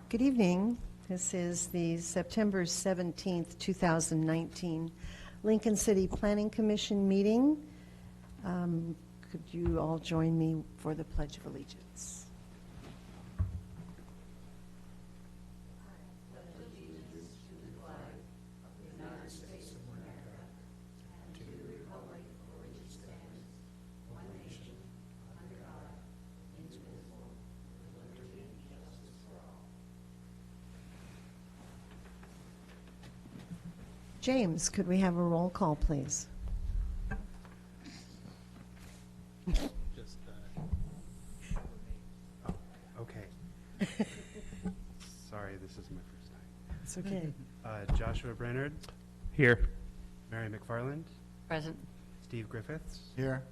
Good evening. This is the September 17th, 2019 Lincoln City Planning Commission meeting. Could you all join me for the Pledge of Allegiance? James, could we have a roll call, please? Just, oh, okay. Sorry, this is my first time. It's okay. Joshua Brennard. Here. Mary McFarland. Present. Steve Griffiths. Here.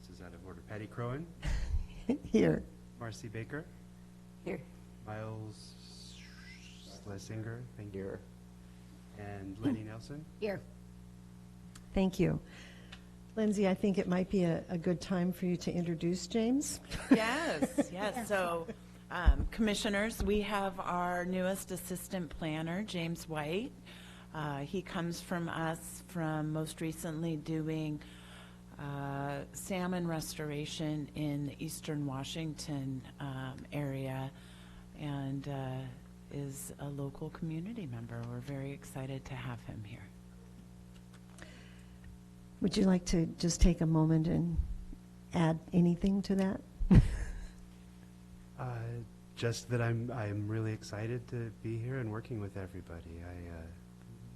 This is out of order. Patty Crowan. Here. Marcy Baker. Here. Miles Schlesinger. Thank you. And Lenny Nelson. Here. Thank you. Lindsay, I think it might be a good time for you to introduce James. Yes, yes. So, commissioners, we have our newest assistant planner, James White. He comes from us from most recently doing salmon restoration in the eastern Washington area, and is a local community member. We're very excited to have him here. Would you like to just take a moment and add anything to that? Just that I'm really excited to be here and working with everybody.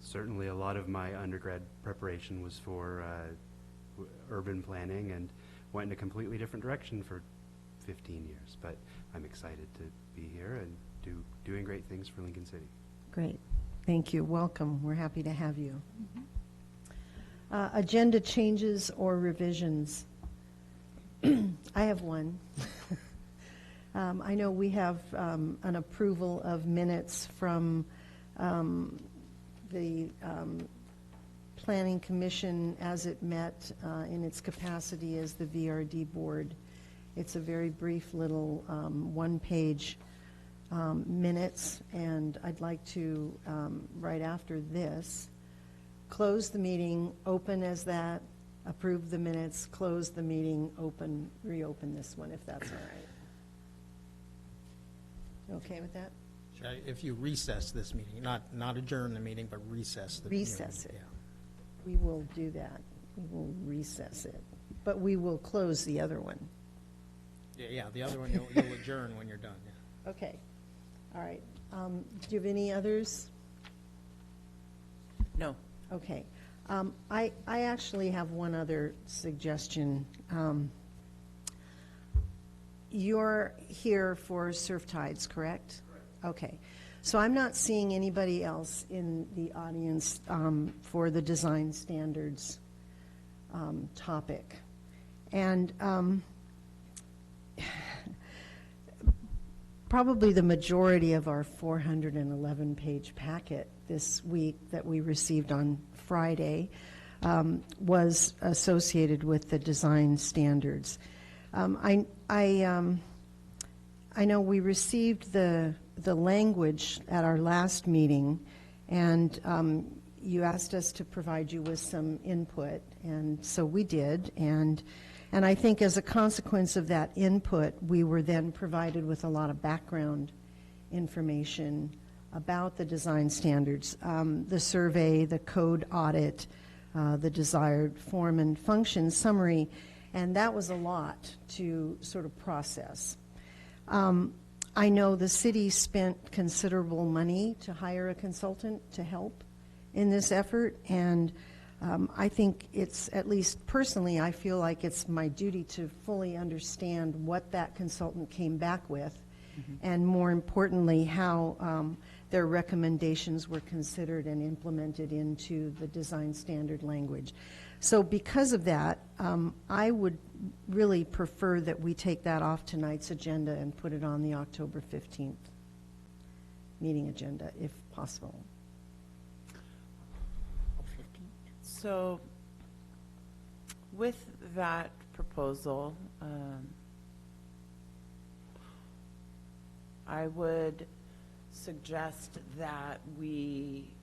Certainly a lot of my undergrad preparation was for urban planning and went in a completely different direction for 15 years. But I'm excited to be here and doing great things for Lincoln City. Great. Thank you. Welcome. We're happy to have you. Agenda changes or revisions. I have one. I know we have an approval of minutes from the Planning Commission as it met in its capacity as the VRD board. It's a very brief little one-page minutes, and I'd like to, right after this, close the meeting, open as that, approve the minutes, close the meeting, open, reopen this one, if that's all right. You okay with that? If you recess this meeting, not adjourn the meeting, but recess the Recess meeting. it. We will do that. We will recess it. But we will close the other one. Yeah, the other one you'll adjourn when you're done. Yeah. Okay. All right. Do you have any others? No. Okay. I actually have one other suggestion. You're here for surf tides, correct? Correct. Okay. So I'm not seeing anybody else in the audience for the design standards topic. And probably the majority of our 411-page packet this week that we received on Friday was associated with the design standards. I know we received the language at our last meeting, and you asked us to provide you with some input, and so we did. And I think as a consequence of that input, we were then provided with a lot of background information about the design standards, the survey, the code audit, the desired form and function summary, and that was a lot to sort of process. I know the city spent considerable money to hire a consultant to help in this effort, and I think it's, at least personally, I feel like it's my duty to fully understand what that consultant came back with, and more importantly, how their recommendations were considered and implemented into the design standard language. So because of that, I would really prefer that we take that off tonight's agenda and put it on the October 15th meeting agenda, if possible. So, with that proposal, I would suggest that we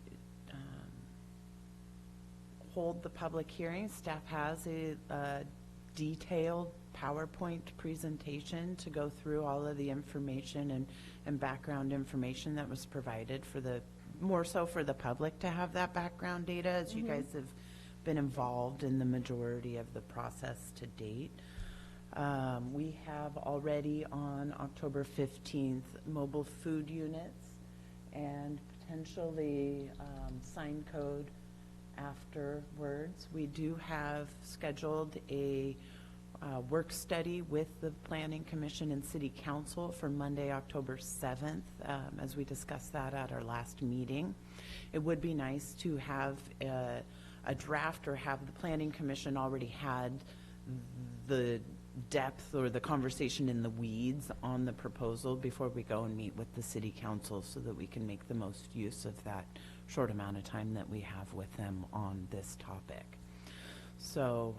hold the public hearing. Staff has a detailed PowerPoint presentation to go through all of the information and background information that was provided for the, more so for the public to have that background data, as you guys have been involved in the majority of the process to date. We have already on October 15th mobile food units and potentially sign code afterwards. We do have scheduled a work study with the Planning Commission and City Council for Monday, October 7th, as we discussed that at our last meeting. It would be nice to have a draft, or have the Planning Commission already had the depth or the conversation in the weeds on the proposal before we go and meet with the City Council, so that we can make the most use of that short amount of time that we have with them on this topic. So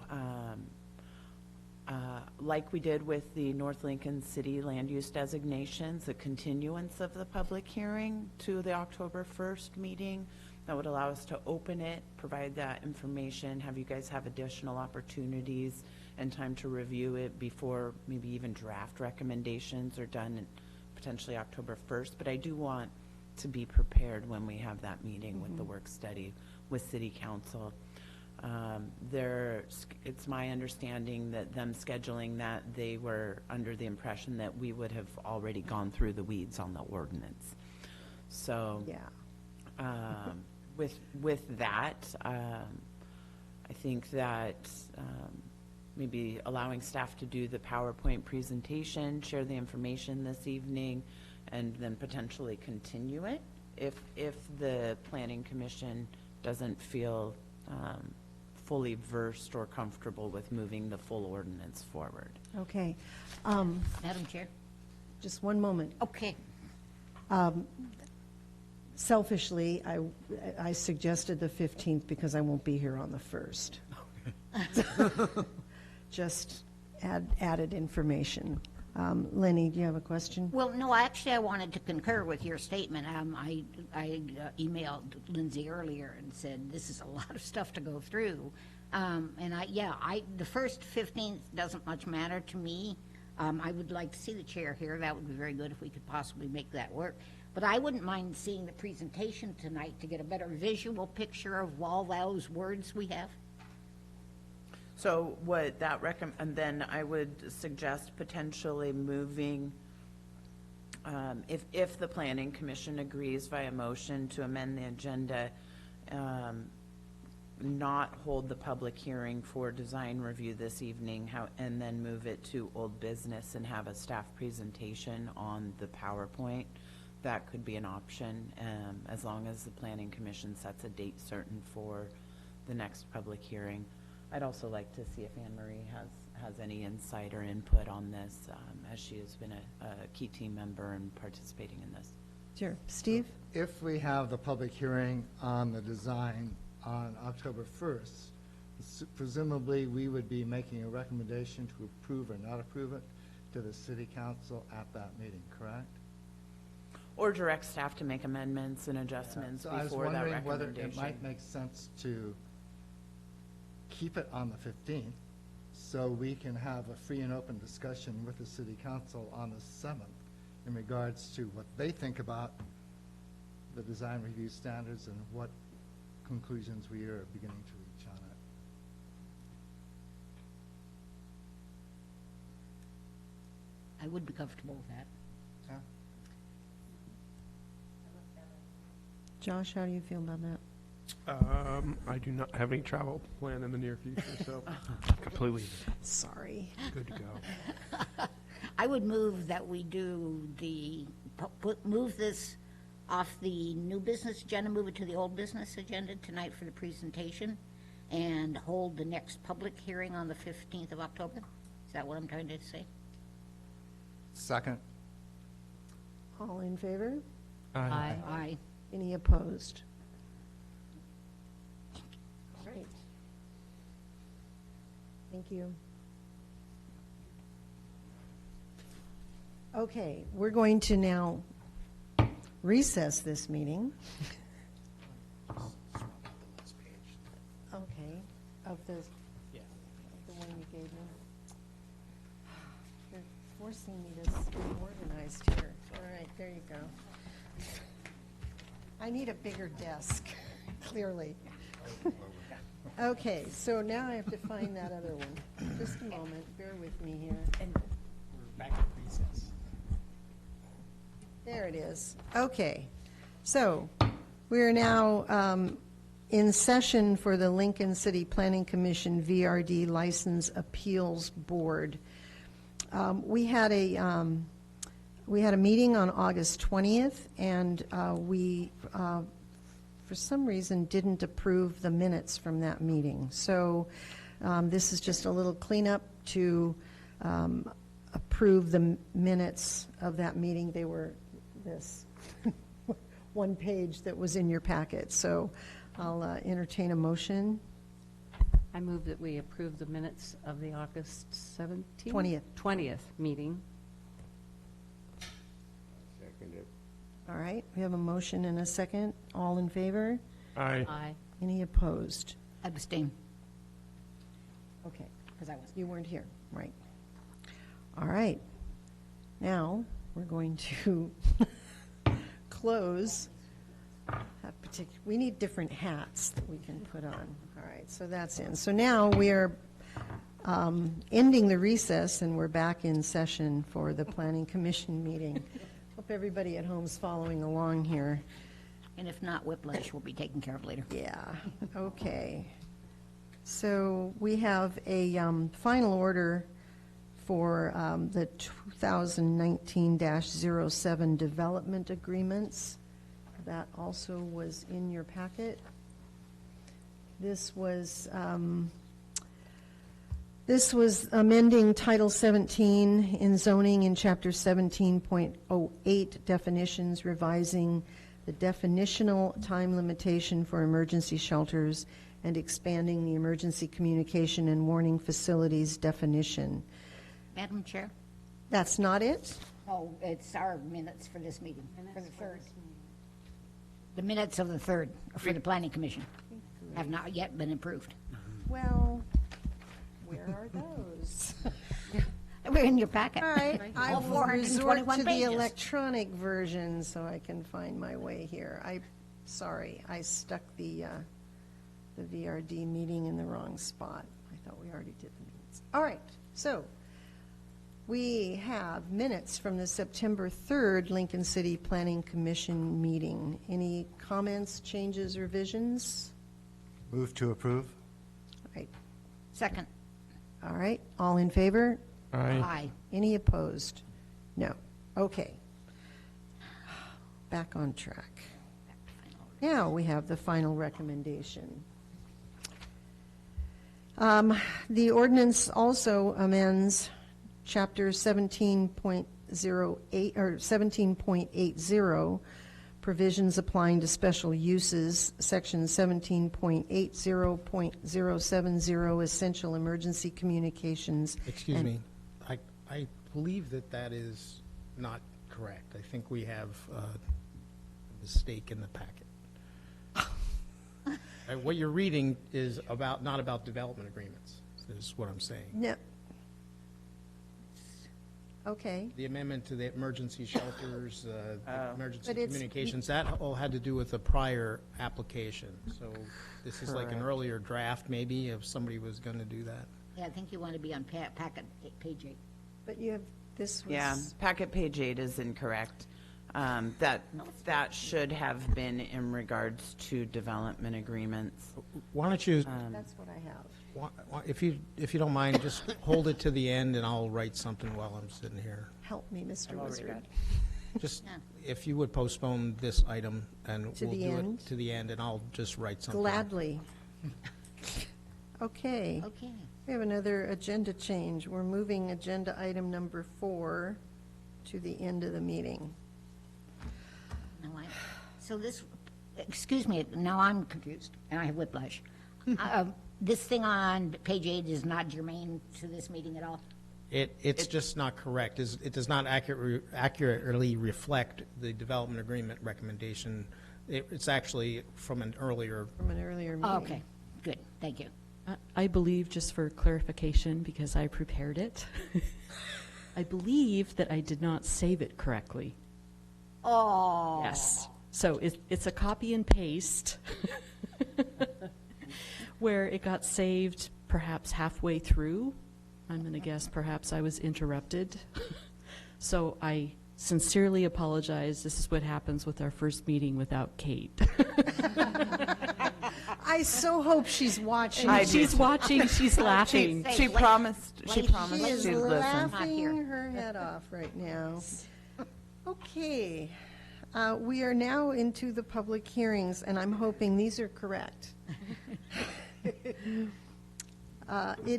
like we did with the North Lincoln City land use designations, a continuance of the public hearing to the October 1st meeting, that would allow us to open it, provide that information, have you guys have additional opportunities and time to review it before maybe even draft recommendations are done in potentially October 1st. But I do want to be prepared when we have that meeting with the work study with City Council. It's my understanding that them scheduling that, they were under the impression that we would have already gone through the weeds on the ordinance. So Yeah. with that, I think that maybe allowing staff to do the PowerPoint presentation, share the information this evening, and then potentially continue it if the Planning Commission doesn't feel fully versed or comfortable with moving the full ordinance forward. Okay. Madam Chair? Just one moment. Okay. Selfishly, I suggested the 15th because I won't be here on the 1st. Just added information. Lenny, do you have a question? Well, no, actually, I wanted to concur with your statement. I emailed Lindsay earlier and said, this is a lot of stuff to go through. And the first 15th doesn't much matter to me. I would like to see the chair here. That would be very good if we could possibly make that work. But I wouldn't mind seeing the presentation tonight to get a better visual picture of all those words we have. So what that and then I would suggest potentially moving, if the Planning Commission agrees via motion to amend the agenda, not hold the public hearing for design review this evening, and then move it to old business and have a staff presentation on the PowerPoint. That could be an option, as long as the Planning Commission sets a date certain for the next public hearing. I'd also like to see if Anne Marie has any insight or input on this, as she has been a key team member and participating in this. Sure. Steve? If we have the public hearing on the design on October 1st, presumably we would be making a recommendation to approve or not approve it to the City Council at that meeting, correct? Or direct staff to make amendments and adjustments So I was before that wondering whether recommendation. it might make sense to keep it on the 15th so we can have a free and open discussion with the City Council on the 7th in regards to what they think about the design review standards and what conclusions we are beginning to reach on it. I would be comfortable with that. Yeah. Josh, how do you feel about that? I do not have any travel planned in the near future, so completely Sorry. good to go. I would move that we do move this off the new business agenda, move it to the old business agenda tonight for the presentation, and hold the next public hearing on the 15th of October. Is that what I'm trying to say? Second. All in favor? Aye. Any opposed? Right. Thank you. Okay, we're going to now recess this meeting. Okay, of the one you gave me. You're forcing me to stay organized here. All right, there you go. I need a bigger desk, clearly. Okay, so now I have to find that other one. Just a moment, bear with me here. We're back at recess. There it is. Okay. So we are now in session for the Lincoln City Planning Commission VRD License Appeals Board. We had a meeting on August 20th, and we, for some reason, didn't approve the minutes from that meeting. So this is just a little cleanup to approve the minutes of that meeting. They were this one page that was in your packet. So I'll entertain a motion. I move that we approve the minutes of the August 17th? 20th. 20th meeting. Second it. All right, we have a motion and a second. All in favor? Aye. Aye. Any opposed? Abstain, Okay, because I was. you weren't here, right. All right, now we're going to close that particular, we need different hats that we can put on. All right, so that's in. So now we are ending the recess, and we're back in session for the Planning Commission meeting. Hope everybody at home is following along here. And if not, whiplash will be taken care of later. Yeah, okay. So we have a final order for the 2019-07 development agreements. That also was in your packet. This was amending Title 17 in zoning in Chapter 17.08 definitions, revising the definitional time limitation for emergency shelters, and expanding the emergency communication and warning facilities definition. Madam Chair? That's not it? Oh, it's our minutes for this meeting, for the third. The minutes of the third, for the Planning Commission, have not yet been approved. Well, where are those? We're in your packet. All right, I All will resort 421 to the pages. electronic version so I can find my way here. Sorry, I stuck the VRD meeting in the wrong spot. I thought we already did the minutes. All right, so we have minutes from the September 3rd Lincoln City Planning Commission meeting. Any comments, changes, revisions? Move to approve? All right, Second. all right, all in favor? Aye. Aye. Any opposed? No. Okay. Back on track. Now we have the final recommendation. The ordinance also amends Chapter 17.08 or 17.80, provisions applying to special uses, Section 17.80.070, essential emergency communications. Excuse and- me, I believe that is not correct. I think we have a mistake in the packet. What you're reading is not about development agreements, is what I'm saying. No. Okay. The amendment to the emergency shelters, the emergency But it's- communications, that all had to do with the prior application. So this is like an earlier draft, maybe, if somebody was going to do that. Yeah, I think you want to be on packet, page 8. But you have, this was. Yeah, packet page 8 is incorrect. That should have been in regards to development agreements. Why don't you, That's what I have. if you don't mind, just hold it to the end, and I'll write something while I'm sitting here. Help me, Mr. Wizard. Just, Yeah. if you would postpone this item, and To we'll the do end? it to the end, and I'll just write something. Gladly. Okay. Okay. We have another agenda change. We're moving agenda item number 4 to the end of the meeting. So this, excuse me, now I'm confused, and I have whiplash. This thing on page 8 is not germane to this meeting at all? It's just not correct. It does not accurately reflect the development agreement recommendation. It's actually from an earlier. From an earlier meeting. Oh, okay, good, thank you. I believe, just for clarification, because I prepared it, I believe that I did not save it correctly. Oh. Yes. So it's a copy and paste where it got saved perhaps halfway through. I'm going to guess perhaps I was interrupted. So I sincerely apologize. This is what happens with our first meeting without Kate. I so hope she's watching. She's watching, she's laughing. She promised She she'd is listen. laughing her head off right now. Okay, we are now into the public hearings, and I'm hoping these are correct. It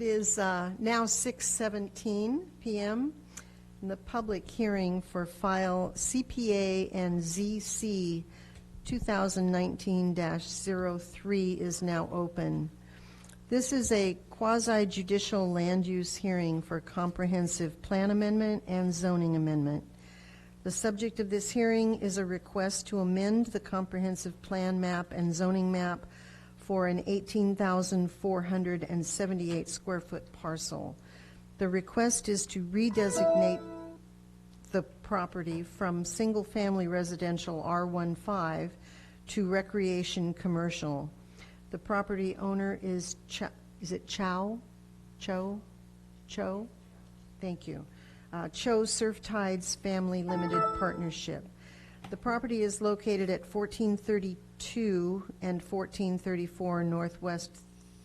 is now 6:17 p.m. and the public hearing for file CPA and ZC 2019-03 is now open. This is a quasi-judicial land use hearing for comprehensive plan amendment and zoning amendment. The subject of this hearing is a request to amend the comprehensive plan map and zoning map for an 18,478 square foot parcel. The request is to redesignate the property from single-family residential R15 to recreation commercial. The property owner is is it Cho? Thank you. Cho Surf Tides Family Limited Partnership. The property is located at 1432 and 1434 Northwest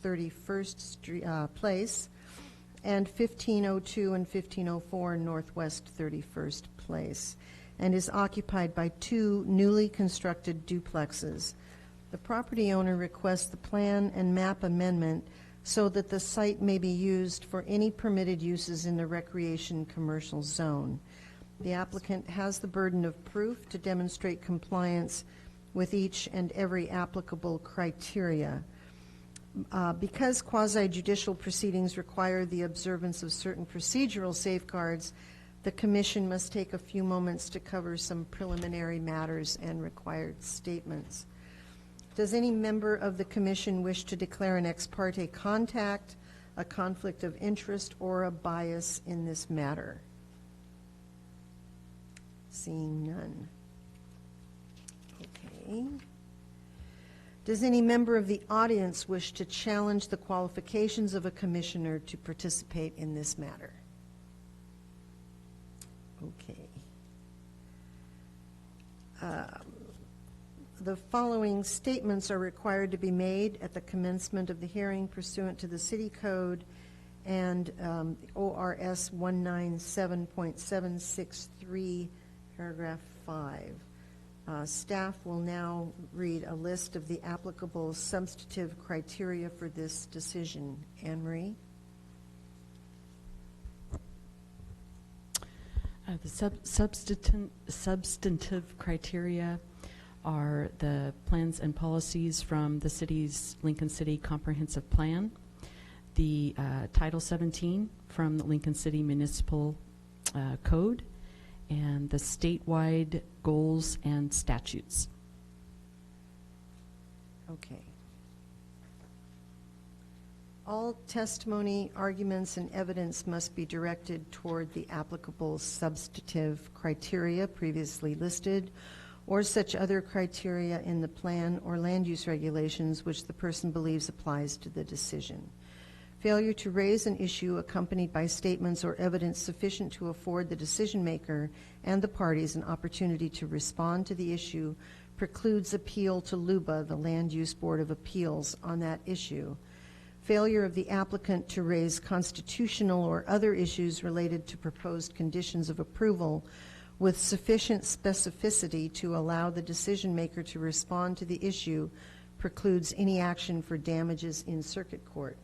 31st Street, Place, and 1502 and 1504 Northwest 31st Place, and is occupied by two newly constructed duplexes. The property owner requests the plan and map amendment so that the site may be used for any permitted uses in the recreation commercial zone. The applicant has the burden of proof to demonstrate compliance with each and every applicable criteria. Because quasi-judicial proceedings require the observance of certain procedural safeguards, the Commission must take a few moments to cover some preliminary matters and required statements. Does any member of the Commission wish to declare an ex parte contact, a conflict of interest, or a bias in this matter? Seeing none. Okay. Does any member of the audience wish to challenge the qualifications of a commissioner to participate in this matter? Okay. The following statements are required to be made at the commencement of the hearing pursuant to the City Code and ORS 197.763, paragraph 5. Staff will now read a list of the applicable substantive criteria for this decision. Anne Marie? The substantive criteria are the plans and policies from the city's Lincoln City Comprehensive Plan, the Title 17 from the Lincoln City Municipal Code, and the statewide goals and statutes. Okay. All testimony, arguments, and evidence must be directed toward the applicable substantive criteria previously listed, or such other criteria in the plan or land use regulations which the person believes applies to the decision. Failure to raise an issue accompanied by statements or evidence sufficient to afford the decision maker and the parties an opportunity to respond to the issue precludes appeal to LUBA, the Land Use Board of Appeals, on that issue. Failure of the applicant to raise constitutional or other issues related to proposed conditions of approval with sufficient specificity to allow the decision maker to respond to the issue precludes any action for damages in circuit court.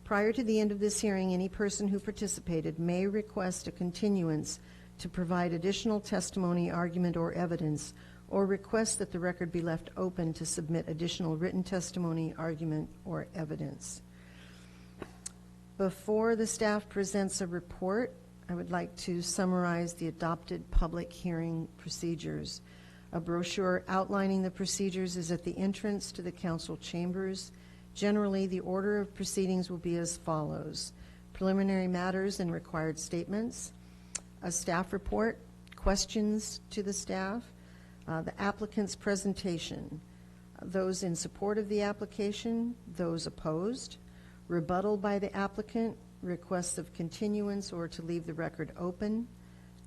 Prior to the end of this hearing, any person who participated may request a continuance to provide additional testimony, argument, or evidence, or request that the record be left open to submit additional written testimony, argument, or evidence. Before the staff presents a report, I would like to summarize the adopted public hearing procedures. A brochure outlining the procedures is at the entrance to the council chambers. Generally, the order of proceedings will be as follows: preliminary matters and required statements, a staff report, questions to the staff, the applicant's presentation, those in support of the application, those opposed, rebuttal by the applicant, requests of continuance or to leave the record open,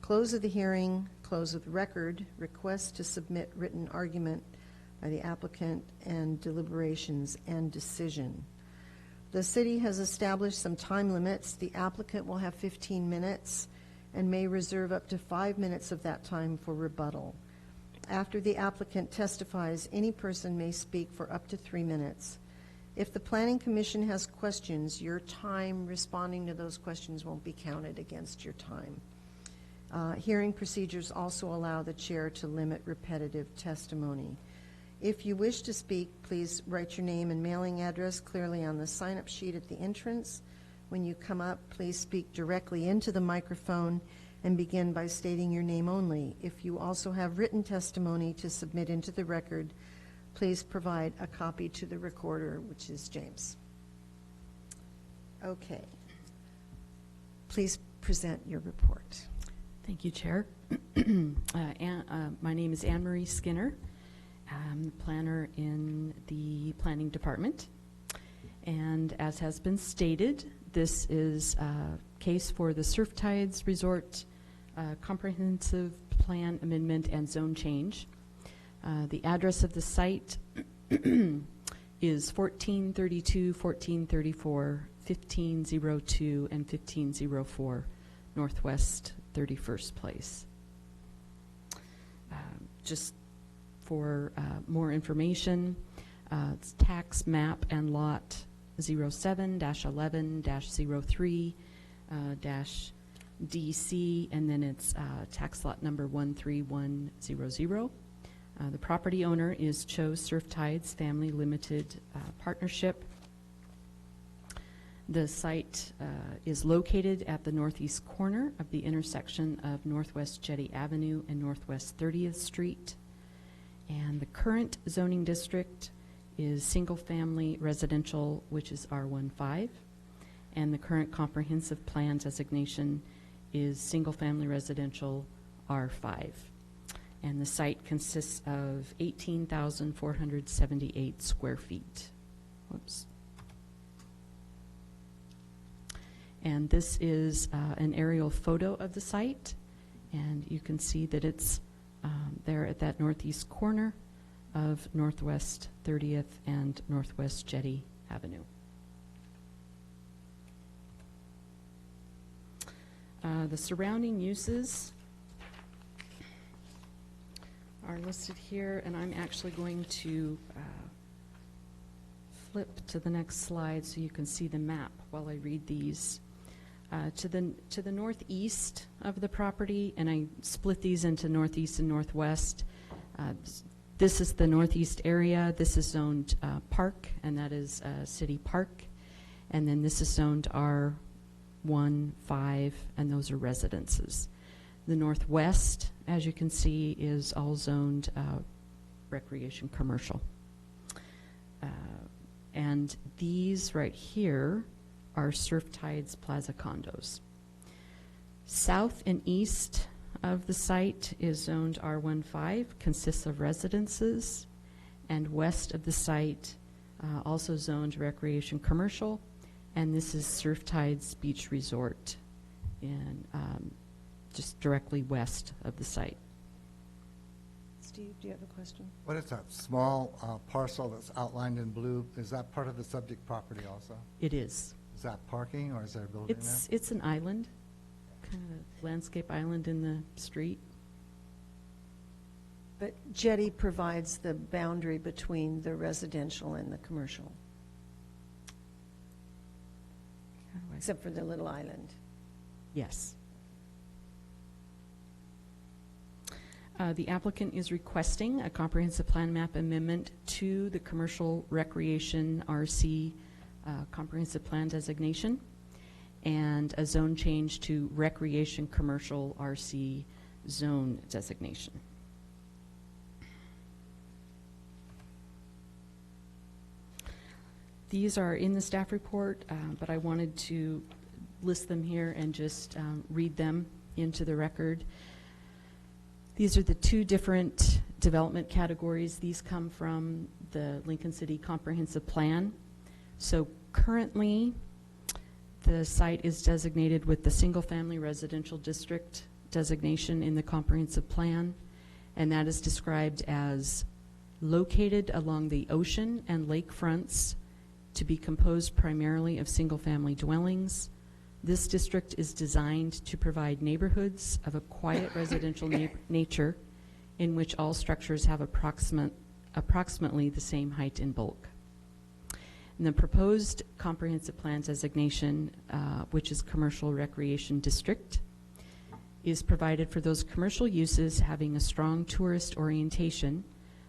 close of the hearing, close of the record, requests to submit written argument by the applicant, and deliberations and decision. The city has established some time limits. The applicant will have 15 minutes and may reserve up to 5 minutes of that time for rebuttal. After the applicant testifies, any person may speak for up to 3 minutes. If the Planning Commission has questions, your time responding to those questions won't be counted against your time. Hearing procedures also allow the chair to limit repetitive testimony. If you wish to speak, please write your name and mailing address clearly on the sign-up sheet at the entrance. When you come up, please speak directly into the microphone and begin by stating your name only. If you also have written testimony to submit into the record, please provide a copy to the recorder, which is James. Okay. Please present your report. Thank you, Chair. My name is Anne Marie Skinner. I'm the planner in the Planning Department. And as has been stated, this is a case for the Surf Tides Resort Comprehensive Plan Amendment and Zone Change. The address of the site is 1432, 1434, 1502, and 1504 Northwest 31st Place. Just for more information, it's tax map and lot 07-11-03-DC, and then it's tax lot number 13100. The property owner is Cho Surf Tides Family Limited Partnership. The site is located at the northeast corner of the intersection of Northwest Jetty Avenue and Northwest 30th Street. And the current zoning district is single-family residential, which is R15. And the current comprehensive plan designation is single-family residential R5. And the site consists of 18,478 square feet. Whoops. And this is an aerial photo of the site, and you can see that it's there at that northeast corner of Northwest 30th and Northwest Jetty Avenue. The surrounding uses are listed here, and I'm actually going to flip to the next slide so you can see the map while I read these. To the northeast of the property, and I split these into northeast and northwest. This is the northeast area. This is zoned park, and that is city park. And then this is zoned R1, 5, and those are residences. The northwest, as you can see, is all zoned recreation commercial. And these right here are Surf Tides Plaza condos. South and east of the site is zoned R15, consists of residences, and west of the site also zoned recreation commercial, and this is Surf Tides Beach Resort in just directly west of the site. Steve, do you have a question? What is that small parcel that's outlined in blue? Is that part of the subject property also? It is. Is that parking, or is there a building there? It's an island, kind of a landscape island in the street. But Jetty provides the boundary between the residential and the commercial, except for the little island. Yes. The applicant is requesting a comprehensive plan map amendment to the commercial recreation RC comprehensive plan designation. and a zone change to recreation commercial RC zone designation. These are in the staff report, but I wanted to list them here and just read them into the record. These are the two different development categories. These come from the Lincoln City Comprehensive Plan. So currently, the site is designated with the single-family residential district designation in the Comprehensive Plan, and that is described as located along the ocean and lake fronts to be composed primarily of single-family dwellings. This district is designed to provide neighborhoods of a quiet residential nature in which all structures have approximately the same height and bulk. And the proposed comprehensive plan designation, which is commercial recreation district, is provided for those commercial uses having a strong tourist orientation,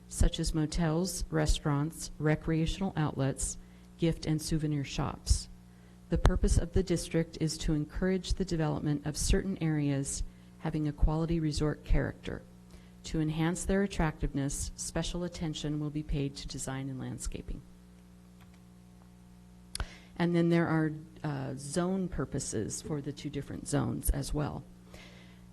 such as motels, restaurants, recreational outlets, gift and souvenir shops. The purpose of the district is to encourage the development of certain areas having a quality resort character. To enhance their attractiveness, special attention will be paid to design and landscaping. And then there are zone purposes for the two different zones as well.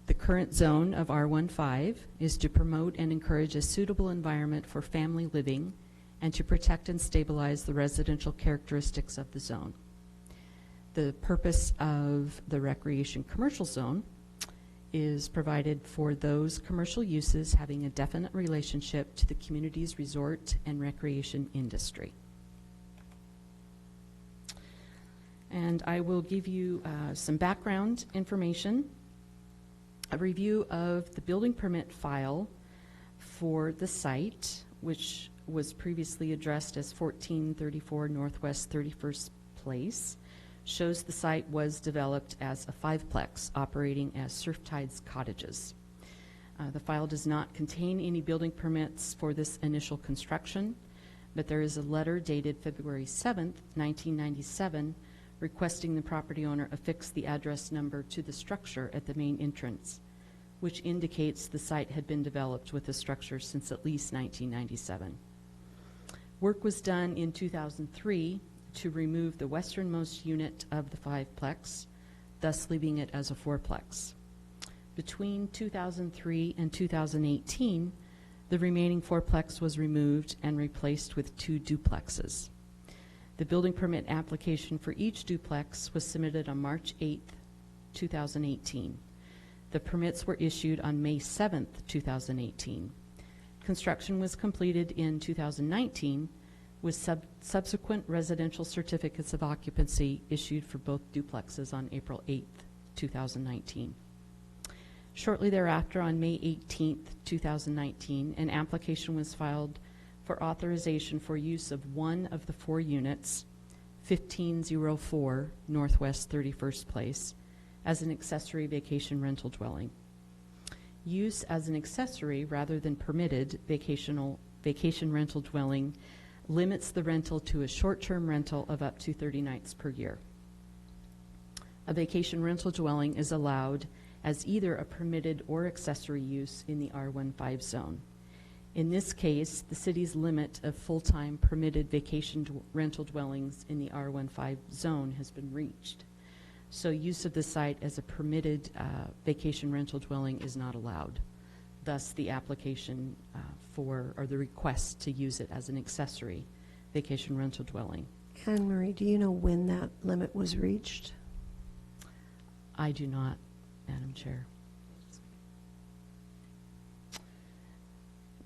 The current zone of R15 is to promote and encourage a suitable environment for family living and to protect and stabilize the residential characteristics of the zone. The purpose of the recreation commercial zone is provided for those commercial uses having a definite relationship to the community's resort and recreation industry. And I will give you some background information. A review of the building permit file for the site, which was previously addressed as 1434 Northwest 31st Place, shows the site was developed as a fiveplex operating as Surf Tides cottages. The file does not contain any building permits for this initial construction, but there is a letter dated February 7th, 1997, requesting the property owner affix the address number to the structure at the main entrance, which indicates the site had been developed with the structure since at least 1997. Work was done in 2003 to remove the westernmost unit of the fiveplex, thus leaving it as a fourplex. Between 2003 and 2018, the remaining fourplex was removed and replaced with two duplexes. The building permit application for each duplex was submitted on March 8th, 2018. The permits were issued on May 7th, 2018. Construction was completed in 2019 with subsequent residential certificates of occupancy issued for both duplexes on April 8th, 2019. Shortly thereafter, on May 18th, 2019, an application was filed for authorization for use of one of the four units, 1504 Northwest 31st Place, as an accessory vacation rental dwelling. Use as an accessory rather than permitted vacation rental dwelling limits the rental to a short-term rental of up to 30 nights per year. A vacation rental dwelling is allowed as either a permitted or accessory use in the R15 zone. In this case, the city's limit of full-time permitted vacation rental dwellings in the R15 zone has been reached. So use of the site as a permitted vacation rental dwelling is not allowed. Thus, the application or the request to use it as an accessory vacation rental dwelling. Anne Marie, do you know when that limit was reached? I do not, Madam Chair.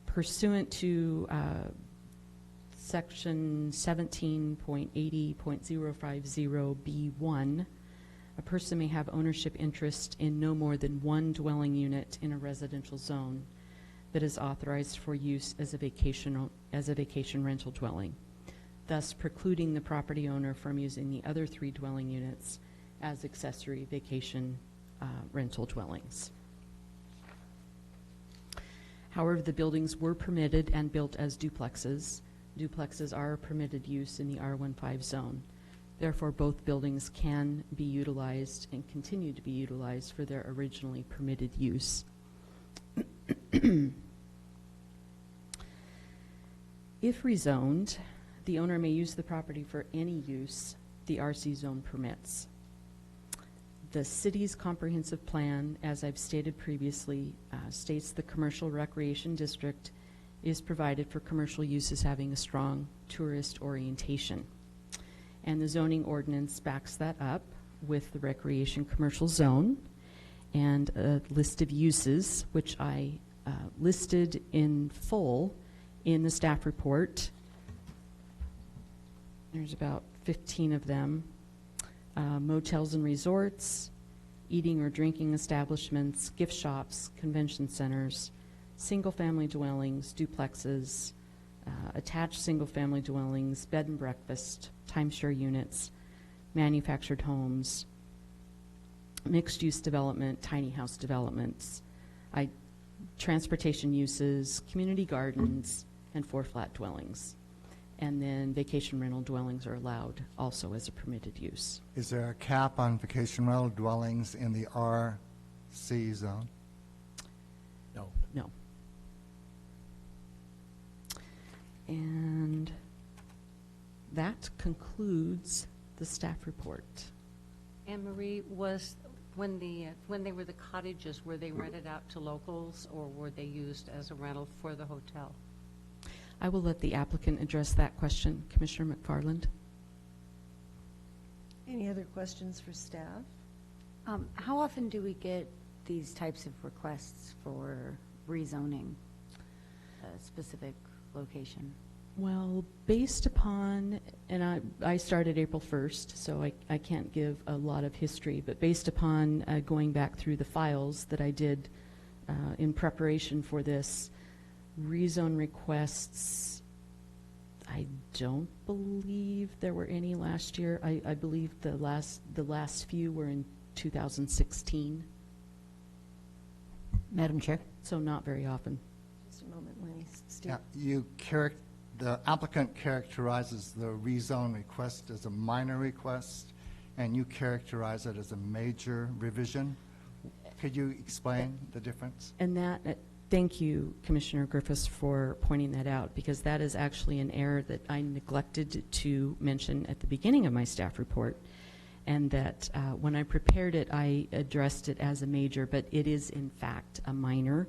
Pursuant to Section 17.80.050B1, a person may have ownership interest in no more than one dwelling unit in a residential zone that is authorized for use as a vacation rental dwelling, thus precluding the property owner from using the other three dwelling units as accessory vacation rental dwellings. However, the buildings were permitted and built as duplexes. Duplexes are a permitted use in the R15 zone. Therefore, both buildings can be utilized and continue to be utilized for their originally permitted use. If rezoned, the owner may use the property for any use the RC zone permits. The city's comprehensive plan, as I've stated previously, states the commercial recreation district is provided for commercial uses having a strong tourist orientation. And the zoning ordinance backs that up with the recreation commercial zone and a list of uses, which I listed in full in the staff report. There's about 15 of them. Motels and resorts, eating or drinking establishments, gift shops, convention centers, single-family dwellings, duplexes, attached single-family dwellings, bed and breakfast, timeshare units, manufactured homes, mixed-use development, tiny house developments, transportation uses, community gardens, and 4 flat dwellings. And then vacation rental dwellings are allowed also as a permitted use. Is there a cap on vacation rental dwellings in the RC zone? No. No. And that concludes the staff report. Anne Marie, was when they were the cottages, were they rented out to locals or were they used as a rental for the hotel? I will let the applicant address that question. Commissioner McFarland. Any other questions for staff? How often do we get these types of requests for rezoning a specific location? Well, based upon, and I started April 1st, so I can't give a lot of history, but based upon going back through the files that I did in preparation for this, rezone requests, I don't believe there were any last year. I believe the last few were in 2016. Madam Chair? So not very often. Just a moment, Lenny. Yeah, the applicant characterizes the rezone request as a minor request, and you characterize it as a major revision. Could you explain the difference? And that, thank you, Commissioner Griffiths, for pointing that out, because that is actually an error that I neglected to mention at the beginning of my staff report, and that when I prepared it, I addressed it as a major, but it is in fact a minor,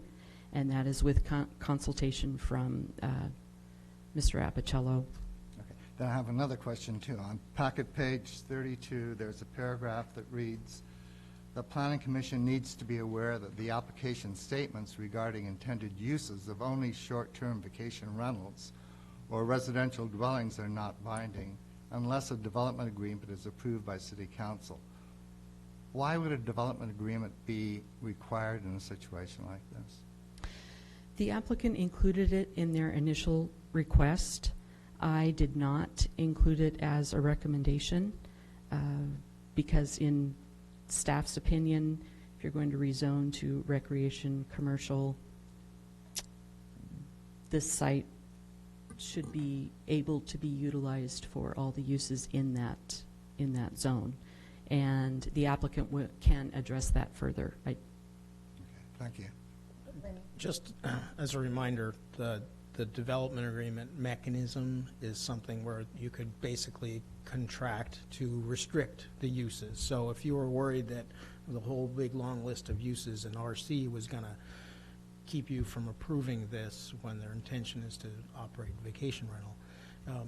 and that is with consultation from Mr. Apicello. Okay. Then I have another question too. On packet page 32, there's a paragraph that reads, "The Planning Commission needs to be aware that the application statements regarding intended uses of only short-term vacation rentals or residential dwellings are not binding unless a development agreement is approved by City Council." Why would a development agreement be required in a situation like this? The applicant included it in their initial request. I did not include it as a recommendation because in staff's opinion, if you're going to rezone to recreation commercial, this site should be able to be utilized for all the uses in that zone, and the applicant can address that further. Okay, thank you. Just as a reminder, the development agreement mechanism is something where you could basically contract to restrict the uses. So if you were worried that the whole big long list of uses in RC was going to keep you from approving this when their intention is to operate vacation rental,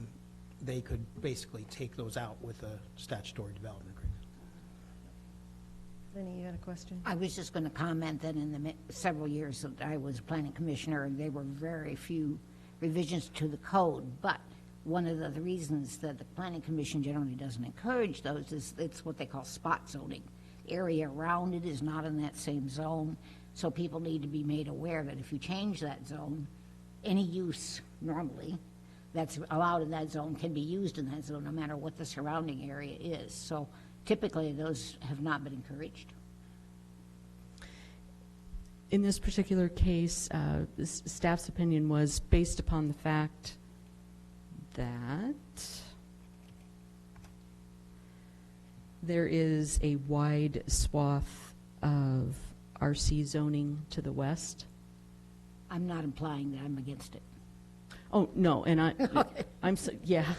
they could basically take those out with a statutory development agreement. Lenny, you had a question? I was just going to comment that in the several years that I was planning commissioner, there were very few revisions to the code. But one of the reasons that the planning commission generally doesn't encourage those is it's what they call spot zoning. The area around it is not in that same zone. So people need to be made aware that if you change that zone, any use normally that's allowed in that zone can be used in that zone no matter what the surrounding area is. So typically, those have not been encouraged. In this particular case, staff's opinion was based upon the fact that There is a wide swath of RC zoning to the west. I'm not implying that I'm against it. Oh, no, and I'm so, yeah.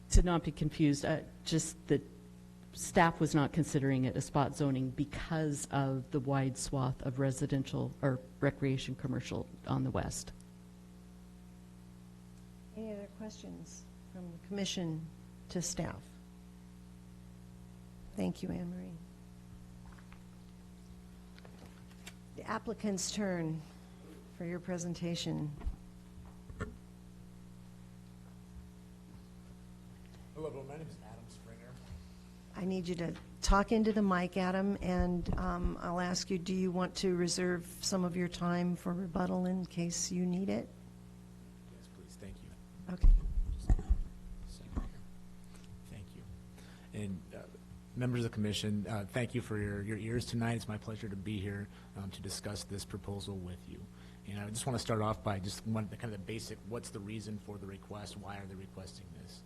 To not be confused, just that staff was not considering it a spot zoning because of the wide swath of residential or recreation commercial on the west. Any other questions from the commission to staff? Thank you, Anne Marie. The applicant's turn for your presentation. Hello, everyone. My name is Adam Springer. I need you to talk into the mic, Adam, and I'll ask you, do you want to reserve some of your time for rebuttal in case you need it? Yes, please. Thank you. Okay. Thank you. And members of the commission, thank you for your ears tonight. It's my pleasure to be here to discuss this proposal with you. And I just want to start off by just kind of the basic, what's the reason for the request? Why are they requesting this?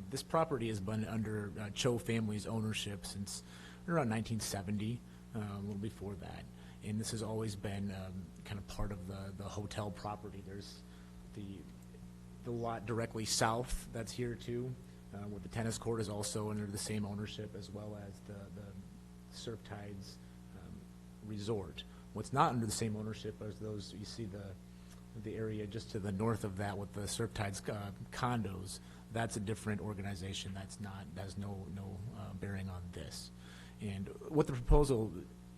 This property has been under Cho family's ownership since around 1970, a little before that. And this has always been kind of part of the hotel property. There's the lot directly south that's here too, where the tennis court is also under the same ownership, as well as the Surf Tides resort. What's not under the same ownership is those, you see the area just to the north of that with the Surf Tides condos. That's a different organization. That has no bearing on this. And what the proposal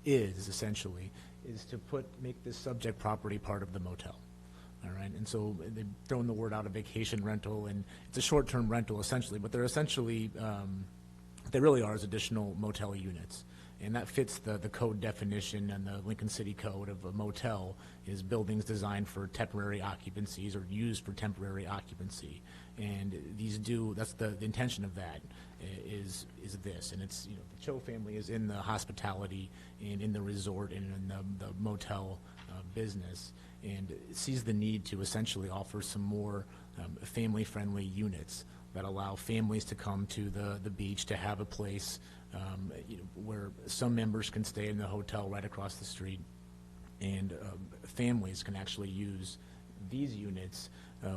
is essentially is to make this subject property part of the motel. All right, and so they've thrown the word out of vacation rental, and it's a short-term rental essentially, but they're essentially, they really are as additional motel units. And that fits the code definition and the Lincoln City Code of a motel is buildings designed for temporary occupancies or used for temporary occupancy. And these that's the intention of that is this. And it's, you know, the Cho family is in the hospitality and in the resort and in the motel business, and sees the need to essentially offer some more family-friendly units that allow families to come to the beach, to have a place where some members can stay in the hotel right across the street, and families can actually use these units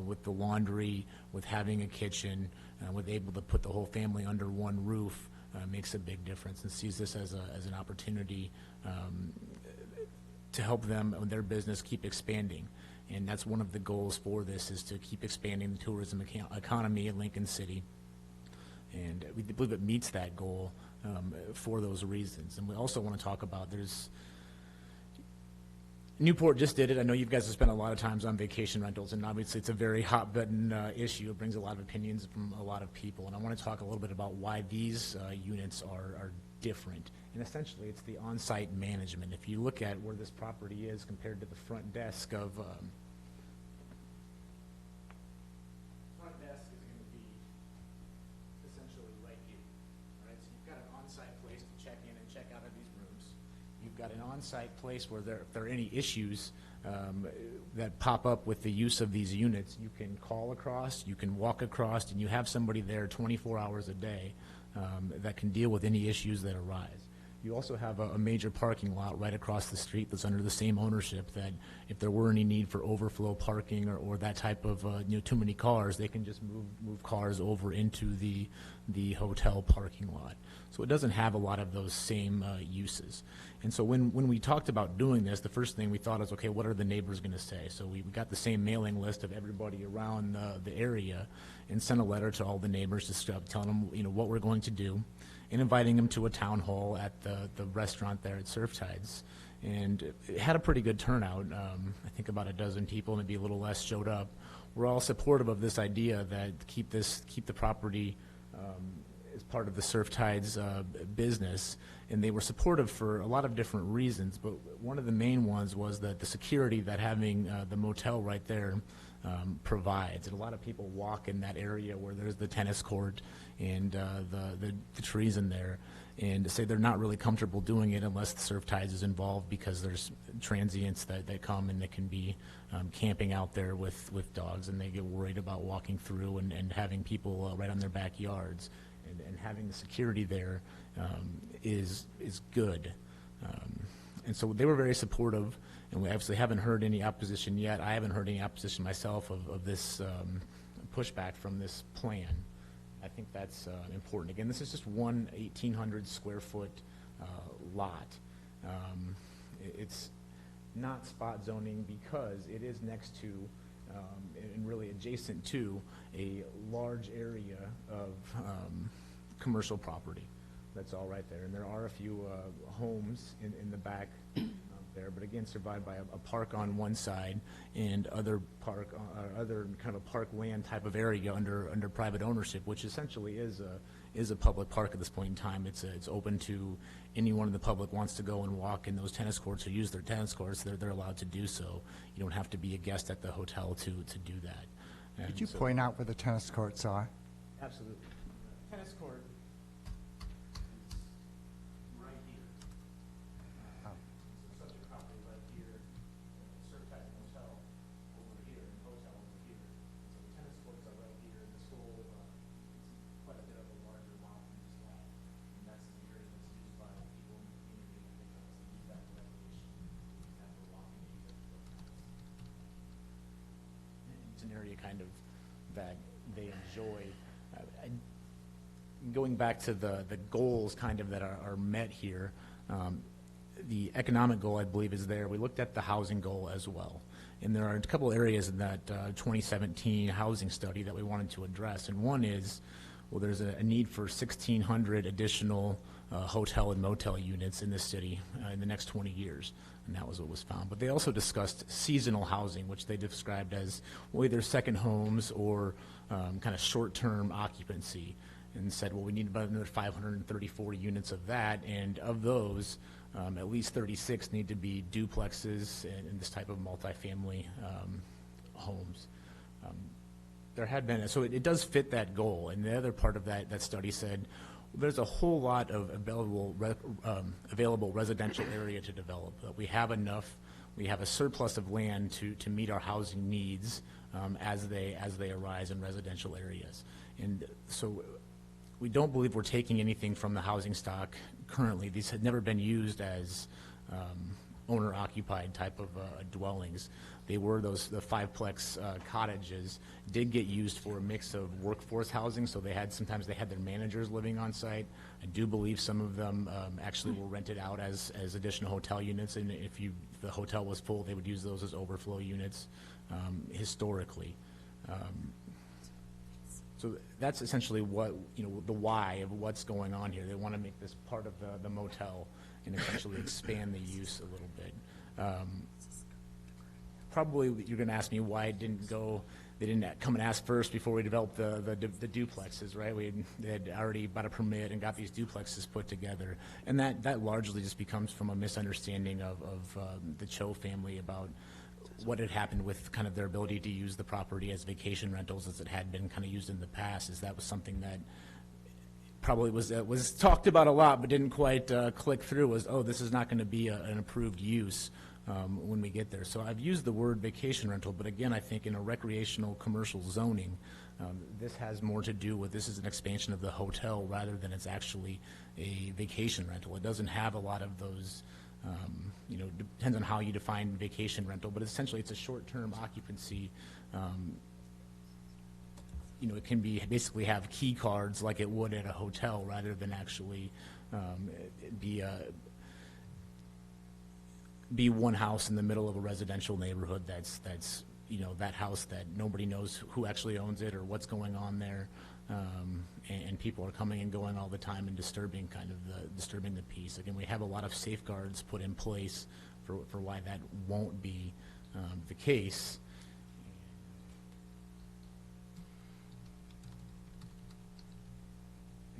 with the laundry, with having a kitchen, with able to put the whole family under one roof. Makes a big difference, and sees this as an opportunity to help them and their business keep expanding. And that's one of the goals for this, is to keep expanding the tourism economy in Lincoln City. And we believe it meets that goal for those reasons. And we also want to talk about, Newport just did it. I know you guys have spent a lot of times on vacation rentals, and obviously it's a very hot button issue. It brings a lot of opinions from a lot of people. And I want to talk a little bit about why these units are different. And essentially it's the on-site management. If you look at where this property is compared to the front desk of front desk is going to be essentially right here. All right, so you've got an on-site place to check in and check out of these rooms. You've got an on-site place where if there are any issues that pop up with the use of these units, you can call across, you can walk across, and you have somebody there 24 hours a day that can deal with any issues that arise. You also have a major parking lot right across the street that's under the same ownership, that if there were any need for overflow parking or that type of too many cars, they can just move cars over into the hotel parking lot. So it doesn't have a lot of those same uses. And so when we talked about doing this, the first thing we thought is, okay, what are the neighbors going to say? So we got the same mailing list of everybody around the area and sent a letter to all the neighbors just telling them what we're going to do, and inviting them to a town hall at the restaurant there at Surf Tides. And it had a pretty good turnout. I think about a dozen people, maybe a little less, showed up. We're all supportive of this idea that keep the property as part of the Surf Tides business. And they were supportive for a lot of different reasons, but one of the main ones was that the security that having the motel right there provides. And a lot of people walk in that area where there's the tennis court and the trees in there, and to say they're not really comfortable doing it unless the Surf Tides is involved, because there's transients that come and that can be camping out there with dogs, and they get worried about walking through and having people right on their backyards. and having the security there is good. And so they were very supportive, and we obviously haven't heard any opposition yet. I haven't heard any opposition myself of this pushback from this plan. I think that's important. Again, this is just one 1,800 square foot lot. It's not spot zoning because it is next to and really adjacent to a large area of commercial property. That's all right there. And there are a few homes in the back there, but again, survived by a park on one side and other kind of a park land type of area under private ownership, which essentially is a public park at this point in time. It's open to anyone in the public wants to go and walk in those tennis courts or use their tennis courts. They're allowed to do so. You don't have to be a guest at the hotel to do that. And Could you so- point out where the tennis courts are? Absolutely. Tennis court is right here. Subject property right here, Surfside Motel over here, and hotel over here. So the tennis courts are right here, and this whole, it's quite a bit of a larger lot than just that. And that's the area that's used by people in the community, and they can use that for recreation, have for walking, use it for tennis. It's an area kind of that they enjoy. Going back to the goals kind of that are met here, the economic goal, I believe, is there. We looked at the housing goal as well. And there are a couple areas in that 2017 housing study that we wanted to address. And one is, well, there's a need for 1,600 additional hotel and motel units in this city in the next 20 years. And that was what was found. But they also discussed seasonal housing, which they described as well, either second homes or kind of short-term occupancy, and said, well, we need about another 534 units of that, and of those, at least 36 need to be duplexes and this type of multifamily homes. There had been, so it does fit that goal, and the other part of that study said, well, there's a whole lot of available residential area to develop. We have enough, we have a surplus of land to meet our housing needs as they arise in residential areas. And so we don't believe we're taking anything from the housing stock currently. These had never been used as owner-occupied type of dwellings. They were the fiveplex cottages did get used for a mix of workforce housing, so sometimes they had their managers living on site. I do believe some of them actually were rented out as additional hotel units, and if the hotel was full, they would use those as overflow units historically. So that's essentially what, the why of what's going on here. They want to make this part of the motel and essentially expand the use a little bit. Probably you're going to ask me why they didn't come and ask first before we developed the duplexes, right? They had already bought a permit and got these duplexes put together. And that largely just becomes from a misunderstanding of the Cho family about what had happened with kind of their ability to use the property as vacation rentals as it had been kind of used in the past, is that was something that probably was talked about a lot but didn't quite click through, was, oh, this is not going to be an approved use when we get there. So I've used the word vacation rental, but again, I think in a recreational commercial zoning, this has more to do with, this is an expansion of the hotel rather than it's actually a vacation rental. It doesn't have a lot of those, depends on how you define vacation rental, but essentially it's a short-term occupancy. It can basically have key cards like it would at a hotel rather than actually be one house in the middle of a residential neighborhood that's that house that nobody knows who actually owns it or what's going on there, and people are coming and going all the time and disturbing the peace. Again, we have a lot of safeguards put in place for why that won't be the case.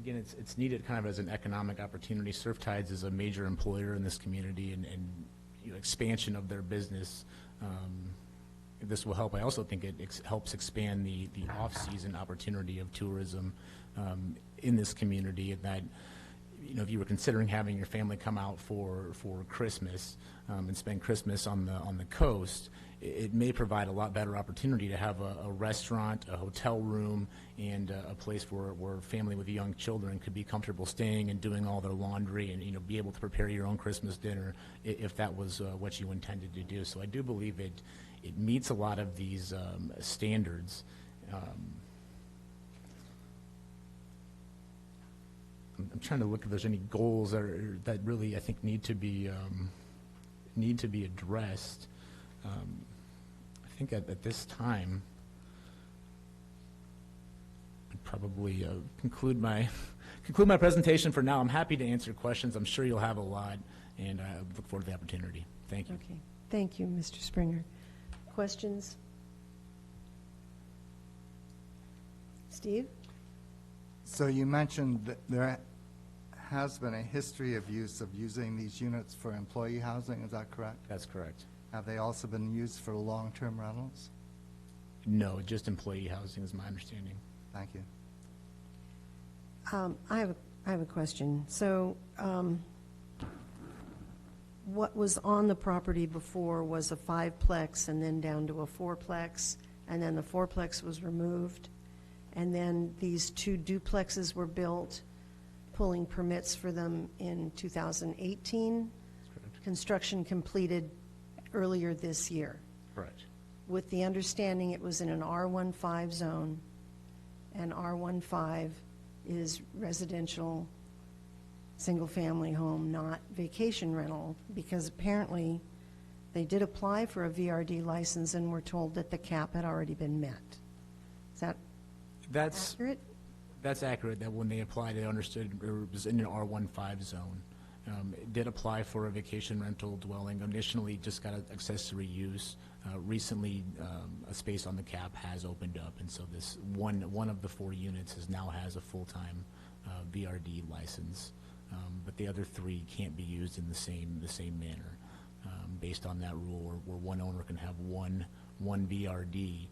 Again, it's needed kind of as an economic opportunity. Surf Tides is a major employer in this community, and expansion of their business. This will help. I also think it helps expand the off-season opportunity of tourism in this community. And that, if you were considering having your family come out for Christmas and spend Christmas on the coast, it may provide a lot better opportunity to have a restaurant, a hotel room, and a place where family with young children could be comfortable staying and doing all their laundry and, be able to prepare your own Christmas dinner if that was what you intended to do. So I do believe it meets a lot of these standards. I'm trying to look if there's any goals that really I think need to be addressed. I think at this time, I'd probably conclude my presentation for now. I'm happy to answer questions. I'm sure you'll have a lot, and I look forward to the opportunity. Thank you. Okay. Thank you, Mr. Springer. Questions? Steve? So you mentioned that there has been a history of using these units for employee housing, is that correct? That's correct. Have they also been used for long-term rentals? No, just employee housing is my understanding. Thank you. I have a question. So what was on the property before was a 5-plex and then down to a 4-plex, and then the 4-plex was removed, and then these 2 duplexes were built, pulling permits for them in 2018. Construction completed earlier this year. Correct. With the understanding it was in an R15 zone, and R15 is residential, single-family home, not vacation rental, because apparently they did apply for a VRD license and were told that the cap had already been met. Is that accurate? That's accurate, that when they applied, they understood it was in an R15 zone. It did apply for a vacation rental dwelling, initially just got accessory use. Recently, a space on the cap has opened up, and so this one of the 4 units now has a full-time VRD license. But the other 3 can't be used in the same manner. Based on that rule, where one owner can have one VRD,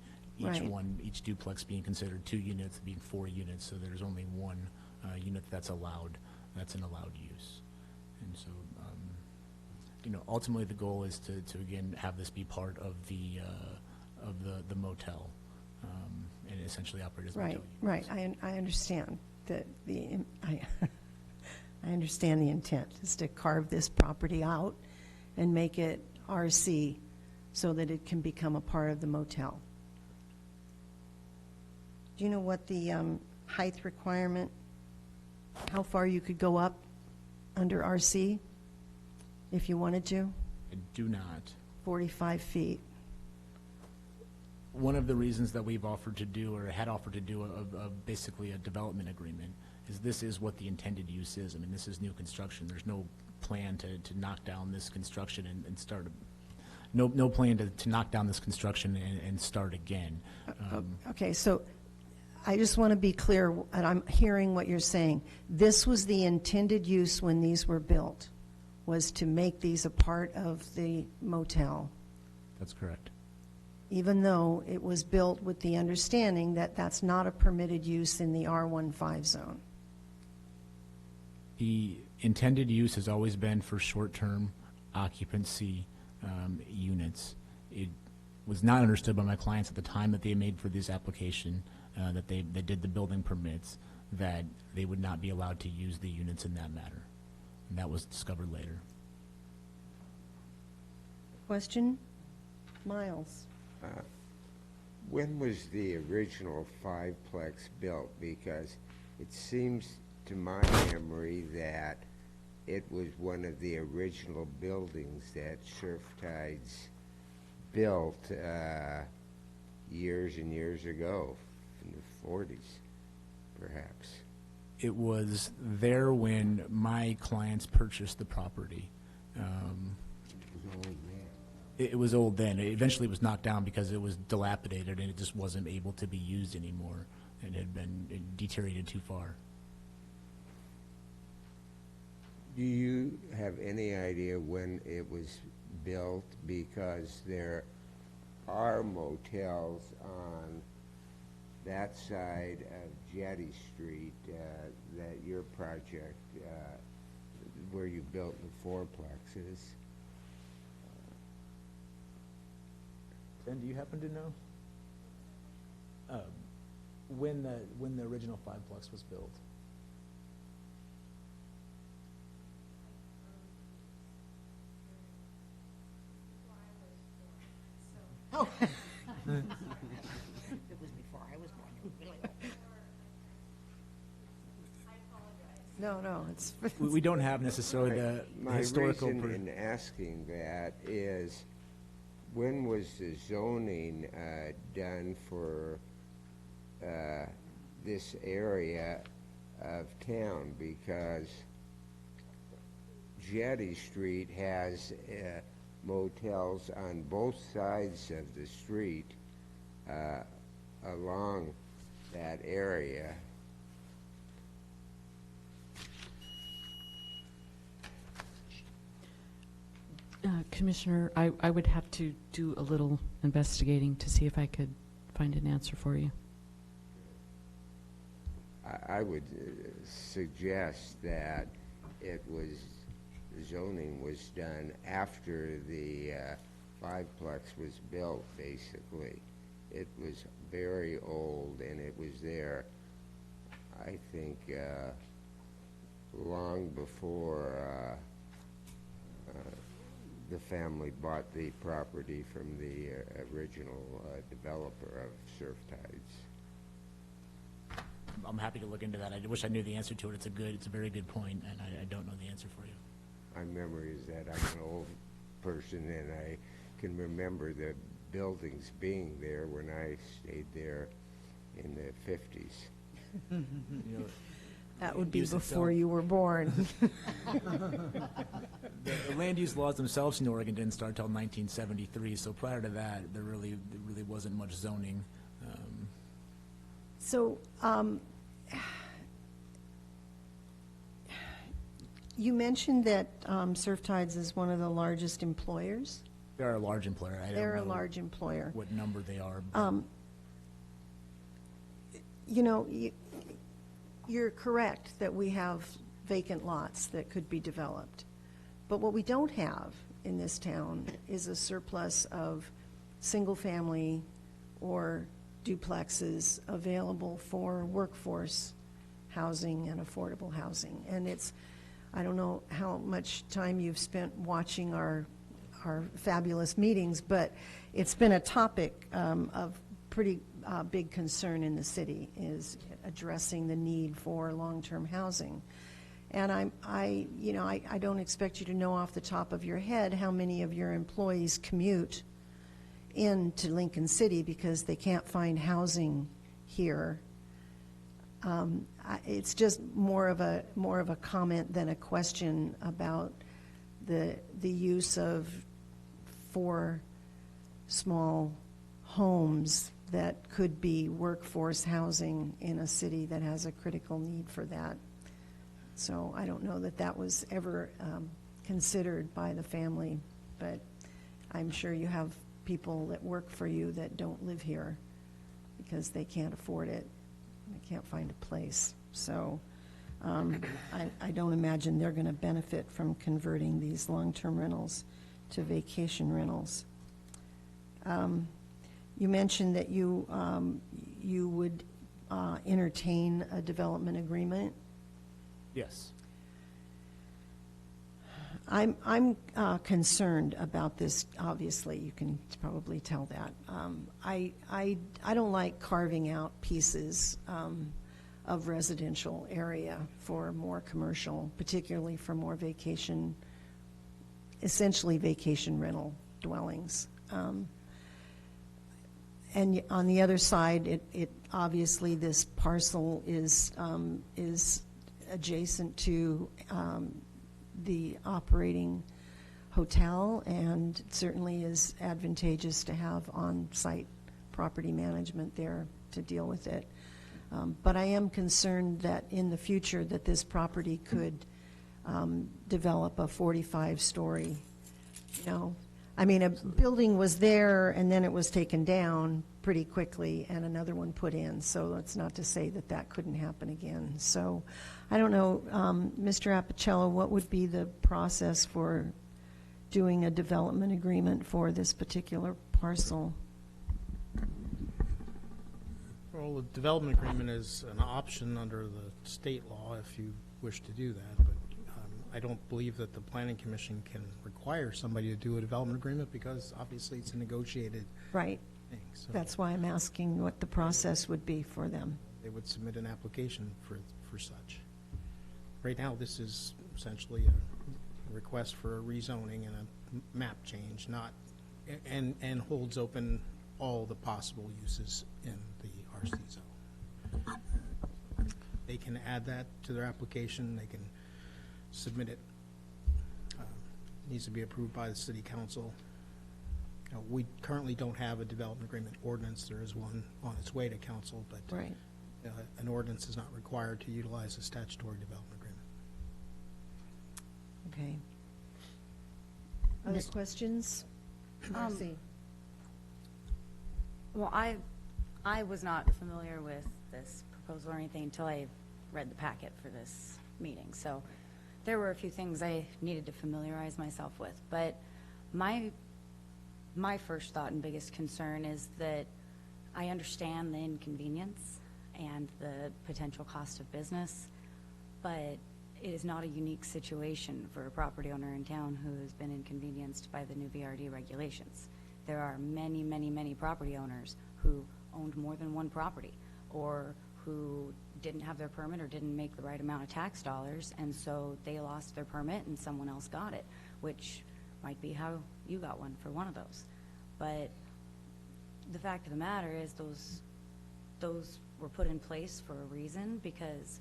each duplex being considered 2 units, being 4 units, so there's only one unit that's an allowed use. And so, ultimately the goal is to again have this be part of the motel, and essentially operate as a motel. Right. I understand that I understand the intent is to carve this property out and make it RC so that it can become a part of the motel. Do you know what the height requirement, how far you could go up under RC if you wanted to? I do not. 45 feet. One of the reasons that we've offered to do, or had offered to do, basically a development agreement, is this is what the intended use is. I mean, this is new construction. There's no plan to knock down this construction and start, no plan to knock down this construction and start again. Okay, so I just want to be clear, and I'm hearing what you're saying. This was the intended use when these were built, was to make these a part of the motel, That's correct. even though it was built with the understanding that that's not a permitted use in the R15 zone. The intended use has always been for short-term occupancy units. It was not understood by my clients at the time that they made for this application, that they did the building permits, that they would not be allowed to use the units in that manner. And that was discovered later. Question? Miles? When was the original 5-plex built? Because it seems to my memory that it was one of the original buildings that Surf Tides built years and years ago, in the 40s, perhaps. It was there when my clients purchased the property. It was old then. It eventually was knocked down because it was dilapidated and it just wasn't able to be used anymore. It deteriorated too far. Do you have any idea when it was built? Because there are motels on that side of Jetty Street, that your project, where you built the 4-plexes. Ben, do you happen to know? When the original fiveplex was built? Oh. It was before I was born. You were really old. No, it's. We don't have necessarily the My historical. reason in asking that is, when was the zoning done for this area of town? Because Jetty Street has motels on both sides of the street along that area. Commissioner, I would have to do a little investigating to see if I could find an answer for you. I would suggest that zoning was done after the fiveplex was built, basically. It was very old, and it was there, I think, long before the family bought the property from the original developer of Surf Tides. I'm happy to look into that. I wish I knew the answer to it. It's a very good point, and I don't know the answer for you. My memory is that I'm an old person, and I can remember the buildings being there when I stayed there in the 50s. You know, That would be use before itself. you were born. The land use laws themselves in Oregon didn't start until 1973, so prior to that, there really wasn't much zoning. So, you mentioned that Surf Tides is one of the largest employers. They're a large employer. I don't They're a know large employer. what number they are. But You know, you're correct that we have vacant lots that could be developed. But what we don't have in this town is a surplus of single-family or duplexes available for workforce housing and affordable housing. And I don't know how much time you've spent watching our fabulous meetings, but it's been a topic of pretty big concern in the city, is addressing the need for long-term housing. And I don't expect you to know off the top of your head how many of your employees commute into Lincoln City because they can't find housing here. It's just more of a comment than a question about the use of 4 small homes that could be workforce housing in a city that has a critical need for that. So I don't know that was ever considered by the family, but I'm sure you have people that work for you that don't live here because they can't afford it. They can't find a place. So I don't imagine they're going to benefit from converting these long-term rentals to vacation rentals. You mentioned that you would entertain a development agreement. yes. I'm concerned about this. Obviously, you can probably tell that. I don't like carving out pieces of residential area for more commercial, particularly for more essentially vacation rental dwellings. And on the other side, it obviously this parcel is adjacent to the operating hotel, and certainly is advantageous to have on-site property management there to deal with it. But I am concerned that in the future that this property could develop a 45-story, I mean, a building was there and then it was taken down pretty quickly and another one put in. So that's not to say that couldn't happen again. So I don't know, Mr. Apicello, what would be the process for doing a development agreement for this particular parcel? Well, the development agreement is an option under the state law if you wish to do that, but I don't believe that the planning commission can require somebody to do a development agreement because obviously it's a negotiated Right. thing. So That's why I'm asking what the process would be for them. they would submit an application for such. Right now, this is essentially a request for a rezoning and a map change, not, and holds open all the possible uses in the RC zone. They can add that to their application, they can submit it. Needs to be approved by the city council. We currently don't have a development agreement ordinance, there is one on its way to council, but Right. an ordinance is not required to utilize a statutory development agreement. Okay. Other questions? Marcy? Well, I was not familiar with this proposal or anything until I read the packet for this meeting. So there were a few things I needed to familiarize myself with. But my first thought and biggest concern is that I understand the inconvenience and the potential cost of business, but it is not a unique situation for a property owner in town who has been inconvenienced by the new VRD regulations. There are many, many, many property owners who owned more than one property or who didn't have their permit or didn't make the right amount of tax dollars, and so they lost their permit and someone else got it, which might be how you got one for one of those. But the fact of the matter is those were put in place for a reason because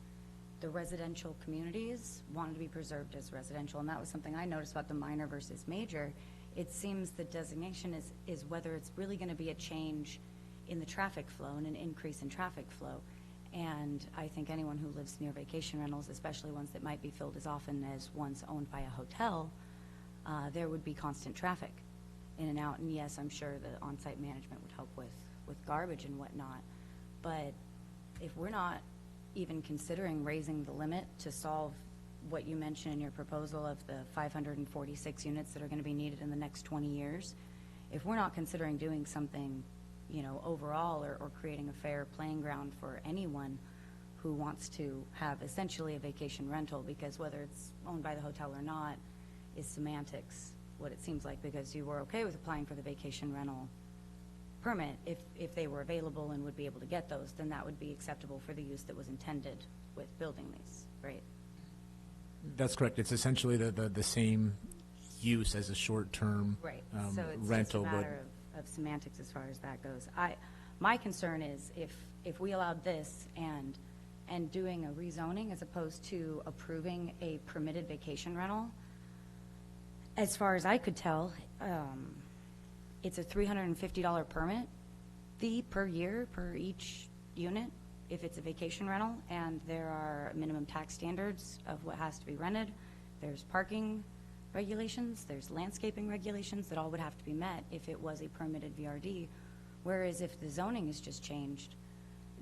the residential communities wanted to be preserved as residential, and that was something I noticed about the minor versus major. It seems the designation is whether it's really going to be a change in the traffic flow and an increase in traffic flow. And I think anyone who lives near vacation rentals, especially ones that might be filled as often as ones owned by a hotel, there would be constant traffic in and out. And yes, I'm sure the on-site management would help with garbage and whatnot. But if we're not even considering raising the limit to solve what you mentioned in your proposal of the 546 units that are going to be needed in the next 20 years, if we're not considering doing something, overall or creating a fair playing ground for anyone who wants to have essentially a vacation rental, because whether it's owned by the hotel or not is semantics, what it seems like, because you were okay with applying for the vacation rental permit if they were available and would be able to get those, then that would be acceptable for the use that was intended with building these, right? That's correct. It's essentially the same use as a short-term Right. So it's rental. just a matter of semantics as far as that goes. My concern is if we allowed this and doing a rezoning as opposed to approving a permitted vacation rental, as far as I could tell, it's a $350 permit fee per year per each unit if it's a vacation rental, and there are minimum tax standards of what has to be rented. There's parking regulations, there's landscaping regulations that all would have to be met if it was a permitted VRD, whereas if the zoning is just changed,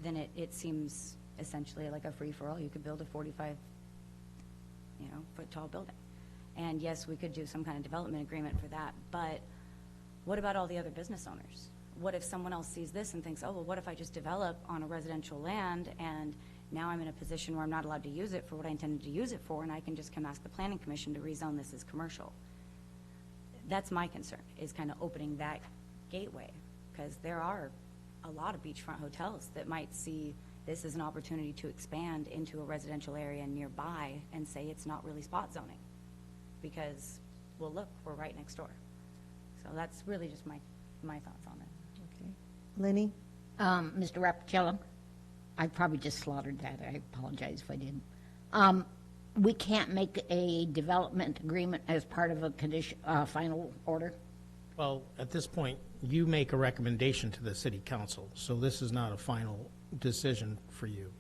then it seems essentially like a free-for-all. You could build a 45 foot tall building. And yes, we could do some kind of development agreement for that, but what about all the other business owners? What if someone else sees this and thinks, oh, well, what if I just develop on a residential land and now I'm in a position where I'm not allowed to use it for what I intended to use it for, and I can just come ask the planning commission to rezone this as commercial? That's my concern, is kind of opening that gateway, because there are a lot of beachfront hotels that might see this as an opportunity to expand into a residential area nearby and say it's not really spot zoning, because, well, look, we're right next door. So that's really just my thoughts on it. Okay. Lenny? Mr. Rappacello, I probably just slaughtered that. I apologize if I didn't. We can't make a development agreement as part of a condition, final order? Well, at this point, you make a recommendation to the city council, so this is not a final decision for you.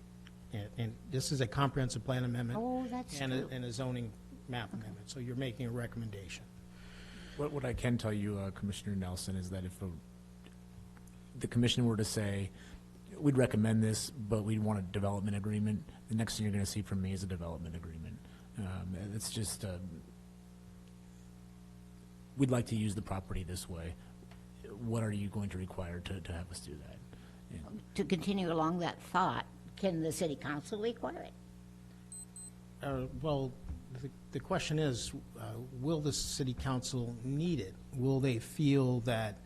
And this is a comprehensive plan amendment. Oh, that's true. And a zoning map amendment, so you're making a recommendation. What I can tell you, Commissioner Nelson, is that if the commission were to say, we'd recommend this, but we want a development agreement, the next thing you're going to see from me is a development agreement. It's just, we'd like to use the property this way. What are you going to require to have us do that? To continue along that thought, can the city council require it? Well, the question is, will the city council need it? Will they feel that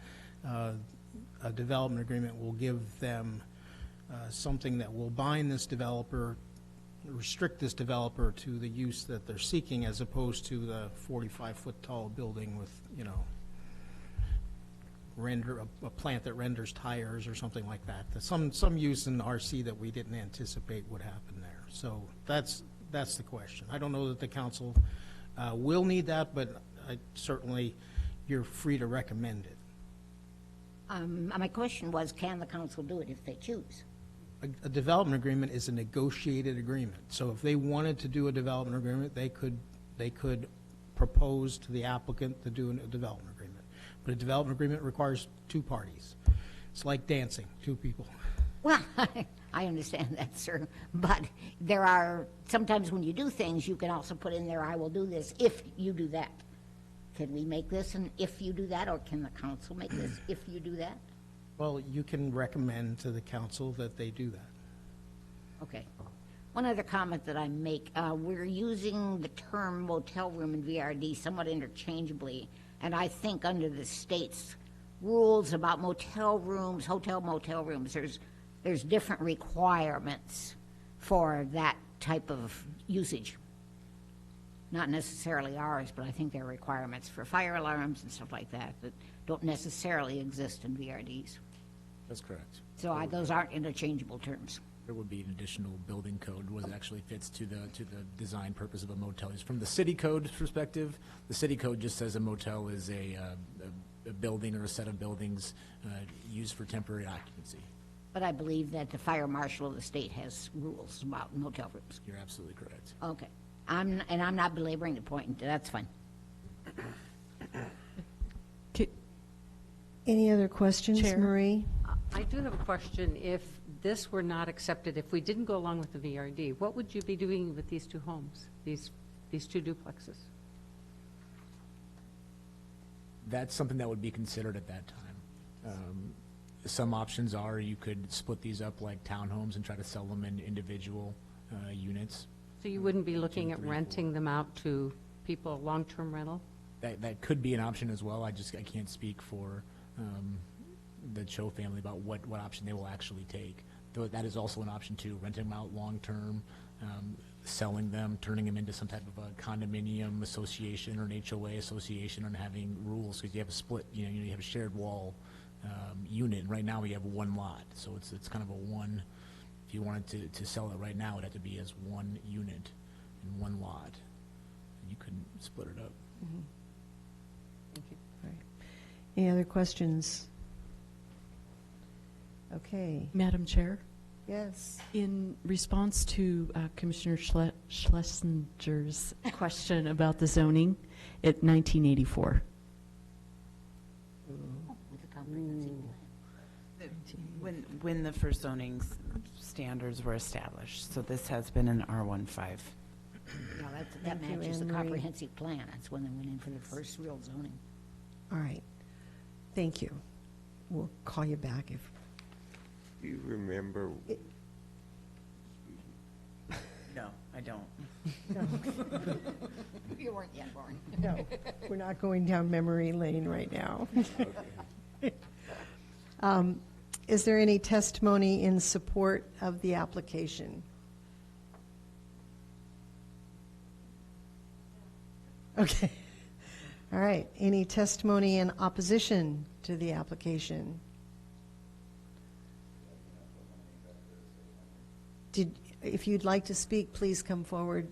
a development agreement will give them something that will bind this developer, restrict this developer to the use that they're seeking, as opposed to the 45-foot tall building with, a plant that renders tires or something like that? Some use in RC that we didn't anticipate would happen there. So that's the question. I don't know that the council will need that, but certainly you're free to recommend it. My question was, can the council do it if they choose? A development agreement is a negotiated agreement. So if they wanted to do a development agreement, they could propose to the applicant to do a development agreement. But a development agreement requires two parties. It's like dancing, two people. Well, I understand that, sir, but there are, sometimes when you do things, you can also put in there, I will do this if you do that. Can we make this an if you do that, or can the council make this if you do that? Well, you can recommend to the council that they do that. Okay. One other comment that I make, we're using the term motel room and VRD somewhat interchangeably, and I think under the state's rules about motel rooms, hotel motel rooms, there's different requirements for that type of usage. Not necessarily ours, but I think there are requirements for fire alarms and stuff like that that don't necessarily exist in VRDs. That's correct. So those aren't interchangeable terms. There would be an additional building code where it actually fits to the design purpose of a motel. From the city code perspective, the city code just says a motel is a building or a set of buildings used for temporary occupancy. But I believe that the fire marshal of the state has rules about motel rooms. You're absolutely correct. Okay. I'm not belaboring the point. That's fine. Any other questions, Chair? Marie? I do have a question. If this were not accepted, if we didn't go along with the VRD, what would you be doing with these two homes, these two duplexes? That's something that would be considered at that time. Some options are you could split these up like townhomes and try to sell them in individual units. So you wouldn't be looking at renting them out to people, long-term rental? That could be an option as well. I can't speak for the Cho family about what option they will actually take. Though that is also an option too, renting them out long-term, selling them, turning them into some type of a condominium association or an HOA association, and having rules, because you have a split, you have a shared wall unit. And right now we have one lot, so it's kind of a one. If you wanted to sell it right now, it'd have to be as one unit in one lot. You couldn't split it up. Mm-hmm. Thank you. All right. Any other questions? Okay. Madam Chair, Yes. in response to Commissioner Schlesinger's question about the zoning, at 1984. With a comprehensive plan. When the first zoning standards were established, so this has been an R15. No, that Thank you, matches the Anne Marie. comprehensive plan. That's when they went in for the first real zoning. All right. Thank you. We'll call you back if. Do you remember, No, I don't. You weren't yet born. No, we're not going down memory lane right now. Is there any testimony in support of the application? Okay. All right. Any testimony in opposition to the application? If you'd like to speak, please come forward.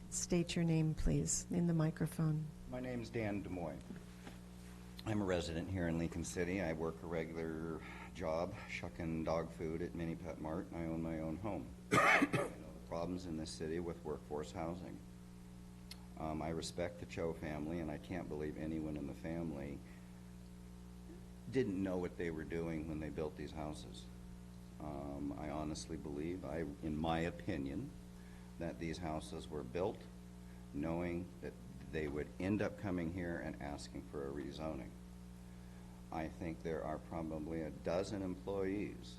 State your name, please, in the microphone. My name's Dan DeMoy. I'm a resident here in Lincoln City. I work a regular job shucking dog food at Mini Pet Mart, and I own my own home. I know the problems in this city with workforce housing. I respect the Cho family, and I can't believe anyone in the family didn't know what they were doing when they built these houses. I honestly believe, in my opinion, that these houses were built knowing that they would end up coming here and asking for a rezoning. I think there are probably a dozen employees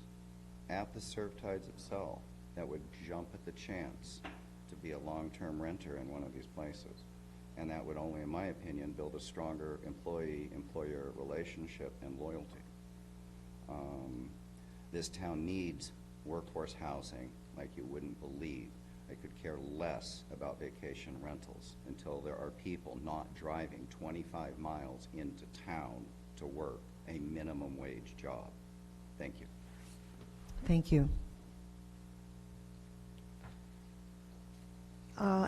at the Surf Tides itself that would jump at the chance to be a long-term renter in one of these places. And that would only, in my opinion, build a stronger employee-employer relationship and loyalty. This town needs workforce housing like you wouldn't believe. I could care less about vacation rentals until there are people not driving 25 miles into town to work a minimum wage job. Thank you. Thank you.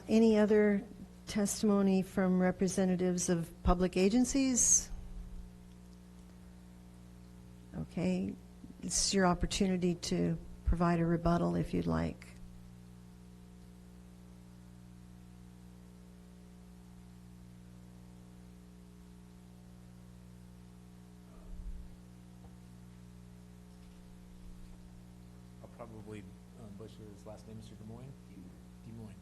Any other testimony from representatives of public agencies? Okay, it's your opportunity to provide a rebuttal if you'd like. I'll probably butcher his last name, Mr. Des Moines. Des Moines.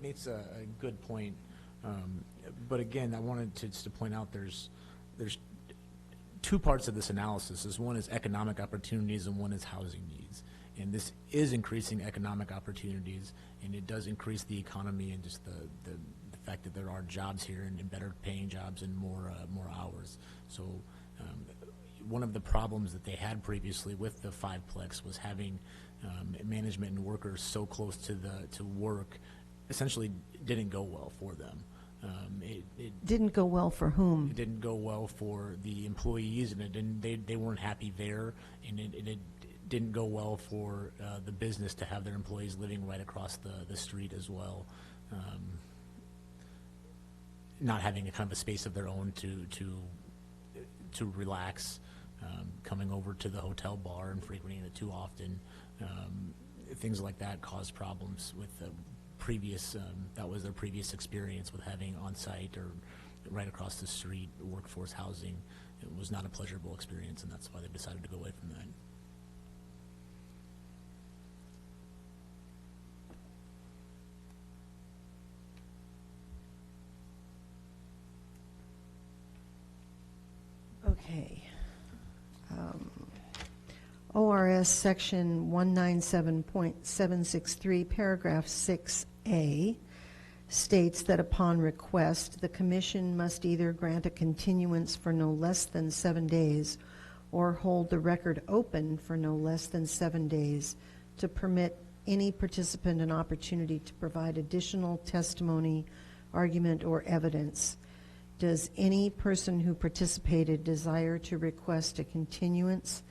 Nate's a good point, but again, I wanted to just to point out there's two parts of this analysis. One is economic opportunities and one is housing needs. And this is increasing economic opportunities, and it does increase the economy and just the fact that there are jobs here and better paying jobs and more hours. So one of the problems that they had previously with the fiveplex was having management and workers so close to work essentially didn't go well for them. It Didn't go well for whom? It didn't go well for the employees, and they weren't happy there, and it didn't go well for the business to have their employees living right across the street as well. Not having a kind of a space of their own to relax, coming over to the hotel bar and frequenting it too often. Things like that caused problems with the previous, that was their previous experience with having on-site or right across the street workforce housing. It was not a pleasurable experience, and that's why they decided to go away from that. Okay. ORS Section 197.763, Paragraph 6A states that upon request, the Commission must either grant a continuance for no less than 7 days or hold the record open for no less than 7 days to permit any participant an opportunity to provide additional testimony, argument, or evidence. Does any person who participated desire to request a continuance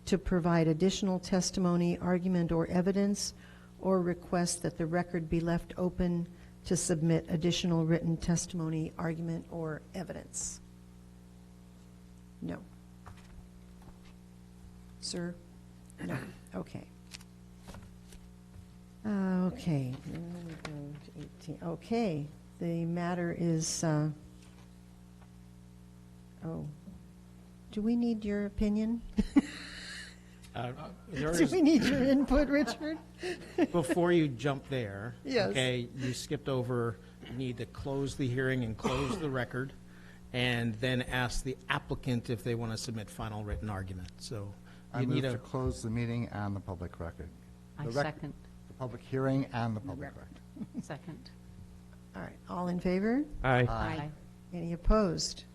to provide additional testimony, argument, or evidence, or request that the record be left open to submit additional written testimony, argument, or evidence? No. Sir? No. Okay. Okay. Then we go to 18. Okay. The matter is, oh, do we need your opinion? Do we need your input, Richard? Before you jump there, Yes. okay, you skipped over, you need to close the hearing and close the record, and then ask the applicant if they want to submit final written argument. So I you move need to a, close the meeting and the public record. I The second. The public hearing and the public record. Second. All right. All in favor? Aye. Aye. Any opposed?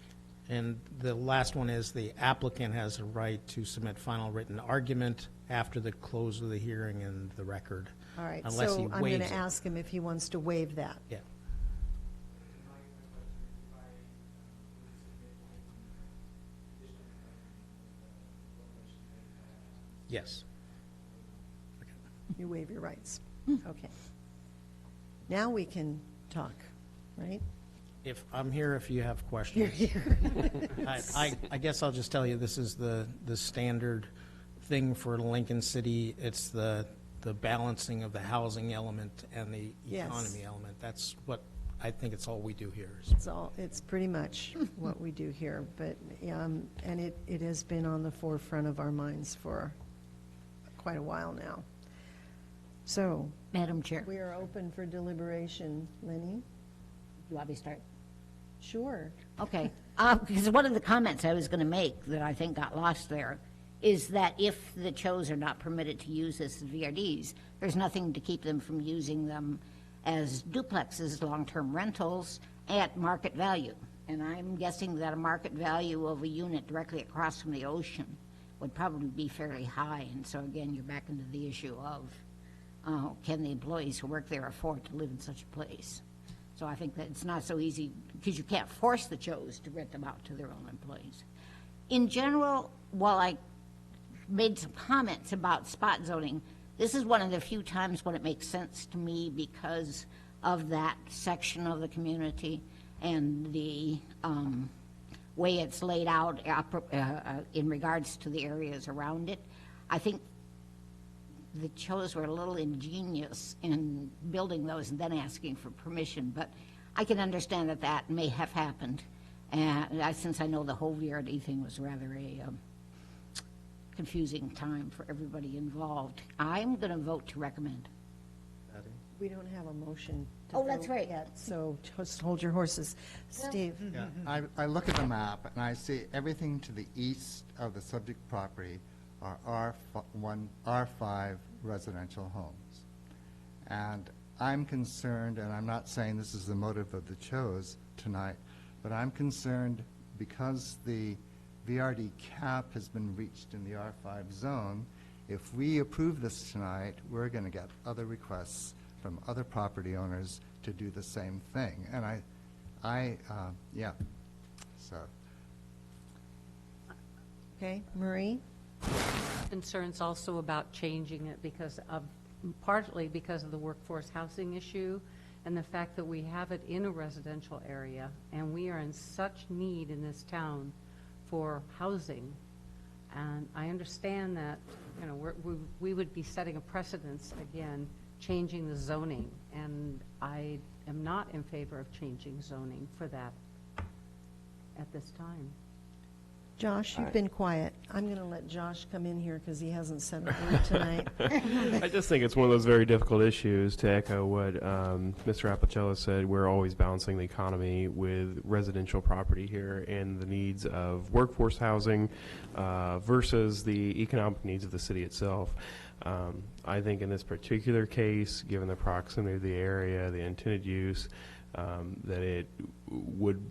and the last one is the applicant has a right to submit final written argument after the close of the hearing and the record. All right. Unless he So I'm going waives to it. ask him if he wants to waive that. Yeah. Yes. You waive your rights. Okay. Now we can talk, right? If, I'm here if you have You're questions. here. I guess I'll just tell you, this is the standard thing for Lincoln City. It's the balancing of the housing element and the Yes. economy element. That's what, I think it's all we do here. It's pretty much what we do here, but, and it has been on the forefront of our minds for quite a while now. So, Madam Chair, we are open for deliberation. Lenny? you want me to start? Sure. Okay. Because one of the comments I was going to make that I think got lost there is that if the CHOs are not permitted to use this as VRDs, there's nothing to keep them from using them as duplexes, long-term rentals, at market value. And I'm guessing that a market value of a unit directly across from the ocean would probably be fairly high. And so again, you're back into the issue of can the employees who work there afford to live in such a place? So I think that it's not so easy, because you can't force the CHOs to rent them out to their own employees. In general, while I made some comments about spot zoning, this is one of the few times when it makes sense to me because of that section of the community and the way it's laid out in regards to the areas around it. I think the CHOs were a little ingenious in building those and then asking for permission, but I can understand that that may have happened. And since I know the whole VRD thing was rather a confusing time for everybody involved, I'm going to vote to recommend. We don't have a motion to Oh, that's vote right. yet, so just hold your horses. Steve? Yeah, I look at the map and I see everything to the east of the subject property are R5 residential homes. And I'm concerned, and I'm not saying this is the motive of the CHOs tonight, but I'm concerned because the VRD cap has been reached in the R5 zone. If we approve this tonight, we're going to get other requests from other property owners to do the same thing. And yeah, so. Okay, Marie? Concerns also about changing it partly because of the workforce housing issue and the fact that we have it in a residential area, and we are in such need in this town for housing. And I understand that, you know, we would be setting a precedence, again, changing the zoning, and I am not in favor of changing zoning for that at this time. Josh, you've been quiet. I'm going to let Josh come in here because he hasn't said a word tonight. I just think it's one of those very difficult issues. To echo what Mr. Apicella said, we're always balancing the economy with residential property here and the needs of workforce housing versus the economic needs of the city itself. I think in this particular case, given the proximity of the area, the intended use, that it would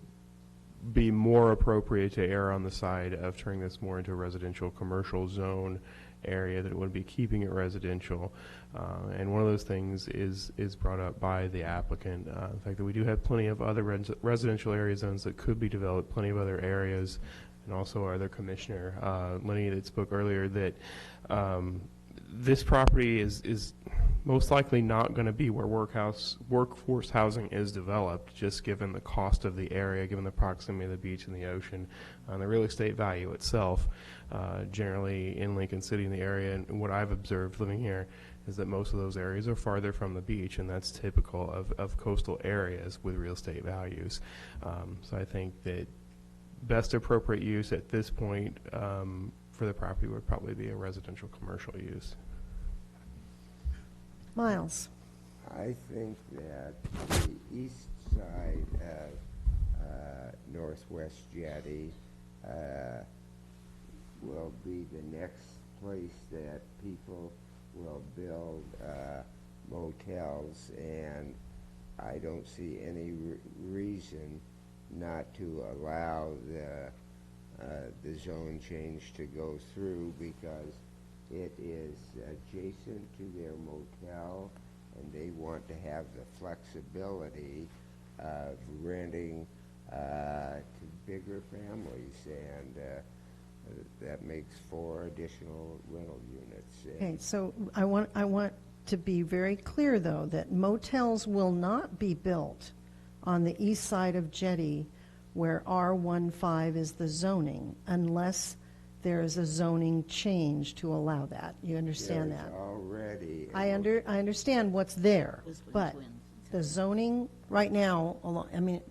be more appropriate to err on the side of turning this more into a residential commercial zone area, that it would be keeping it residential. And one of those things is brought up by the applicant, the fact that we do have plenty of other residential area zones that could be developed, plenty of other areas, and also our other commissioner, Lenny, that spoke earlier, that this property is most likely not going to be where workforce housing is developed, just given the cost of the area, given the proximity of the beach and the ocean, and the real estate value itself. Generally in Lincoln City in the area, and what I've observed living here is that most of those areas are farther from the beach, and that's typical of coastal areas with real estate values. So I think that best appropriate use at this point for the property would probably be a residential commercial use. Miles? I think that the east side of Northwest Jetty will be the next place that people will build motels, and I don't see any reason not to allow the zone change to go through, because it is adjacent to their motel, and they want to have the flexibility of renting to bigger families, and that makes 4 additional rental units. Okay, so I want to be very clear, though, that motels will not be built on the east side of Jetty where R15 is the zoning, unless there is a zoning change to allow that. You understand There's that? already. I understand what's there, but the zoning right now, I mean,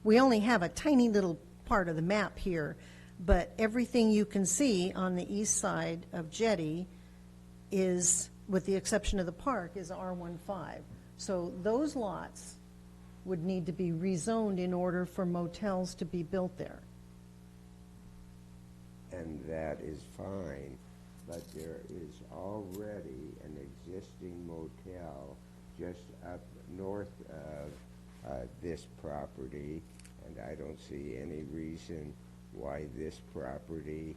we only have a tiny little part of the map here, but everything you can see on the east side of Jetty is, with the exception of the park, is R15. So those lots would need to be rezoned in order for motels to be built there. And that is fine, but there is already an existing motel just up north of this property, and I don't see any reason why this property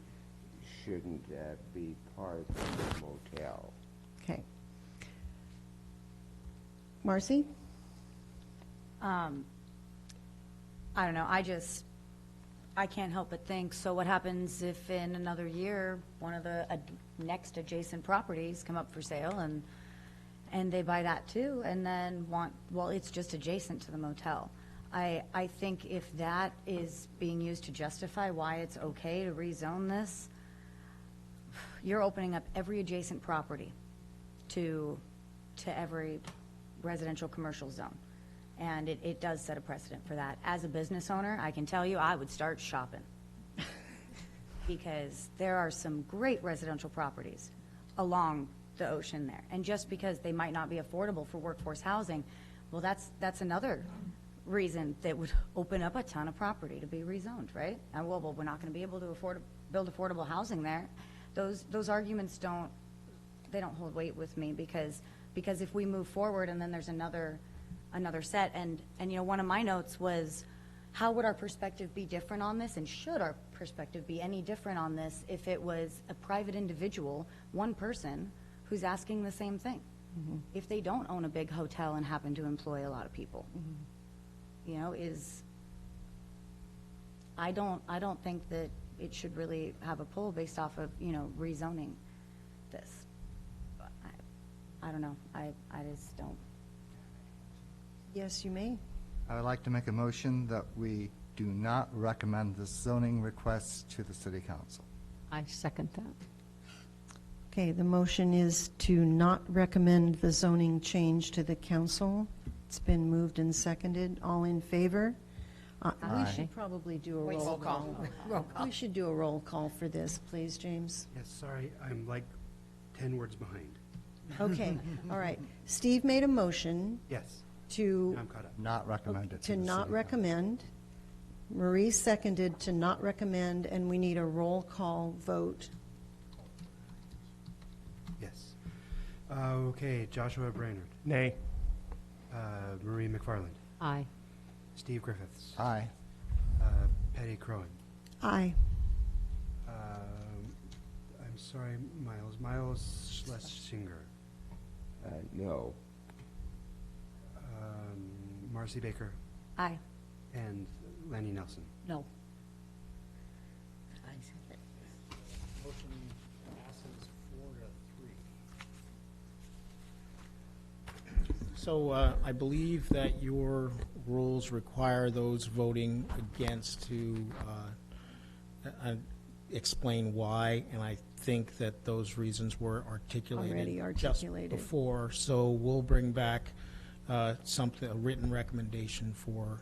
shouldn't be part of the motel. Okay. Marcy? I don't know, I can't help but think, so what happens if in another year, one of the next adjacent properties come up for sale and they buy that too, and then well, it's just adjacent to the motel. I think if that is being used to justify why it's okay to rezone this, you're opening up every adjacent property to every residential commercial zone. And it does set a precedent for that. As a business owner, I can tell you, I would start shopping. Because there are some great residential properties along the ocean there. And just because they might not be affordable for workforce housing, well, that's another reason that would open up a ton of property to be rezoned, right? And well, we're not going to be able to build affordable housing there. Those arguments don't hold weight with me because if we move forward and then there's another set, and you know, one of my notes was, how would our perspective be different on this, and should our perspective be any different on this if it was a private individual, one person, who's asking the same thing? Mm-hmm. If they don't own a big hotel and happen to employ a lot of people, mm-hmm. you know, I don't think that it should really have a pull based off of, you know, rezoning this. I don't know. I just don't. Yes, you may. I would like to make a motion that we do not recommend the zoning request to the city council. I second that. Okay, the motion is to not recommend the zoning change to the council. It's been moved and seconded. All in favor? We should probably do a roll call. We should do a roll call for this, please, James. Yes, sorry, I'm like 10 words behind. Okay, all right. Steve made a motion Yes, to, I'm caught up. Not recommended to the not city recommend. Marie seconded to not recommend, and we need a roll call vote. Yes. Okay, Joshua Brainerd, Nay. Marie McFarland, Aye. Steve Griffiths, council. Aye. Patty Crowan. Aye. I'm sorry, Miles Schlesinger, No. Marcy Baker, Aye. and Lanny Nelson. No. Motion passes 4-3. So I believe that your rules require those voting against to explain why, and I think that those reasons were articulated Already just articulated. before. So we'll bring back a written recommendation for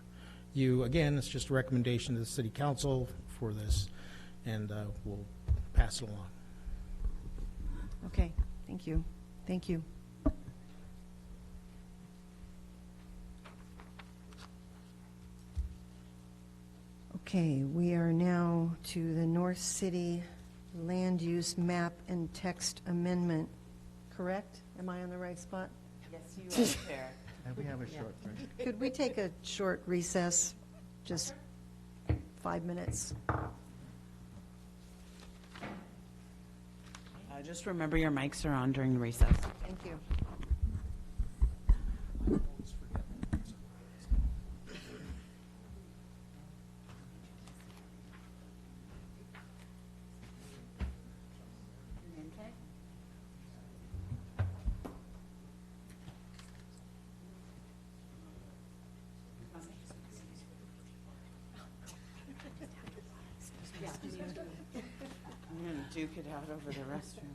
you. Again, it's just a recommendation to the city council for this, and we'll pass it along. Okay, thank you. Thank you. Okay, we are now to the North City Land Use Map and Text Amendment, correct? Am I on the right spot? Yes, you are, Chair. And we have a short break. Could we take a short recess, just 5 minutes? Just remember your mics are on during the recess. Thank you. I'm going to duke it out over the restroom.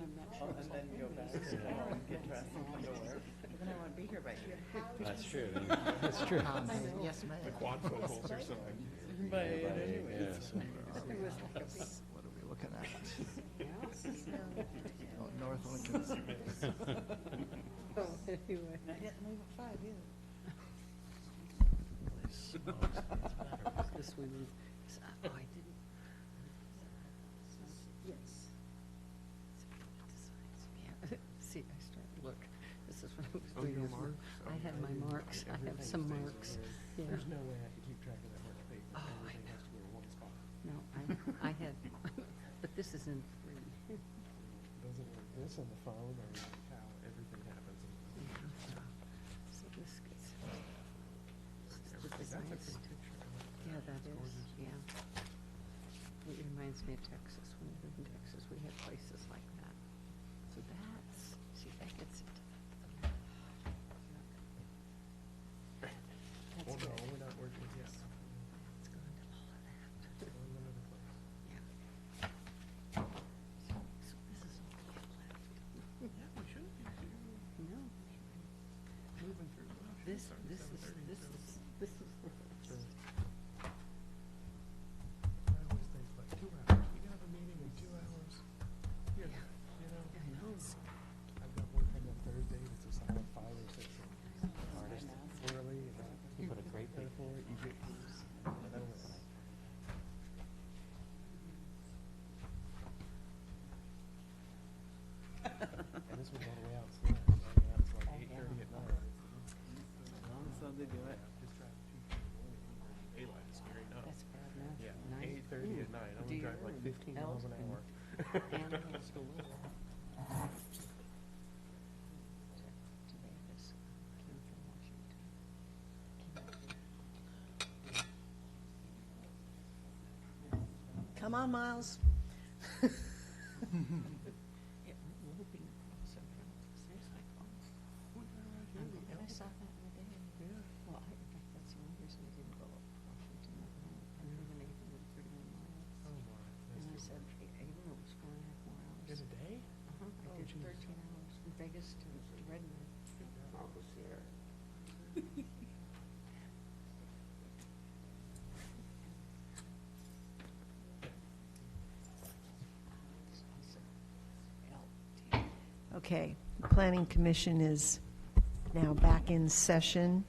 And then go back and get dressed and go to work. Then I won't be here by you. That's true. That's true. Yes, ma'am. The quadruples or something. But anyways. What are we looking at? Oh, North Lincoln. Oh, anyway. Not yet to leave at 5 either. This one, oh, I didn't. Yes. Yeah, see, I started, look, this is what I was doing. This one. I had my marks, I have some marks. Yeah. There's no way I could keep track of that much paper. Oh, I Everything has to go in one spot. No, I had, but this is in 3. Does it like this on the phone or like how everything happens? So this gets, That's a nice. cool picture. Yeah, that is, yeah. It reminds me of Texas. When we lived in Texas, we had places like that. So that's, see, that gets it. That's Well, no, good. we're not working yet. It's gone to all of that. We're in another place. Yeah. So this is all we have left. Yeah, we should be No, moving through. Well, this should is, start at 7:30, this so- is. So, I always think like 2 hours. We can have a meeting in 2 hours. Here, Yeah. you know. I know. I've got one thing on Thursday that's a solid 5 or 6 artists early. You put a great there for it. You get yours. And then it's like, and this one's all the way out. So it's like 8:30 at night. So they do it. Just drive 2 daylight is scary enough. That's bad enough. Yeah, Nice. 8:30 at night. I'm gonna drive like 15 miles an hour. Animals galore. Davis came from Washington. Come on, Miles. Yeah, whooping across in front of us. There's like, oh, I'm glad I saw that in the day. Well, in fact, that's the only reason I didn't go up Washington that night. I live in 831 miles. Oh my. And I said, even though it was 4.5 more In hours. a day? I Oh, did geez. 13 hours from Vegas to Redmond. Almost there. Okay, the Planning Commission is now back in session.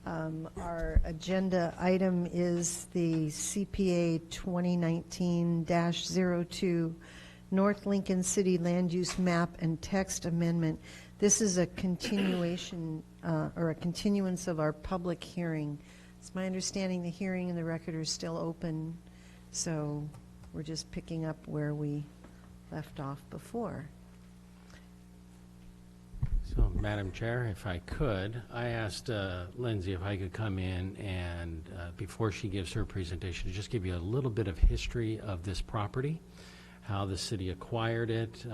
Our agenda item is the CPA 2019-02 North Lincoln City Land Use Map and Text Amendment. This is a continuation, or a continuance of our public hearing. It's my understanding the hearing and the record are still open, so we're just picking up where we left off before. So, Madam Chair, if I could, I asked Lindsay if I could come in and, before she gives her presentation, to just give you a little bit of history of this property, how the city acquired it,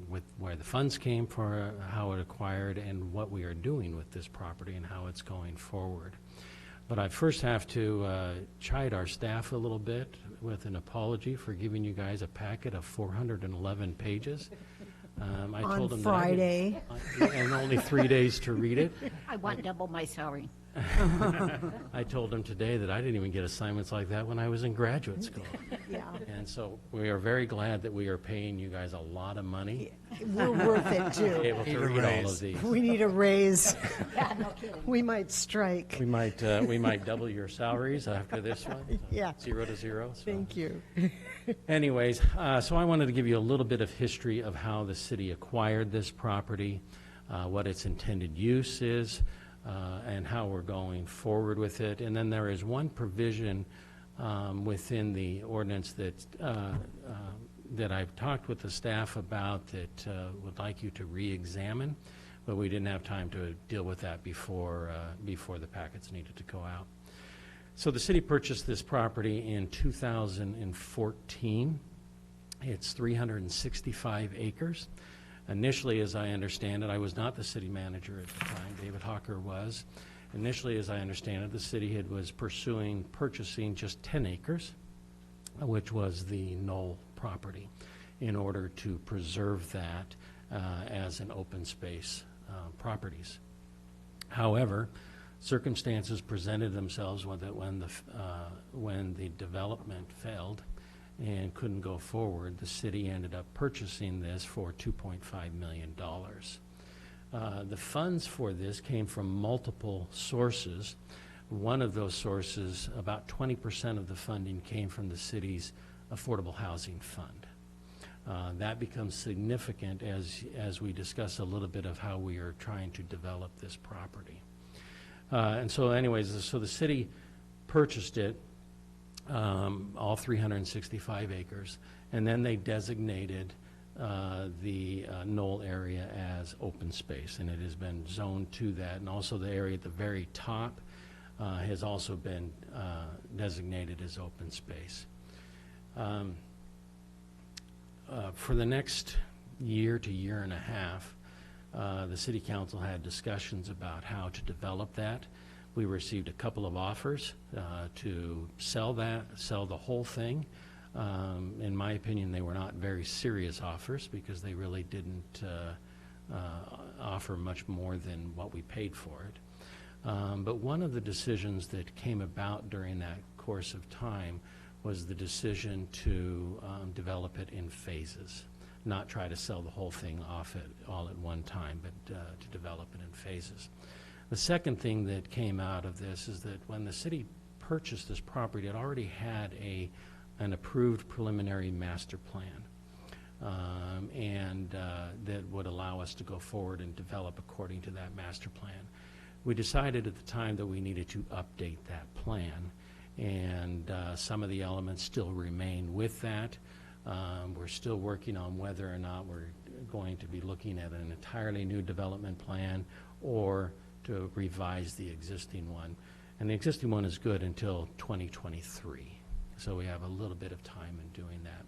with where the funds came for how it acquired, and what we are doing with this property and how it's going forward. But I first have to chide our staff a little bit with an apology for giving you guys a packet of 411 pages. I On told them Friday. that and only 3 days to read it. I want double my salary. I told them today that I didn't even get assignments like that when I was in graduate school. Yeah, And so we are very glad that we are paying you guys a lot of money we're worth it to be too. able to read all of these. We need a raise. Yeah, no kidding. We might strike. We might double your salaries after this one. Yeah. 0 to 0. So. Thank you. Anyways, so I wanted to give you a little bit of history of how the city acquired this property, what its intended use is, and how we're going forward with it. And then there is one provision within the ordinance that I've talked with the staff about that would like you to re-examine, but we didn't have time to deal with that before the packets needed to go out. So the city purchased this property in 2014. It's 365 acres. Initially, as I understand it, I was not the city manager at the time, David Hawker was. Initially, as I understand it, the city was purchasing just 10 acres, which was the Knoll property. in order to preserve that as an open space properties. However, circumstances presented themselves when the development failed and couldn't go forward. The city ended up purchasing this for $2.5 million. The funds for this came from multiple sources. One of those sources, about 20% of the funding came from the city's Affordable Housing Fund. That becomes significant as we discuss a little bit of how we are trying to develop this property. And so anyways, so the city purchased it, all 365 acres, and then they designated the Knoll area as open space, and it has been zoned to that. And also the area at the very top has also been designated as open space. For the next year to year and a half, the City Council had discussions about how to develop that. We received a couple of offers to sell the whole thing. In my opinion, they were not very serious offers because they really didn't offer much more than what we paid for it. But one of the decisions that came about during that course of time was the decision to develop it in phases, not try to sell the whole thing off all at one time, but to develop it in phases. The second thing that came out of this is that when the city purchased this property, it already had an approved preliminary master plan, and that would allow us to go forward and develop according to that master plan. We decided at the time that we needed to update that plan, and some of the elements still remain with that. We're still working on whether or not we're going to be looking at an entirely new development plan or to revise the existing one. And the existing one is good until 2023. So we have a little bit of time in doing that.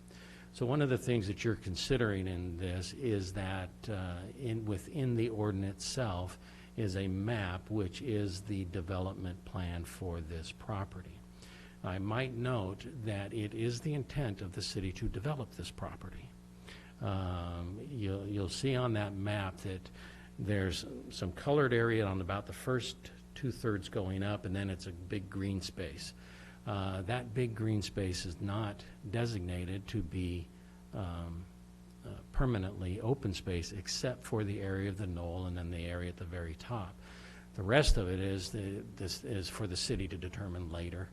So one of the things that you're considering in this is that within the ordinance itself is a map, which is the development plan for this property. I might note that it is the intent of the city to develop this property. You'll see on that map that there's some colored area on about the first 2/3 going up, and then it's a big green space. That big green space is not designated to be permanently open space except for the area of the knoll and then the area at the very top. The rest of it is for the city to determine later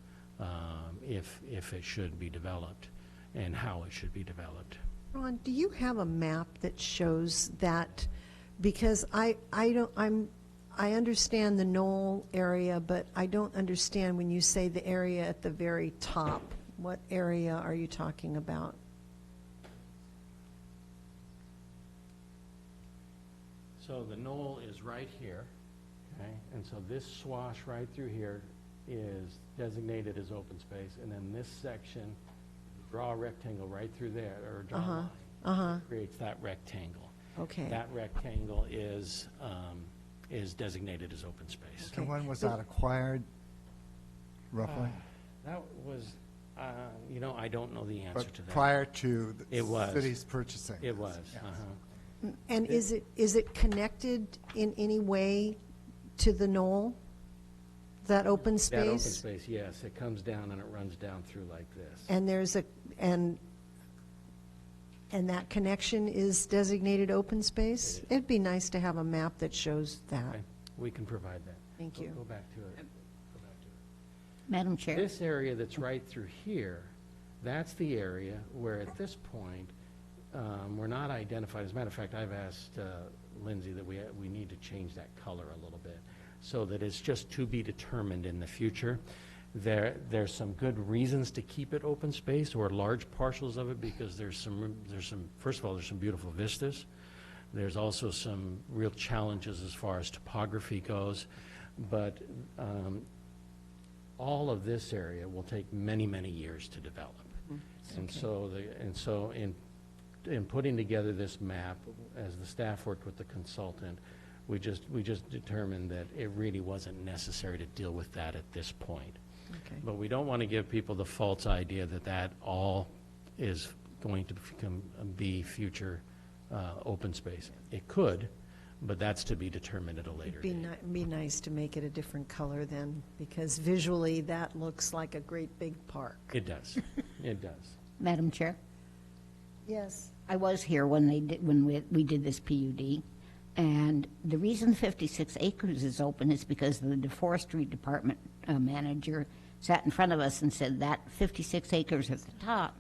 if it should be developed and how it should be developed. Ron, do you have a map that shows that? Because I understand the knoll area, but I don't understand when you say the area at the very top. What area are you talking about? So the knoll is right here, okay? And so this swash right through here is designated as open space, and then this section, draw a rectangle right through there, or draw a line, creates that rectangle. Okay. That rectangle is designated as open space. And when was that acquired, roughly? That was, I don't know the answer to But that. prior to the It was. city's purchasing? It this, was, yes. And is it connected in any way to the knoll? That open space? That open space, yes. It comes down and it runs down through like this. And there's and that connection is designated open space? It'd be nice to have a map that shows that. Okay, we can provide that. Thank you. Go back to it. Go back to it. Madam Chair. This area that's right through here, that's the area where at this point, we're not identified. As a matter of fact, I've asked Lindsay that we need to change that color a little bit so that it's just to be determined in the future. There's some good reasons to keep it open space or large parcels of it because there's some, first of all, there's some beautiful vistas. There's also some real challenges as far as topography goes. But all of this area will take many, many years to develop. And so in putting together this map, as the staff worked with the consultant, we just determined that it really wasn't necessary to deal with that at this point. Okay. But we don't want to give people the false idea that that all is going to be future open space. It could, but that's to be determined at a later date. Be nice to make it a different color then, because visually that looks like a great big park. It does. It does. Madam Chair, Yes. I was here when we did this PUD, and the reason 56 acres is open is because the forestry department manager sat in front of us and said that 56 acres at the top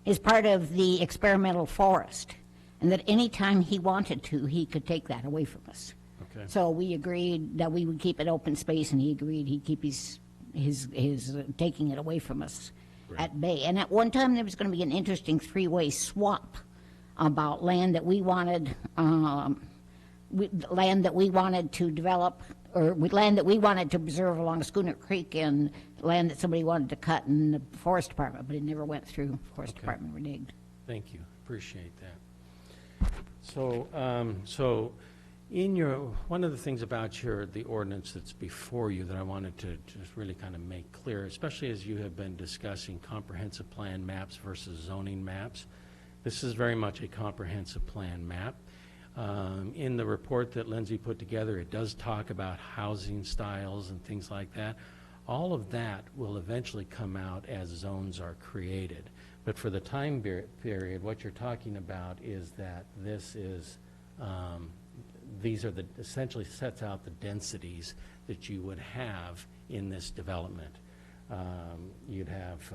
is part of the experimental forest, and that any time he wanted to, he could take that away from us. Okay. So we agreed that we would keep it open space, and he agreed he'd keep his taking it away from us at bay. And at one time, there was going to be an interesting three-way swap about land that we wanted, land that we wanted to develop, or land that we wanted to preserve along Schooner Creek, and land that somebody wanted to cut in the forest department, but it never went through. Forest department reneged. Thank you. Appreciate that. So, one of the things about the ordinance that's before you that I wanted to just really kind of make clear, especially as you have been discussing comprehensive plan maps versus zoning maps, this is very much a comprehensive plan map. In the report that Lindsay put together, it does talk about housing styles and things like that. All of that will eventually come out as zones are created. But for the time period, what you're talking about is that this is, these are essentially sets out the densities that you would have in this development. You'd have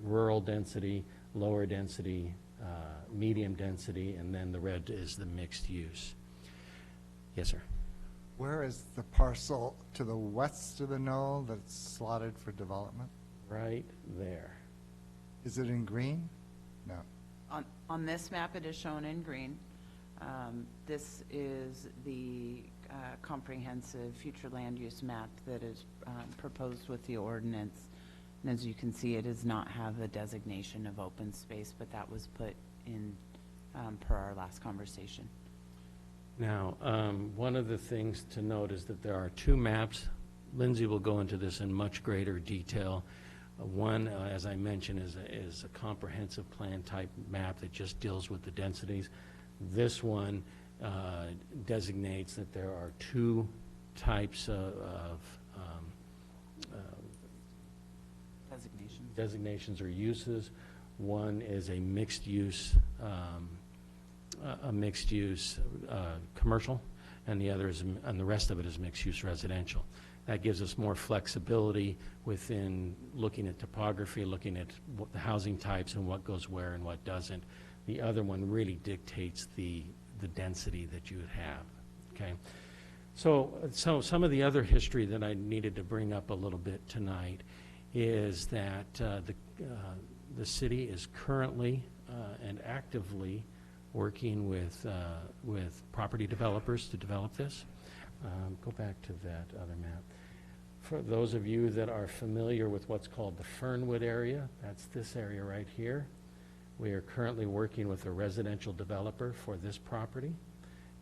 rural density, lower density, medium density, and then the red is the mixed use. Yes, sir. Where is the parcel to the west of the knoll that's slotted for development? Right there. Is it in green? No. On this map, it is shown in green. This is the comprehensive future land use map that is proposed with the ordinance. And as you can see, it does not have a designation of open space, but that was put in per our last conversation. Now, one of the things to note is that there are two maps. Lindsay will go into this in much greater detail. One, as I mentioned, is a comprehensive plan type map that just deals with the densities. This one designates that there are two types of designations or uses. One is a mixed use commercial, and the other is, and the rest of it is mixed use residential. That gives us more flexibility within looking at topography, looking at what the housing types and what goes where and what doesn't. The other one really dictates the density that you would have, okay? So some of the other history that I needed to bring up a little bit tonight is that the city is currently and actively working with property developers to develop this. Go back to that other map. For those of you that are familiar with what's called the Fernwood area, that's this area right here. We are currently working with a residential developer for this property.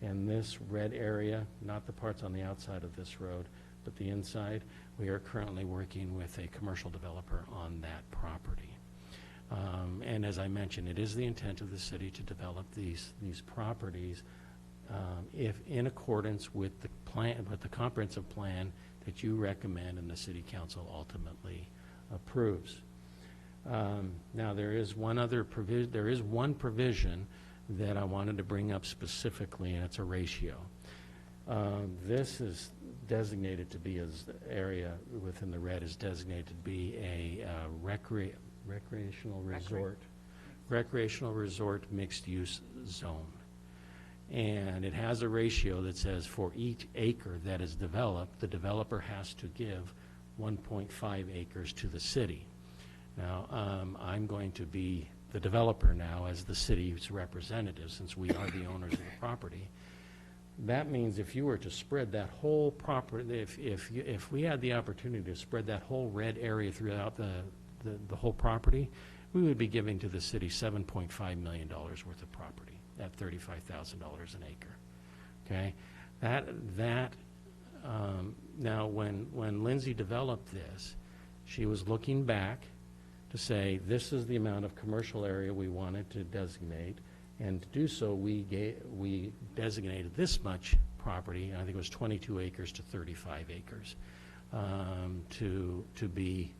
And this red area, not the parts on the outside of this road, but the inside, we are currently working with a commercial developer on that property. And as I mentioned, it is the intent of the city to develop these properties if in accordance with the plan, with the comprehensive plan that you recommend and the city council ultimately approves. Now there is one other provision. There is one provision that I wanted to bring up specifically, and it's a ratio. This is designated to be, as the area within the red is designated to be a recreational resort mixed use zone. And it has a ratio that says for each acre that is developed, the developer has to give 1.5 acres to the city. Now, I'm going to be the developer now as the city's representative, since we are the owners of the property. That means if you were to spread that whole property, if we had the opportunity to spread that whole red area throughout the whole property, we would be giving to the city $7.5 million worth of property at $35,000 an acre. Okay, now when Lindsay developed this, she was looking back to say, this is the amount of commercial area we wanted to designate, and to do so, we designated this much property, I think it was 22 acres to 35 acres, to be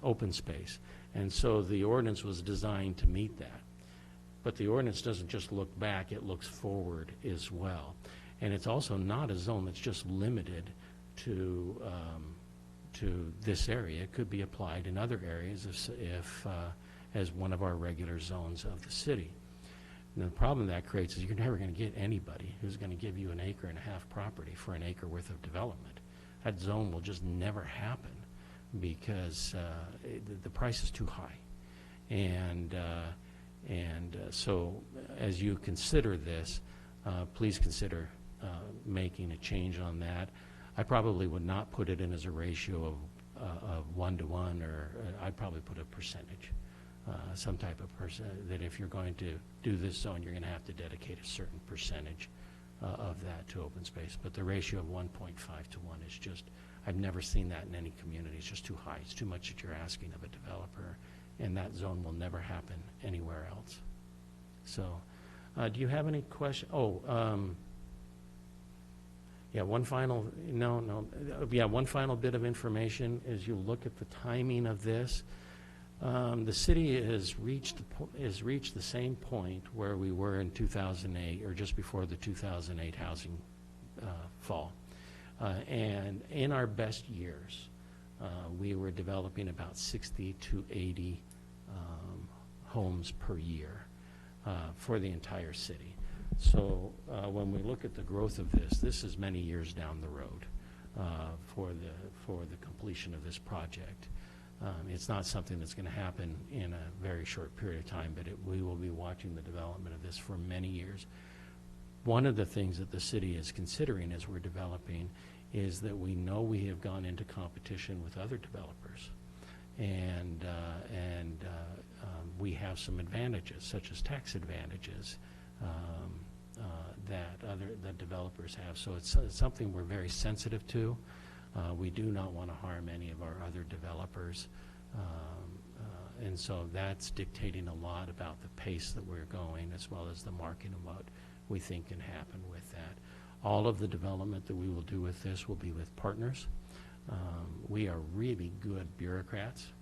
open space. And so the ordinance was designed to meet that. But the ordinance doesn't just look back, it looks forward as well. And it's also not a zone that's just limited to this area. It could be applied in other areas if as one of our regular zones of the city. And the problem that creates is you're never going to get anybody who's going to give you an acre and a half property for an acre worth of development. That zone will just never happen because the price is too high. And so as you consider this, please consider making a change on that. I probably would not put it in as a ratio of 1-to-1, or I'd probably put a percentage, some type of that if you're going to do this zone, you're going to have to dedicate a certain percentage of that to open space. But the ratio of 1.5 to 1 is just, I've never seen that in any community. It's just too high. It's too much that you're asking of a developer, and that zone will never happen anywhere else. So, do you have any question? Yeah, one final bit of information as you look at the timing of this. The city has reached the same point where we were in 2008, or just before the 2008 housing fall. And in our best years, we were developing about 60 to 80 homes per year for the entire city. So when we look at the growth of this is many years down the road for the completion of this project. It's not something that's going to happen in a very short period of time, but we will be watching the development of this for many years. One of the things that the city is considering as we're developing is that we know we have gone into competition with other developers, and we have some advantages, such as tax advantages, that developers have. So it's something we're very sensitive to. We do not want to harm any of our other developers. And so that's dictating a lot about the pace that we're going, as well as the market and what we think can happen with that. All of the development that we will do with this will be with partners. We are really good bureaucrats.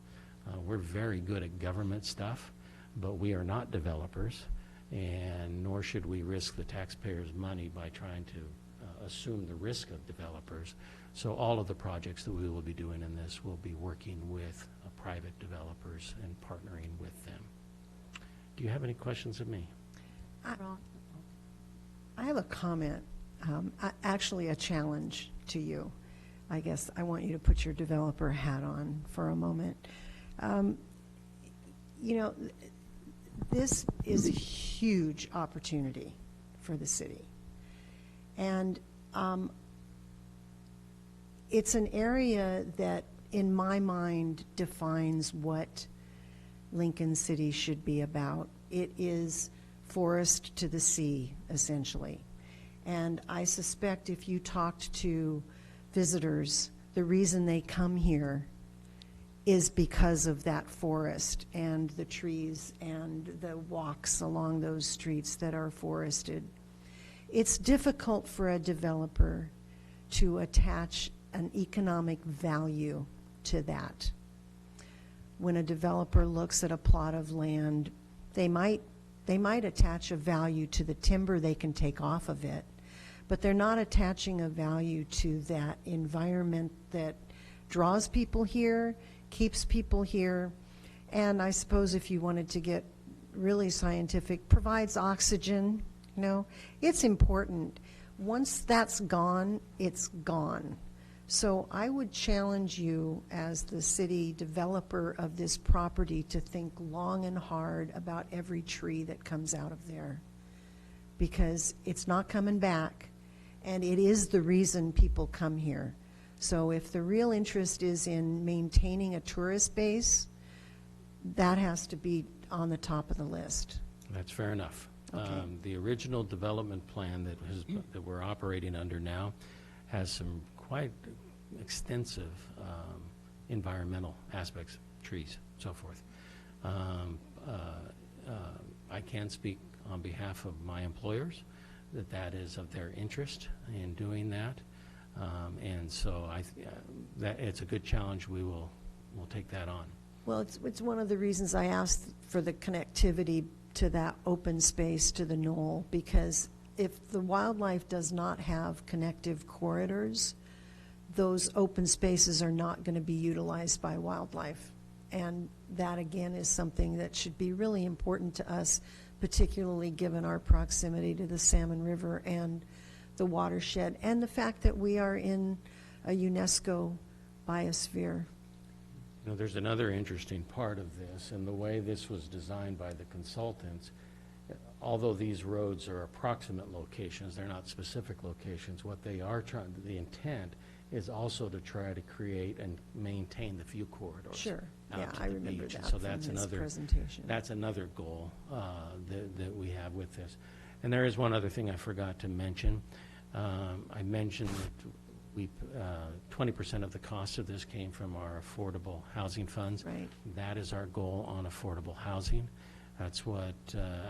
We're very good at government stuff, but we are not developers, and nor should we risk the taxpayers' money by trying to assume the risk of developers. So all of the projects that we will be doing in this will be working with private developers and partnering with them. Do you have any questions of me? I have a comment, actually a challenge to you. I guess I want you to put your developer hat on for a moment. You know, this is a huge opportunity for the city. And it's an area that, in my mind, defines what Lincoln City should be about. It is forest to the sea, essentially. And I suspect if you talked to visitors, the reason they come here is because of that forest and the trees and the walks along those streets that are forested. It's difficult for a developer to attach an economic value to that. When a developer looks at a plot of land, they might attach a value to the timber they can take off of it, but they're not attaching a value to that environment that draws people here, keeps people here, and I suppose if you wanted to get really scientific, provides oxygen. You know, it's important. Once that's gone, it's gone. So I would challenge you as the city developer of this property to think long and hard about every tree that comes out of there, because it's not coming back, and it is the reason people come here. So if the real interest is in maintaining a tourist base, that has to be on the top of the list. That's fair enough. Okay. The original development plan that we're operating under now has some quite extensive environmental aspects, trees, so forth. I can speak on behalf of my employers that that is of their interest in doing that. And so that it's a good challenge. We'll take that on. Well, it's one of the reasons I asked for the connectivity to that open space to the knoll, because if the wildlife does not have connective corridors, those open spaces are not going to be utilized by wildlife. And that, again, is something that should be really important to us, particularly given our proximity to the Salmon River and the watershed, and the fact that we are in a UNESCO biosphere. You know, there's another interesting part of this, and the way this was designed by the consultants. Although these roads are approximate locations, they're not specific locations. What they are trying, the intent is also to try to create and maintain the view corridors. Sure. Out Yeah, to I the remember beach. And that so from that's his another presentation. That's another goal that we have with this. And there is one other thing I forgot to mention. I mentioned that we 20% of the cost of this came from our affordable housing funds. Right. That is our goal on affordable housing. That's what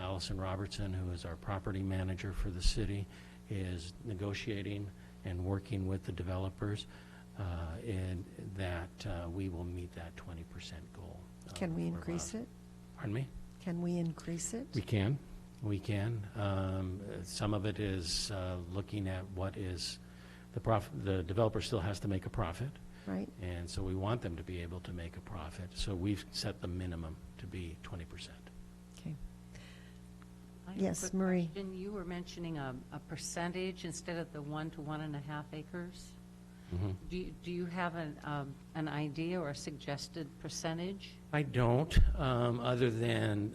Allison Robertson, who is our property manager for the city, is negotiating and working with the developers, and that we will meet that 20% goal. Can we for increase housing. it? Pardon me? Can we increase it? We can. We can. Some of it is looking at what is the profit. The developer still has to make a profit. Right. And so we want them to be able to make a profit. So we've set the minimum to be 20%. Okay. I have a Yes, quick Marie. question. You were mentioning a percentage instead of the 1 to 1.5 acres. Mhm. Do you have an idea or a suggested percentage? I don't, other than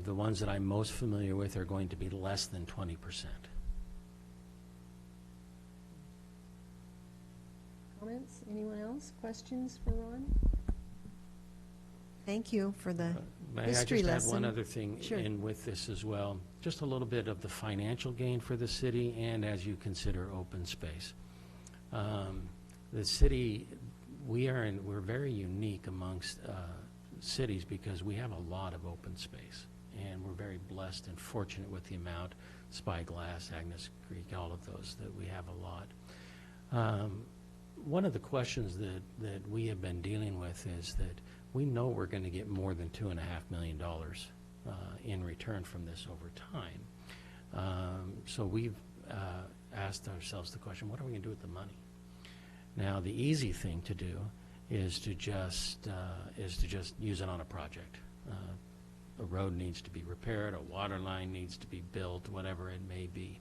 the ones that I'm most familiar with are going to be less than 20%. Comments? Anyone else? Questions for Ron? Thank you for the May I history just add lesson. one other thing Sure. in with this as well? Just a little bit of the financial gain for the city and as you consider open space. The city, we're very unique amongst cities because we have a lot of open space. And we're very blessed and fortunate with the amount, Spyglass, Agnes Creek, all of those, that we have a lot. One of the questions that we have been dealing with is that we know we're going to get more than $2.5 million in return from this over time. So we've asked ourselves the question, what are we going to do with the money? Now, the easy thing to do is to just use it on a project. A road needs to be repaired, a water line needs to be built, whatever it may be.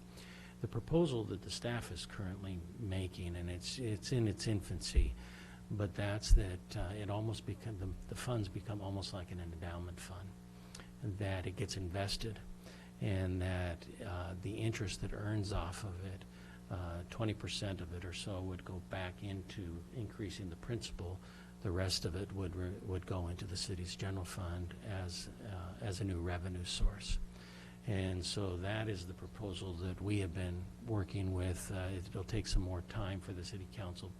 The proposal that the staff is currently making, and it's in its infancy, but that's that it almost become the funds become almost like an endowment fund, and that it gets invested, and that the interest that earns off of it, 20% of it or so would go back into increasing the principal. The rest of it would go into the city's general fund as a new revenue source. And so that is the proposal that we have been working with. It'll take some more time for the city council.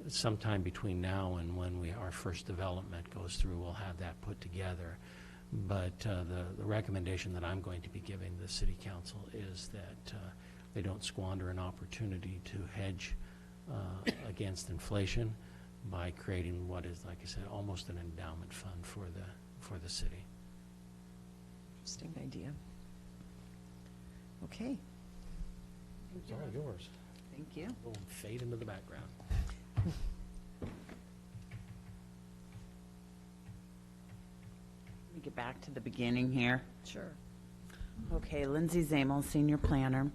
Sometime between now and when our first development goes through, we'll have that put together. But the recommendation that I'm going to be giving the city council is that they don't squander an opportunity to hedge against inflation by creating what is, like I said, almost an endowment fund for the city. Interesting idea. Okay. It's all yours. Thank you. We'll fade into the background. Let me get back to the beginning here. Sure. Okay, Lindsay Zamel, Senior Planner.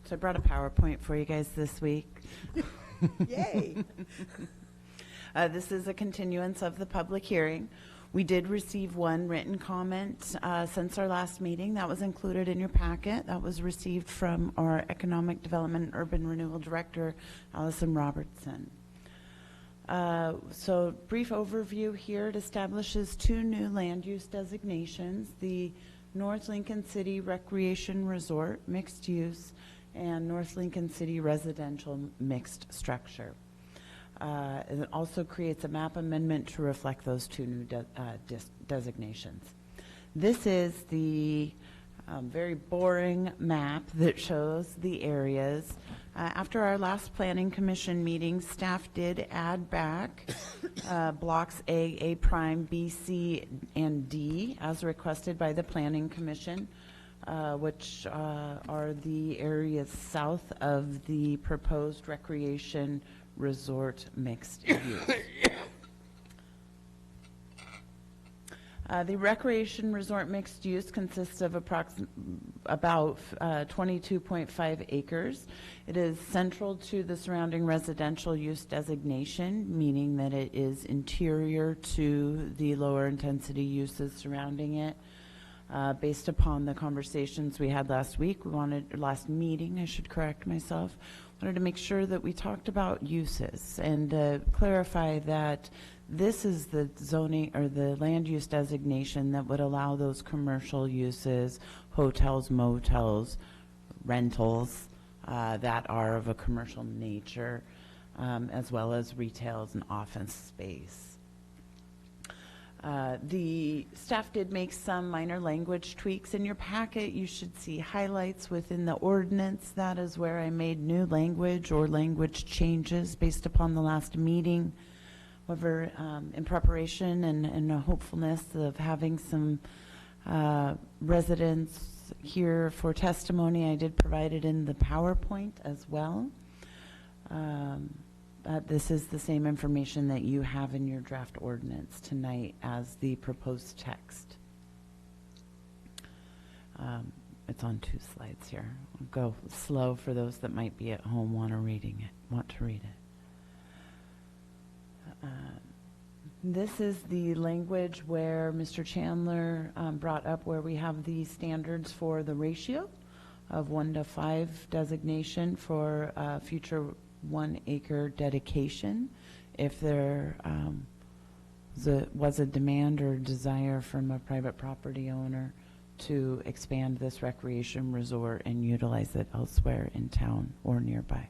So I brought a PowerPoint for you guys this week. Yay. This is a continuance of the public hearing. We did receive one written comment since our last meeting. That was included in your packet. That was received from our Economic Development and Urban Renewal Director, Allison Robertson. So brief overview here. It establishes 2 new land use designations, the North Lincoln City Recreation Resort Mixed Use and North Lincoln City Residential Mixed Structure. And it also creates a map amendment to reflect those two new designations. This is the very boring map that shows the areas. After our last Planning Commission meeting, staff did add back blocks A prime, B, C, and D as requested by the Planning Commission, which are the areas south of the proposed recreation resort mixed use. The recreation resort mixed use consists of about 22.5 acres. It is central to the surrounding residential use designation, meaning that it is interior to the lower intensity uses surrounding it. Based upon the conversations we had last week, last meeting, I should correct myself, wanted to make sure that we talked about uses and clarify that this is the zoning or the land use designation that would allow those commercial uses, hotels, motels, rentals that are of a commercial nature, as well as retails and office space. The staff did make some minor language tweaks. In your packet, you should see highlights within the ordinance. That is where I made new language or language changes based upon the last meeting. However, in preparation and a hopefulness of having some residents here for testimony, I did provide it in the PowerPoint as well. This is the same information that you have in your draft ordinance tonight as the proposed text. It's on 2 slides here. I'll go slow for those that might be at home want to read it. This is the language where Mr. Chandler brought up where we have the standards for the ratio of 1:5 designation for future 1 acre dedication. If there was a demand or desire from a private property owner to expand this recreation resort and utilize it elsewhere in town or nearby.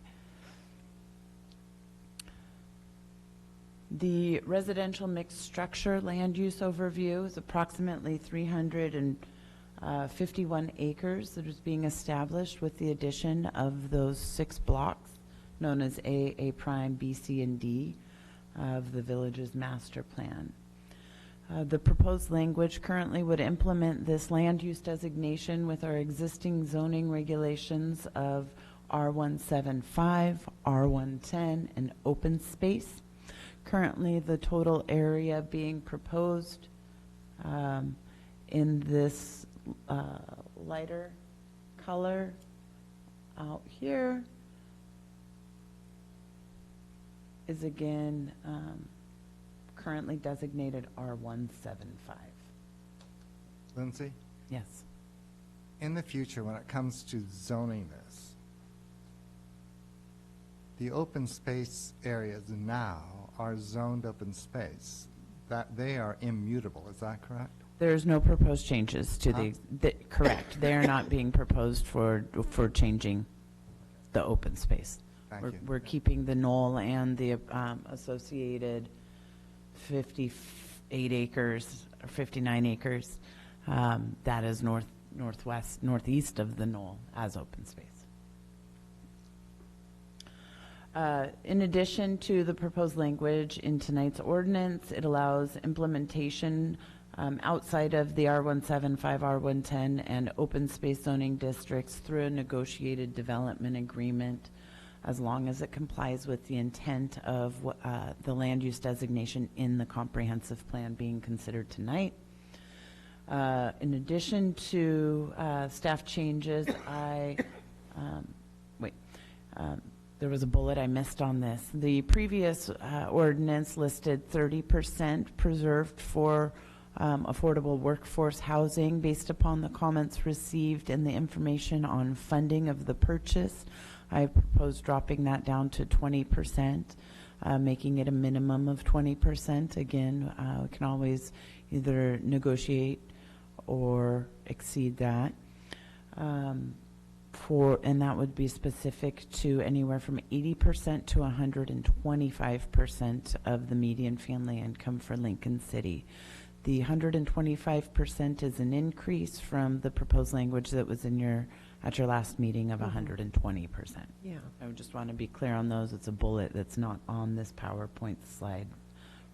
The residential mixed structure land use overview is approximately 351 acres that is being established with the addition of those 6 blocks known as A prime, B, C, and D of the village's master plan. The proposed language currently would implement this land use designation with our existing zoning regulations of R175, R110, and open space. Currently, the total area being proposed in this lighter color out here is again currently designated R175. Lindsay, Yes. in the future, when it comes to zoning this, the open space areas now are zoned open space, that they are immutable, is that correct? There's no proposed changes to correct. They are not being proposed for changing the open space. Thank you. We're keeping the knoll and the associated 58 acres or 59 acres. That is northeast of the knoll as open space. In addition to the proposed language in tonight's ordinance, it allows implementation outside of the R175, R110, and open space zoning districts through a negotiated development agreement, as long as it complies with the intent of the land use designation in the comprehensive plan being considered tonight. In addition to staff changes, there was a bullet I missed on this. The previous ordinance listed 30% preserved for affordable workforce housing based upon the comments received and the information on funding of the purchase. I propose dropping that down to 20%, making it a minimum of 20%. Again, we can always either negotiate or exceed that. and that would be specific to anywhere from 80% to 125% of the median family income for Lincoln City. The 125% is an increase from the proposed language that was at your last meeting of 120%. Yeah. I would just want to be clear on those. It's a bullet that's not on this PowerPoint slide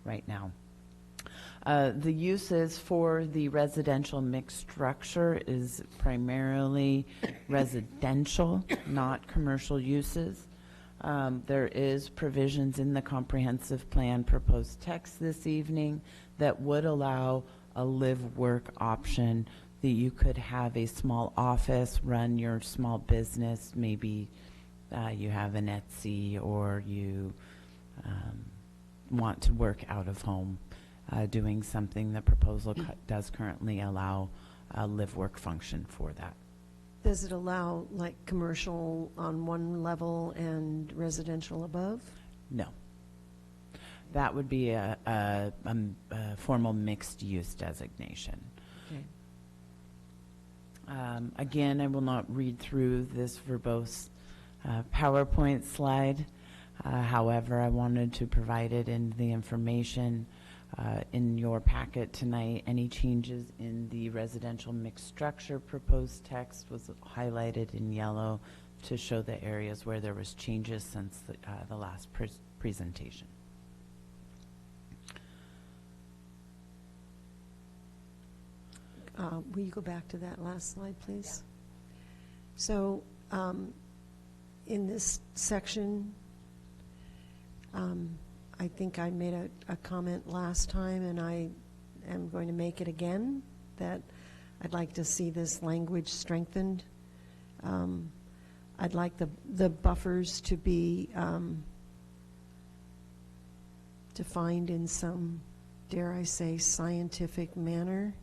right now. The uses for the residential mixed structure is primarily residential, not commercial uses. There is provisions in the comprehensive plan proposed text this evening that would allow a live-work option, that you could have a small office, run your small business, maybe you have an Etsy, or you want to work out of home. Doing something. The proposal does currently allow a live-work function for that. Does it allow like commercial on one level and residential above? No. That would be a formal mixed-use designation. Okay. Again, I will not read through this verbose PowerPoint slide. However, I wanted to provide it in the information in your packet tonight. Any changes in the residential mixed structure proposed text was highlighted in yellow to show the areas where there was changes since the last presentation. Will you go back to that last slide, please? Yeah. So in this section, I think I made a comment last time, and I am going to make it again, that I'd like to see this language strengthened. I'd like the buffers to be defined in some, dare I say, scientific manner,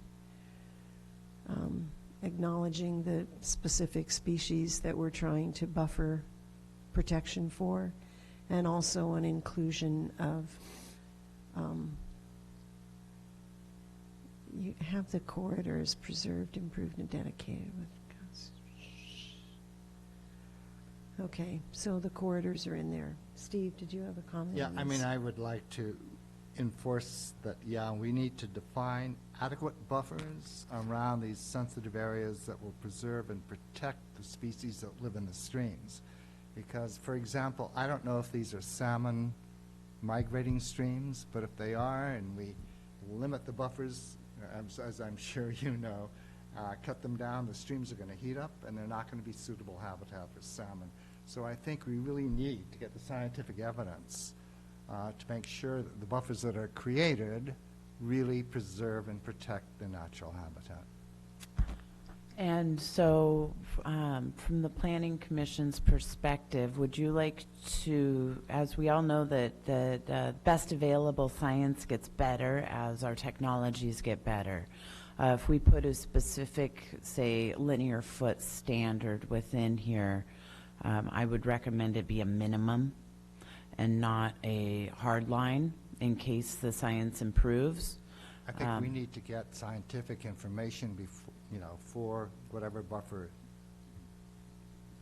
acknowledging the specific species that we're trying to buffer protection for, and also an inclusion of, you have the corridors preserved, improved, and dedicated with. Okay, so the corridors are in there. Steve, did you have a comment? Yeah, on I this? mean, I would like to enforce that, yeah, we need to define adequate buffers around these sensitive areas that will preserve and protect the species that live in the streams. Because, for example, I don't know if these are salmon migrating streams, but if they are, and we limit the buffers, as I'm sure you know, cut them down, the streams are going to heat up, and they're not going to be suitable habitat for salmon. So I think we really need to get the scientific evidence to make sure that the buffers that are created really preserve and protect the natural habitat. And so, from the Planning Commission's perspective, would you like to, as we all know that the best available science gets better as our technologies get better, if we put a specific, say, linear foot standard within here, I would recommend it be a minimum and not a hard line in case the science improves. I think we need to get scientific information before, for whatever buffer,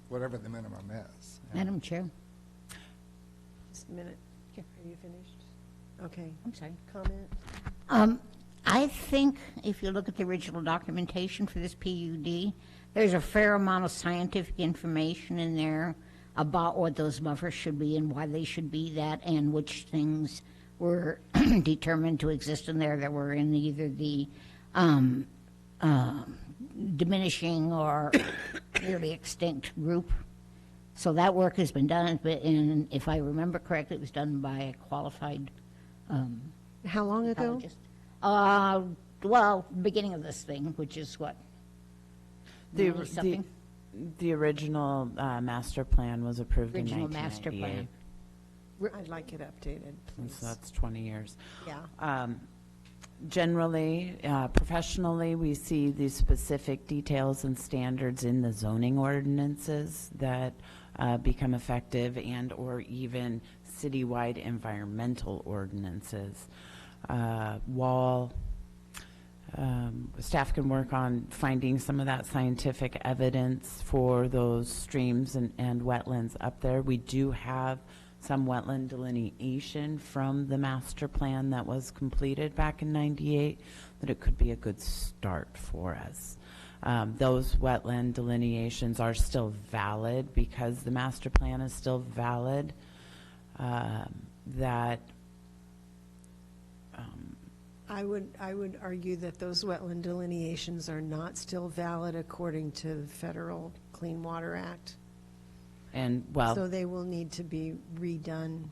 whatever the minimum is. Madam Chair. Just a minute. Sure. Are you finished? Okay. I'm sorry. Comment? I think if you look at the original documentation for this PUD, there's a fair amount of scientific information in there about what those buffers should be and why they should be that, and which things were determined to exist in there that were in either the diminishing or nearly extinct group. So that work has been done, and if I remember correctly, it was done by a qualified How long ago? ecologist. Well, beginning of this thing, which is what? The original master plan was approved Original in master 1998. plan. I'd like it updated, please. So that's 20 years. Yeah. Generally, professionally, we see these specific details and standards in the zoning ordinances that become effective, and or even citywide environmental ordinances. Wall staff can work on finding some of that scientific evidence for those streams and wetlands up there. We do have some wetland delineation from the master plan that was completed back in '98, that it could be a good start for us. Those wetland delineations are still valid because the master plan is still valid. I would argue that those wetland delineations are not still valid according to the Federal Clean Water Act. And, well, So they will need to be redone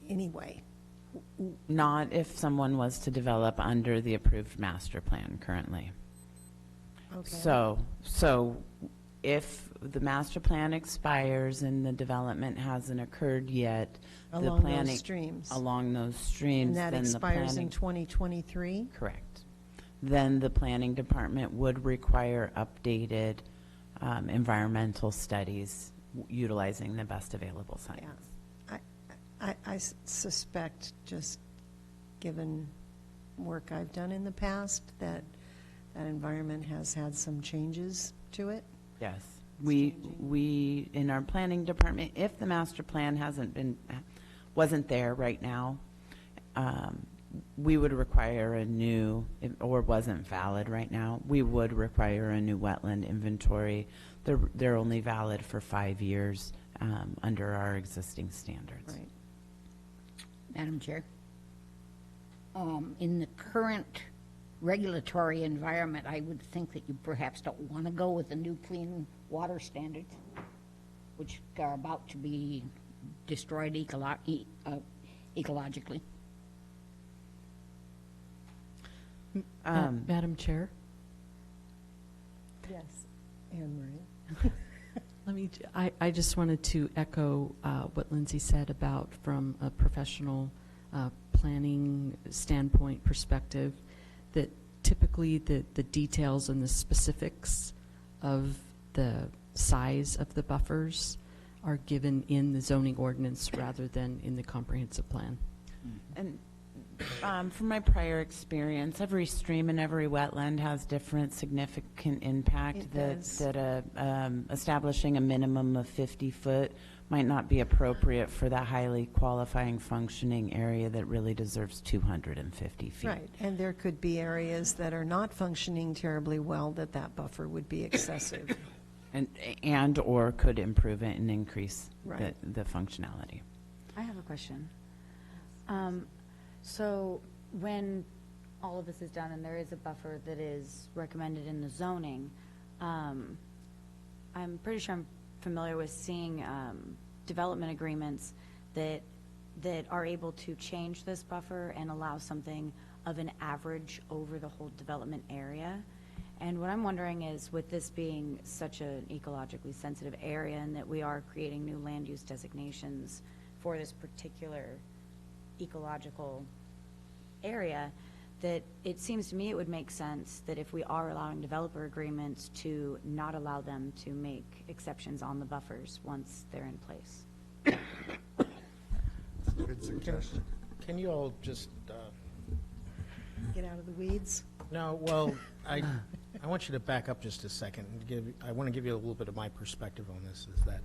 anyway. not if someone was to develop under the approved master plan currently. Okay. So if the master plan expires and the development hasn't occurred yet, the Along planning. those streams. Along those streams, And that then the expires in planning. 2023? Correct. Then the planning department would require updated environmental studies utilizing the best available science. I suspect, just given work I've done in the past, that that environment has had some changes to it. Yes. We, in our planning department, if the master plan wasn't there right now, we would require a new, or wasn't valid right now, we would require a new wetland inventory. They're only valid for 5 years under our existing standards. Right. Madam Chair, in the current regulatory environment, I would think that you perhaps don't want to go with the new clean water standards, which are about to be destroyed ecologically. Madam Chair? Yes. Anne Marie? I just wanted to echo what Lindsay said about, from a professional planning standpoint perspective, that typically the details and the specifics of the size of the buffers are given in the zoning ordinance rather than in the comprehensive plan. And from my prior experience, every stream and every wetland has different significant impact. It does. Establishing a minimum of 50 foot might not be appropriate for that highly qualifying functioning area that really deserves 250 feet. Right, and there could be areas that are not functioning terribly well that buffer would be excessive. And or could improve it and increase Right. the functionality. I have a question. So when all of this is done and there is a buffer that is recommended in the zoning, I'm pretty sure I'm familiar with seeing development agreements that are able to change this buffer and allow something of an average over the whole development area. And what I'm wondering is, with this being such an ecologically sensitive area and that we are creating new land use designations for this particular ecological area, that it seems to me it would make sense that if we are allowing developer agreements, to not allow them to make exceptions on the buffers once they're in place. Good suggestion. Can you all just, Get out of the weeds? no, well, I want you to back up just a second. I want to give you a little bit of my perspective on this, is that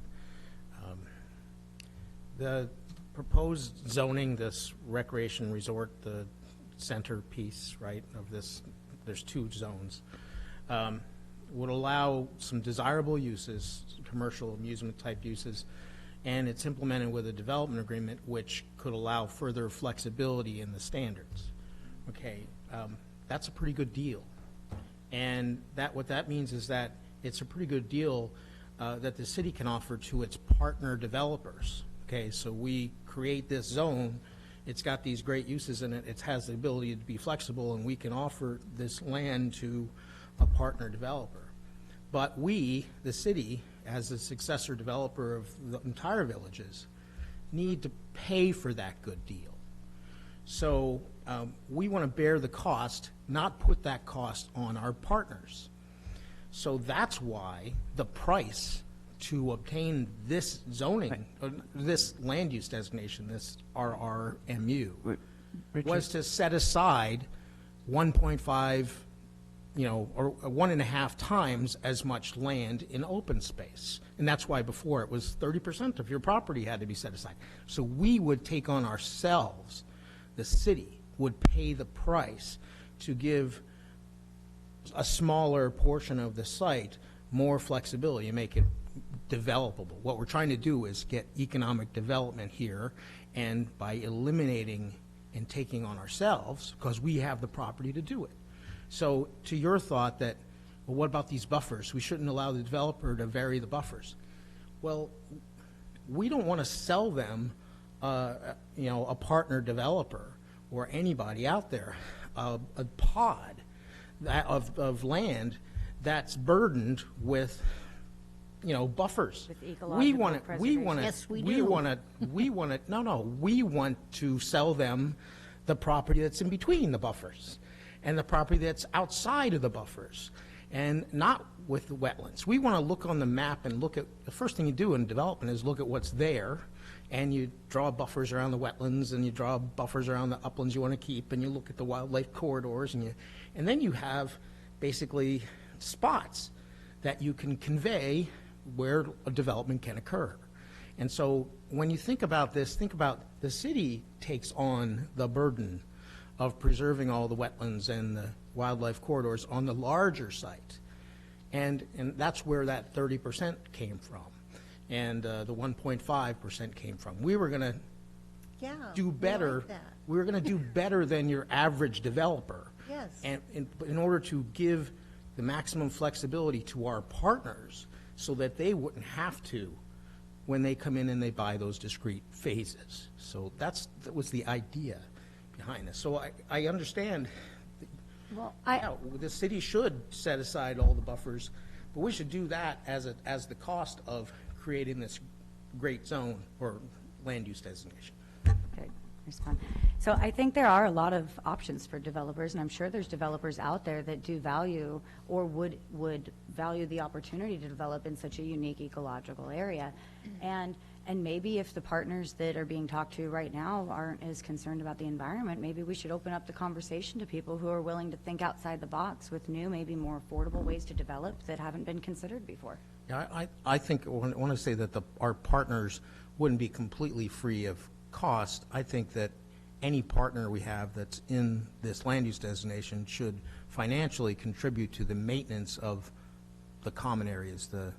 the proposed zoning, this recreation resort, the centerpiece, right, of this, there's 2 zones, would allow some desirable uses, commercial amusement type uses, and it's implemented with a development agreement which could allow further flexibility in the standards. Okay, that's a pretty good deal. And what that means is that it's a pretty good deal that the city can offer to its partner developers. Okay, so we create this zone, it's got these great uses in it, it has the ability to be flexible, and we can offer this land to a partner developer. But we, the city, as a successor developer of the entire villages, need to pay for that good deal. So we want to bear the cost, not put that cost on our partners. So that's why the price to obtain this zoning, this land use designation, this RRMU, was to set aside 1.5, or 1.5 times as much land in open space. And that's why before it was 30% of your property had to be set aside. So we would take on ourselves, the city would pay the price to give a smaller portion of the site more flexibility and make it developable. What we're trying to do is get economic development here, and by eliminating and taking on ourselves, because we have the property to do it. So to your thought that, well, what about these buffers? We shouldn't allow the developer to vary the buffers. Well, we don't want to sell them, a partner developer or anybody out there, a pod of land that's burdened with, buffers. With ecological preservation. Yes, we we do. want to sell them the property that's in between the buffers and the property that's outside of the buffers, and not with the wetlands. We want to look on the map and look at, the first thing you do in development is look at what's there, and you draw buffers around the wetlands, and you draw buffers around the uplands you want to keep, and you look at the wildlife corridors, and then you have basically spots that you can convey where a development can occur. And so when you think about this, think about the city takes on the burden of preserving all the wetlands and the wildlife corridors on the larger site. And that's where that 30% came from, and the 1.5% came from. We were going to do better. like that. We were going to do better than your average developer. Yes. And in order to give the maximum flexibility to our partners so that they wouldn't have to when they come in and they buy those discrete phases. So that was the idea behind this. So I understand, Well, the city should set aside all the buffers, but we should do that as the cost of creating this great zone or land use designation. Okay, respond. So I think there are a lot of options for developers, and I'm sure there's developers out there that do value or would value the opportunity to develop in such a unique ecological area. And maybe if the partners that are being talked to right now aren't as concerned about the environment, maybe we should open up the conversation to people who are willing to think outside the box with new, maybe more affordable ways to develop that haven't been considered before. Yeah, I think, I want to say that our partners wouldn't be completely free of cost. I think that any partner we have that's in this land use designation should financially contribute to the maintenance of the common areas, the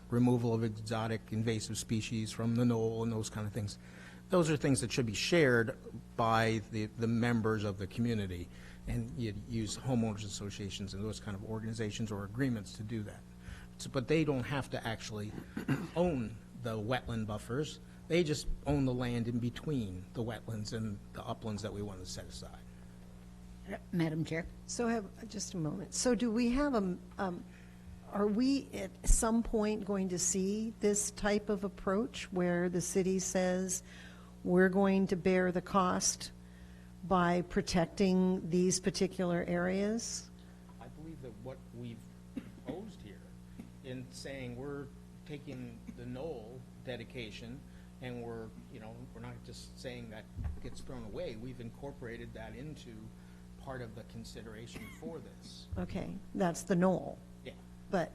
removal of exotic invasive species from the knoll and those kind of things. Those are things that should be shared by the members of the community, and you use homeowners associations and those kind of organizations or agreements to do that. But they don't have to actually own the wetland buffers. They just own the land in between the wetlands and the uplands that we want to set aside. Madam Chair? So just a moment. So do we have are we at some point going to see this type of approach where the city says we're going to bear the cost by protecting these particular areas? I believe that what we've proposed here in saying we're taking the knoll dedication and we're not just saying that gets thrown away. We've incorporated that into part of the consideration for this. Okay, that's the knoll. Yeah. But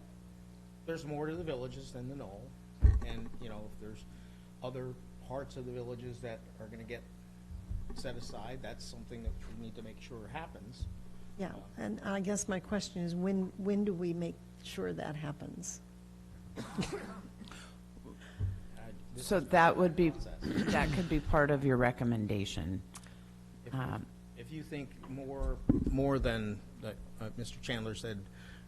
There's more to the villages than the knoll, and, if there's other parts of the villages that are gonna get set aside, that's something that we need to make sure happens. yeah, and I guess my question is when do we make sure that happens? This So is that would the be, process. that could be part of your recommendation. If you think more than, Mr. Chandler said,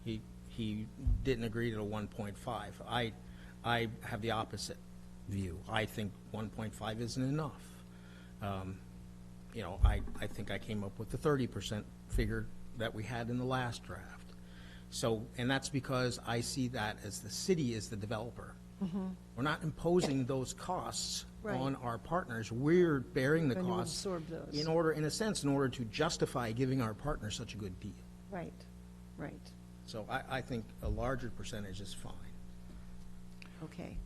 he didn't agree to the 1.5. I have the opposite view. I think 1.5 isn't enough. I think I came up with the 30% figure that we had in the last draft. So, and that's because I see that as the city is the developer. We're not imposing those costs Right. on our partners. We're bearing the Going to costs absorb those. in order to justify giving our partners such a good deal. Right. So I think a larger percentage is fine. Okay.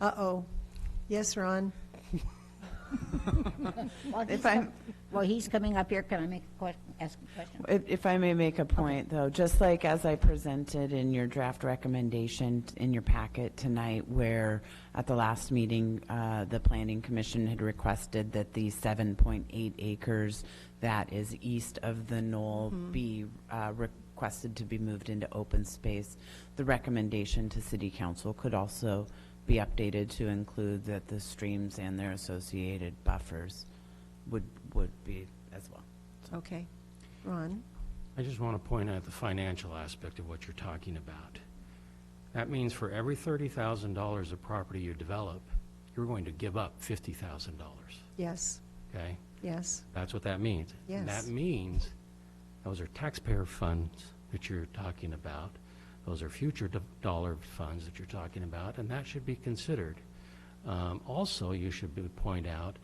Uh-oh. Yes, Ron? Well, If I'm- well, he's coming up here. Can I make a ask a question? If I may make a point, though, just like as I presented in your draft recommendation in your packet tonight, where at the last meeting, the Planning Commission had requested that the 7.8 acres that is east of the knoll be requested to be moved into open space. The recommendation to City Council could also be updated to include that the streams and their associated buffers would be as well. Okay. Ron? I just want to point out the financial aspect of what you're talking about. That means for every $30,000 of property you develop, you're going to give up $50,000, Yes. okay? Yes. That's what that means. And Yes. that means those are taxpayer funds that you're talking about. Those are future dollar funds that you're talking about, and that should be considered. Also, you should point out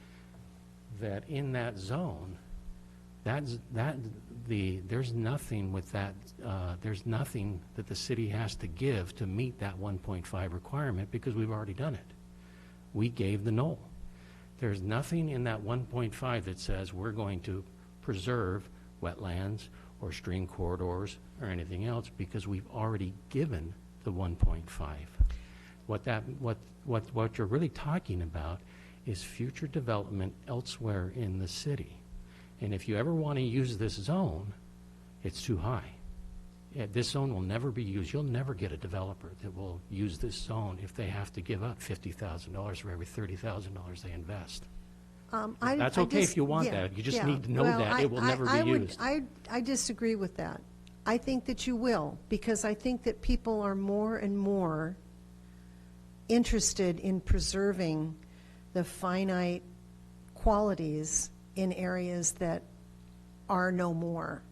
that in that zone, there's nothing with that, there's nothing that the city has to give to meet that 1.5 requirement because we've already done it. We gave the knoll. There's nothing in that 1.5 that says we're going to preserve wetlands or stream corridors or anything else because we've already given the 1.5. What you're really talking about is future development elsewhere in the city. And if you ever want to use this zone, it's too high. This zone will never be used. You'll never get a developer that will use this zone if they have to give up $50,000 for every $30,000 they invest. That's okay if you want that. You just need to know that it will never be used. I disagree with that. I think that you will, because I think that people are more and more interested in preserving the finite qualities in areas that are no more.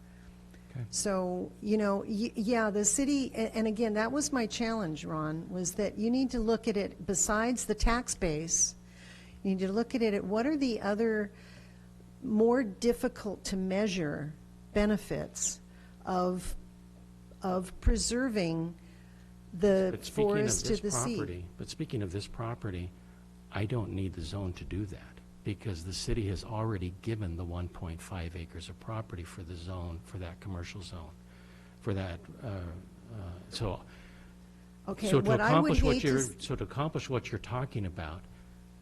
So, yeah, the city, and again, that was my challenge, Ron, was that you need to look at it besides the tax base. You need to look at it at what are the other more difficult to measure benefits of preserving the forest to the sea. But speaking of this property, I don't need the zone to do that because the city has already given the 1.5 acres of property for the zone, for that commercial zone, for that. Okay, So to what I would accomplish hate to accomplish what you're talking about,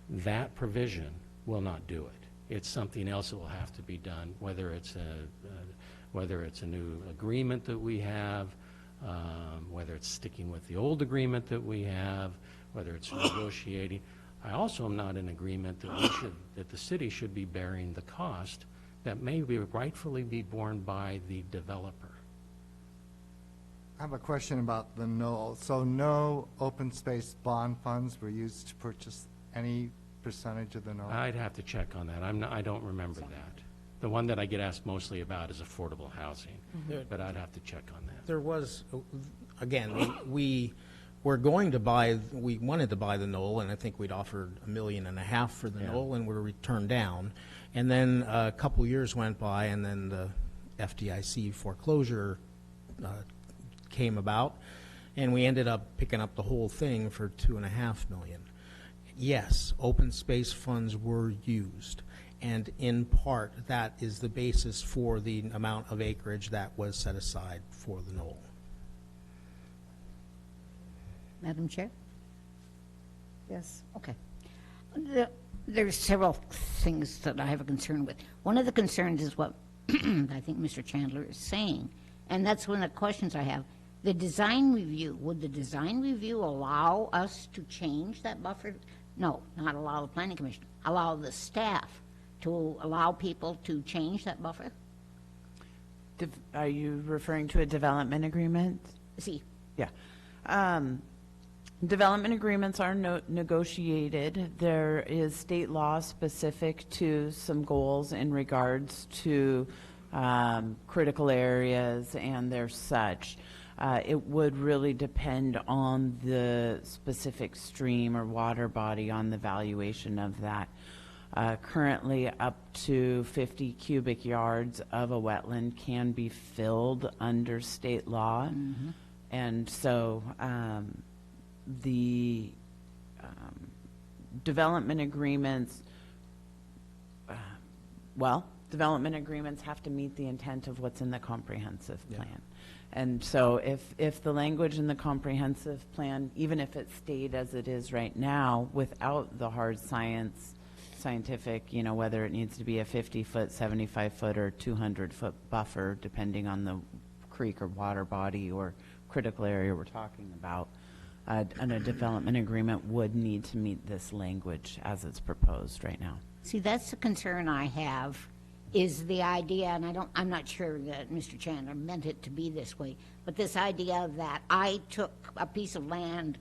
that provision will not do it. It's something else that will have to be done, whether it's a new agreement that we have, whether it's sticking with the old agreement that we have, whether it's negotiating. I also am not in agreement that the city should be bearing the cost that may rightfully be borne by the developer. I have a question about the knoll. So no open space bond funds were used to purchase any percentage of the knoll? I'd have to check on that. I don't remember that. The one that I get asked mostly about is affordable housing, but I'd have to check on that. There was, again, we wanted to buy the knoll, and I think we'd offered $1.5 million for the knoll, and we were turned down. And then a couple years went by, and then the FDIC foreclosure came about, and we ended up picking up the whole thing for $2.5 million. Yes, open space funds were used, and in part, that is the basis for the amount of acreage that was set aside for the knoll. Madam Chair? Yes. Okay. There's several things that I have a concern with. One of the concerns is what I think Mr. Chandler is saying, and that's one of the questions I have. The design review, would the design review allow us to change that buffer? No, not allow the Planning Commission. Allow the staff to allow people to change that buffer? Are you referring to a development agreement? See. Yeah. Development agreements are negotiated. There is state law specific to some goals in regards to critical areas and their such. It would really depend on the specific stream or water body on the valuation of that. Currently, up to 50 cubic yards of a wetland can be filled under state law. Mm-hmm. And so the development agreements, development agreements have to meet the intent of what's in the comprehensive plan. And so if the language in the comprehensive plan, even if it stayed as it is right now, without the hard scientific, whether it needs to be a 50-foot, 75-foot, or 200-foot buffer, depending on the creek or water body or critical area we're talking about, and a development agreement would need to meet this language as it's proposed right now. See, that's the concern I have, is the idea, and I'm not sure that Mr. Chandler meant it to be this way, but this idea that I took a piece of land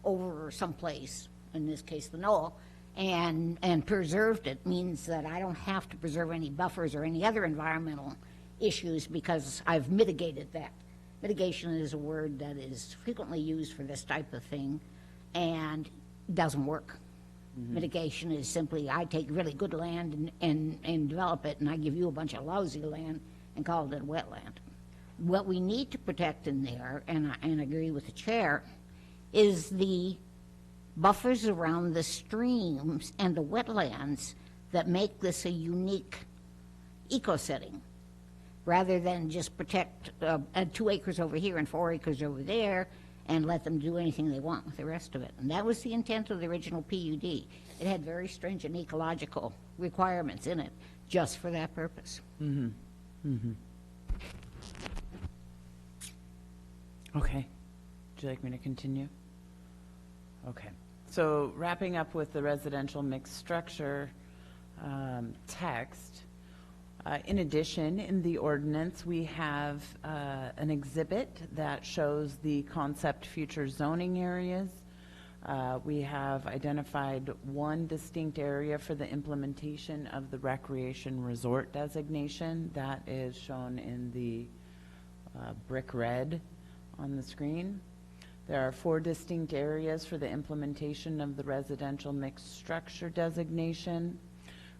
over someplace, in this case the knoll, and preserved it, means that I don't have to preserve any buffers or any other environmental issues because I've mitigated that. Mitigation is a word that is frequently used for this type of thing and doesn't work. Mitigation is simply, I take really good land and develop it, and I give you a bunch of lousy land and call it a wetland. What we need to protect in there, and I agree with the chair, is the buffers around the streams and the wetlands that make this a unique eco-setting, rather than just protect 2 acres over here and 4 acres over there and let them do anything they want with the rest of it. And that was the intent of the original PUD. It had very stringent ecological requirements in it just for that purpose. Okay. Would you like me to continue? Okay. So wrapping up with the residential mixed structure text, in addition, in the ordinance, we have an exhibit that shows the concept future zoning areas. We have identified one distinct area for the implementation of the recreation resort designation. That is shown in the brick red on the screen. There are 4 distinct areas for the implementation of the residential mixed structure designation.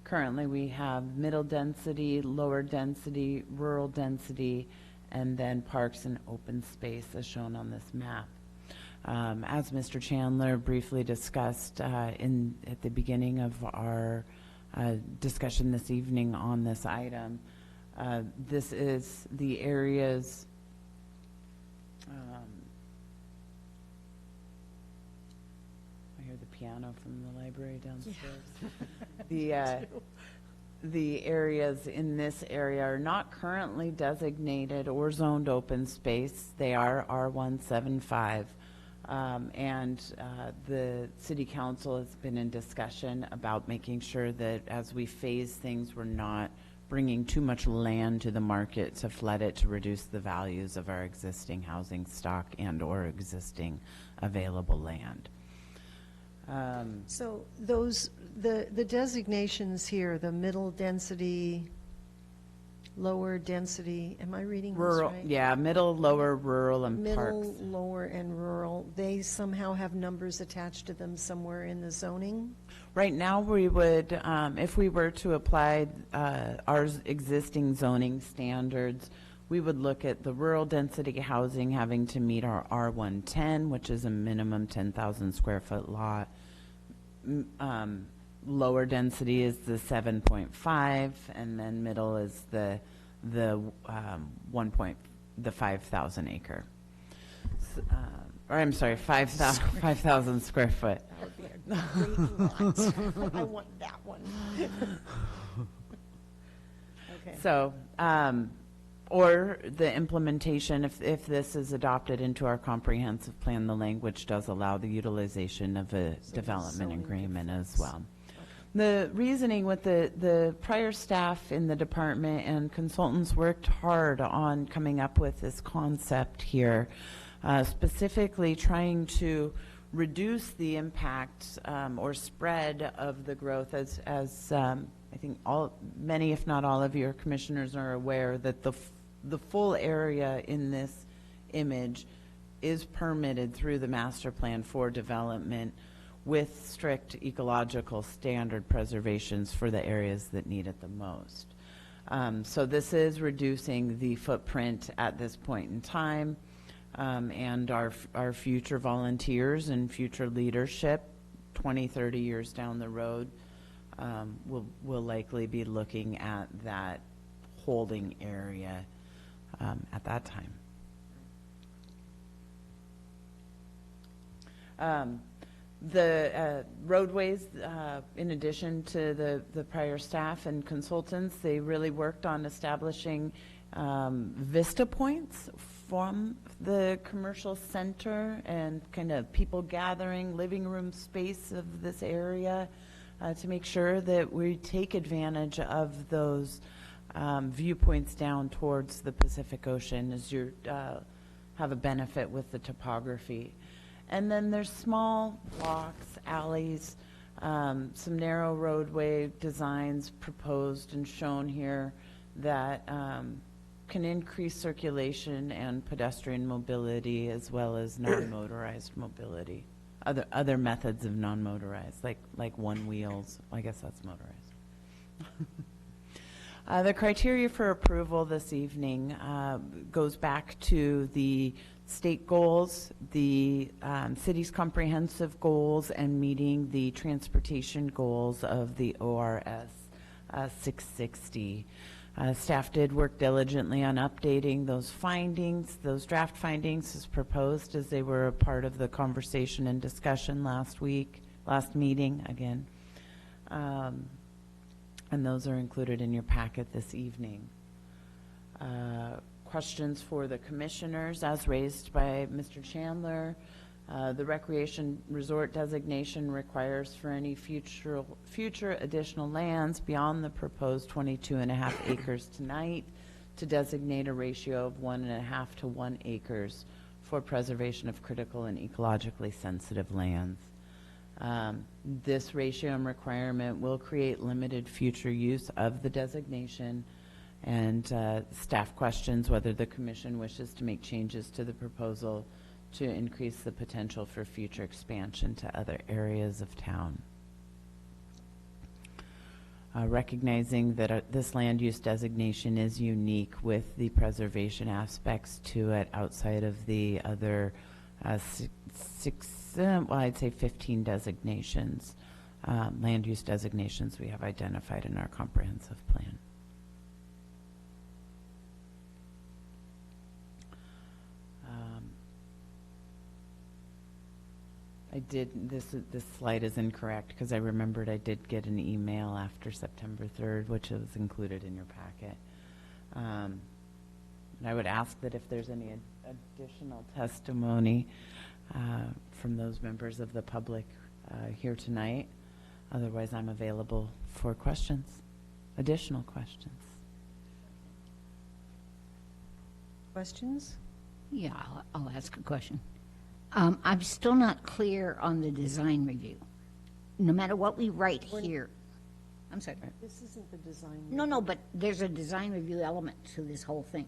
Currently, we have middle density, lower density, rural density, and then parks and open space as shown on this map. As Mr. Chandler briefly discussed at the beginning of our discussion this evening on this item, this is the areas I hear the piano from the library downstairs. The areas in this area are not currently designated or zoned open space. They are R175. And the City Council has been in discussion about making sure that as we phase things, we're not bringing too much land to the market to flood it to reduce the values of our existing housing stock and or existing available land. So the designations here, the middle density, lower density, am I reading this Rural, right? yeah, middle, lower, rural, and parks. Middle, lower, and rural, they somehow have numbers attached to them somewhere in the zoning? Right now, we would, if we were to apply our existing zoning standards, we would look at the rural density housing having to meet our R110, which is a minimum 10,000 square foot lot. Lower density is the 7.5, and then middle is the 5,000 acre. Or I'm sorry, 5,000 square foot. That would be a great lot. I want that one. Okay. So, or the implementation, if this is adopted into our comprehensive plan, the language does allow the utilization of a development agreement as well. The reasoning with the prior staff in the department and consultants worked hard on coming up with this concept here, specifically trying to reduce the impact or spread of the growth as I think many, if not all of your commissioners are aware that the full area in this image is permitted through the master plan for development with strict ecological standard preservations for the areas that need it the most. So this is reducing the footprint at this point in time, and our future volunteers and future leadership 20, 30 years down the road we'll likely be looking at that holding area at that time. The roadways, in addition to the prior staff and consultants, they really worked on establishing vista points from the commercial center and kind of people gathering, living room space of this area to make sure that we take advantage of those viewpoints down towards the Pacific Ocean as you have a benefit with the topography. And then there's small walks, alleys, some narrow roadway designs proposed and shown here that can increase circulation and pedestrian mobility as well as non-motorized mobility. Other methods of non-motorized, like one wheels. I guess that's motorized. The criteria for approval this evening goes back to the state goals, the city's comprehensive goals, and meeting the transportation goals of the ORS 660. Staff did work diligently on updating those findings, those draft findings as proposed as they were a part of the conversation and discussion last meeting again. And those are included in your packet this evening. Questions for the commissioners as raised by Mr. Chandler. The recreation resort designation requires for any future additional lands beyond the proposed 22.5 acres tonight to designate a ratio of 1.5 to 1 acres for preservation of critical and ecologically sensitive lands. This ratio and requirement will create limited future use of the designation, and staff questions whether the commission wishes to make changes to the proposal to increase the potential for future expansion to other areas of town. Recognizing that this land use designation is unique with the preservation aspects to it outside of the other I'd say 15 designations, land use designations we have identified in our comprehensive plan. This slide is incorrect because I remembered I did get an email after September 3rd, which is included in your packet. And I would ask that if there's any additional testimony from those members of the public here tonight. Otherwise, I'm available for questions, additional questions. Questions? Yeah, I'll ask a question. I'm still not clear on the design review. No matter what we write here, I'm sorry. This isn't the design. No, but there's a design review element to this whole thing.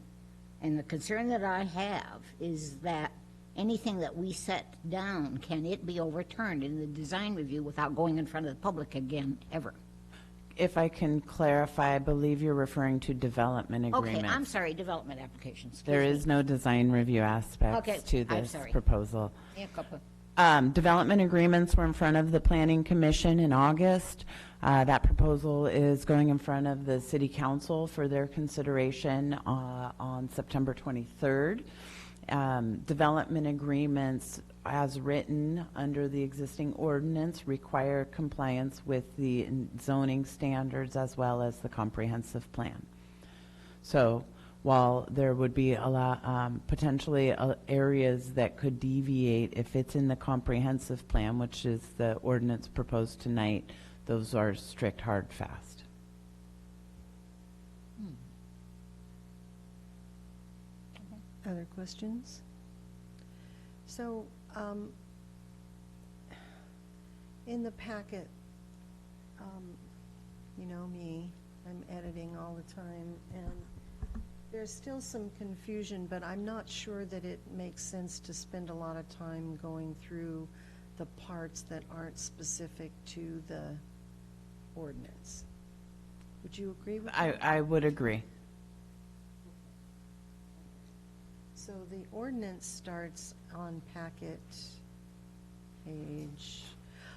And the concern that I have is that anything that we set down, can it be overturned in the design review without going in front of the public again, ever? If I can clarify, I believe you're referring to development agreements. Okay, I'm sorry, development applications. There is no design review aspects to this proposal. Yeah, couple. Development agreements were in front of the Planning Commission in August. That proposal is going in front of the City Council for their consideration on September 23rd. Development agreements as written under the existing ordinance require compliance with the zoning standards as well as the comprehensive plan. So while there would be a lot, potentially areas that could deviate if it's in the comprehensive plan, which is the ordinance proposed tonight, those are strict, hard, fast. Other questions? So, in the packet, you know me, I'm editing all the time, and there's still some confusion, but I'm not sure that it makes sense to spend a lot of time going through the parts that aren't specific to the ordinance. Would you agree with that? I would agree. So the ordinance starts on packet page,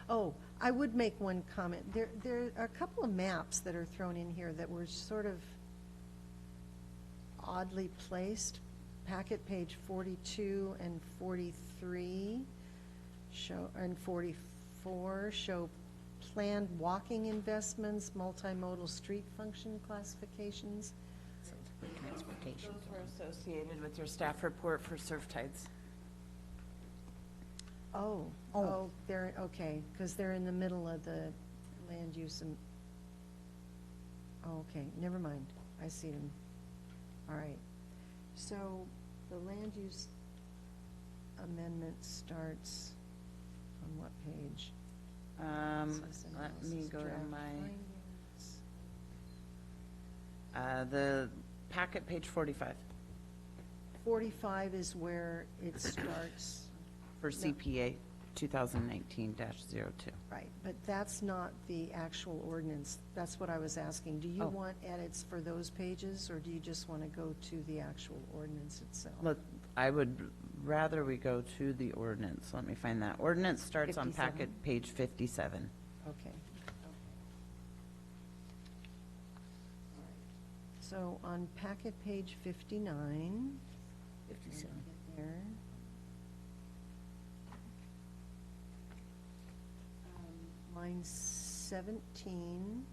Oh, I would make one comment. There are a couple of maps that are thrown in here that were sort of oddly placed. Packet page 42 and 43 show, and 44 show planned walking investments, multimodal street function classifications. Transportation. Those were associated with your staff report for surf tides. Oh, they're, okay, because they're in the middle of the land use and, oh, okay, never mind, I see them. All right, so the land use amendment starts on what page? Says Let me analysis, go to draft my, findings. the packet, page 45, 45 is where it starts. for CPA 2019-02. Right, but that's not the actual ordinance. That's what I was asking. Do you Oh. want edits for those pages, or do you just want to go to the actual ordinance itself? I would rather we go to the ordinance. Let me find that. Ordinance starts on 57. packet page 57. Okay. So on packet page 59, 57. there. Line 17.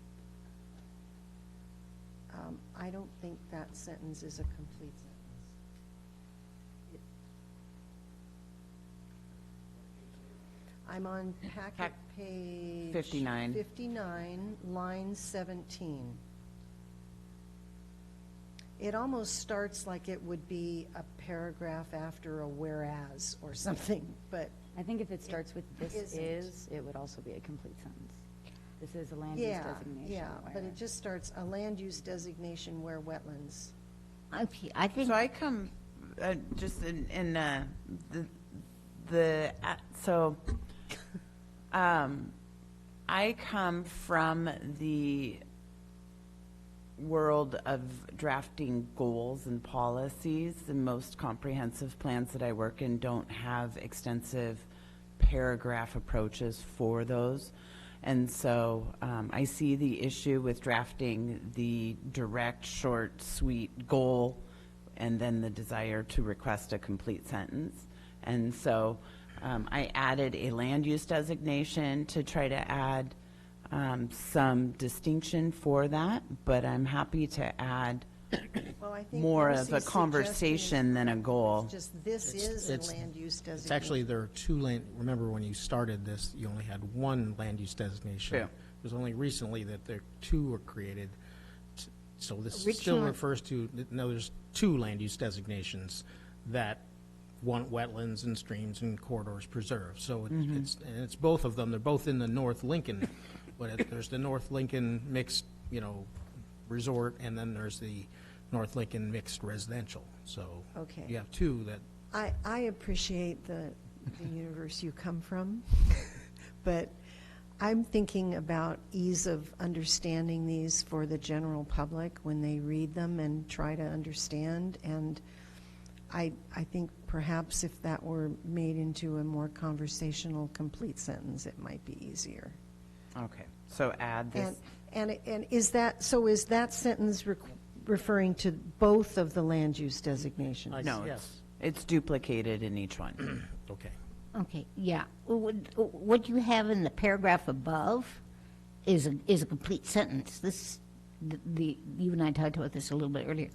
I don't think that sentence is a complete sentence. I'm on packet page 59. 59, line 17. It almost starts like it would be a paragraph after a whereas or something, but I think if it starts with this isn't. is, it would also be a complete sentence. This is a land use yeah, designation. yeah, but where- it just starts a land use designation where wetlands. Okay, I think, So I come, just in I come from the world of drafting goals and policies. The most comprehensive plans that I work in don't have extensive paragraph approaches for those. And so I see the issue with drafting the direct, short, sweet goal and then the desire to request a complete sentence. And so I added a land use designation to try to add some distinction for that, but I'm happy to add Well, I think more Marcy's of a conversation than a goal. It's just this is it's- a land use designation. It's actually, there are two remember when you started this, you only had one land use designation. True. It was only recently that there two were created. So this still Originally- refers to, no, there's two land use designations that want wetlands and streams and corridors preserved. So it's both of them, they're both in the North Lincoln, but there's the North Lincoln mixed, resort, and then there's the North Lincoln mixed residential. So Okay. you have two that I appreciate the universe you come from, but I'm thinking about ease of understanding these for the general public when they read them and try to understand. And I think perhaps if that were made into a more conversational, complete sentence, it might be easier. Okay, so add this. And is that sentence referring to both of the land use designations? No, yes. it's duplicated in each one. Okay. okay, yeah. What you have in the paragraph above is a complete sentence. This, you and I talked about this a little bit earlier.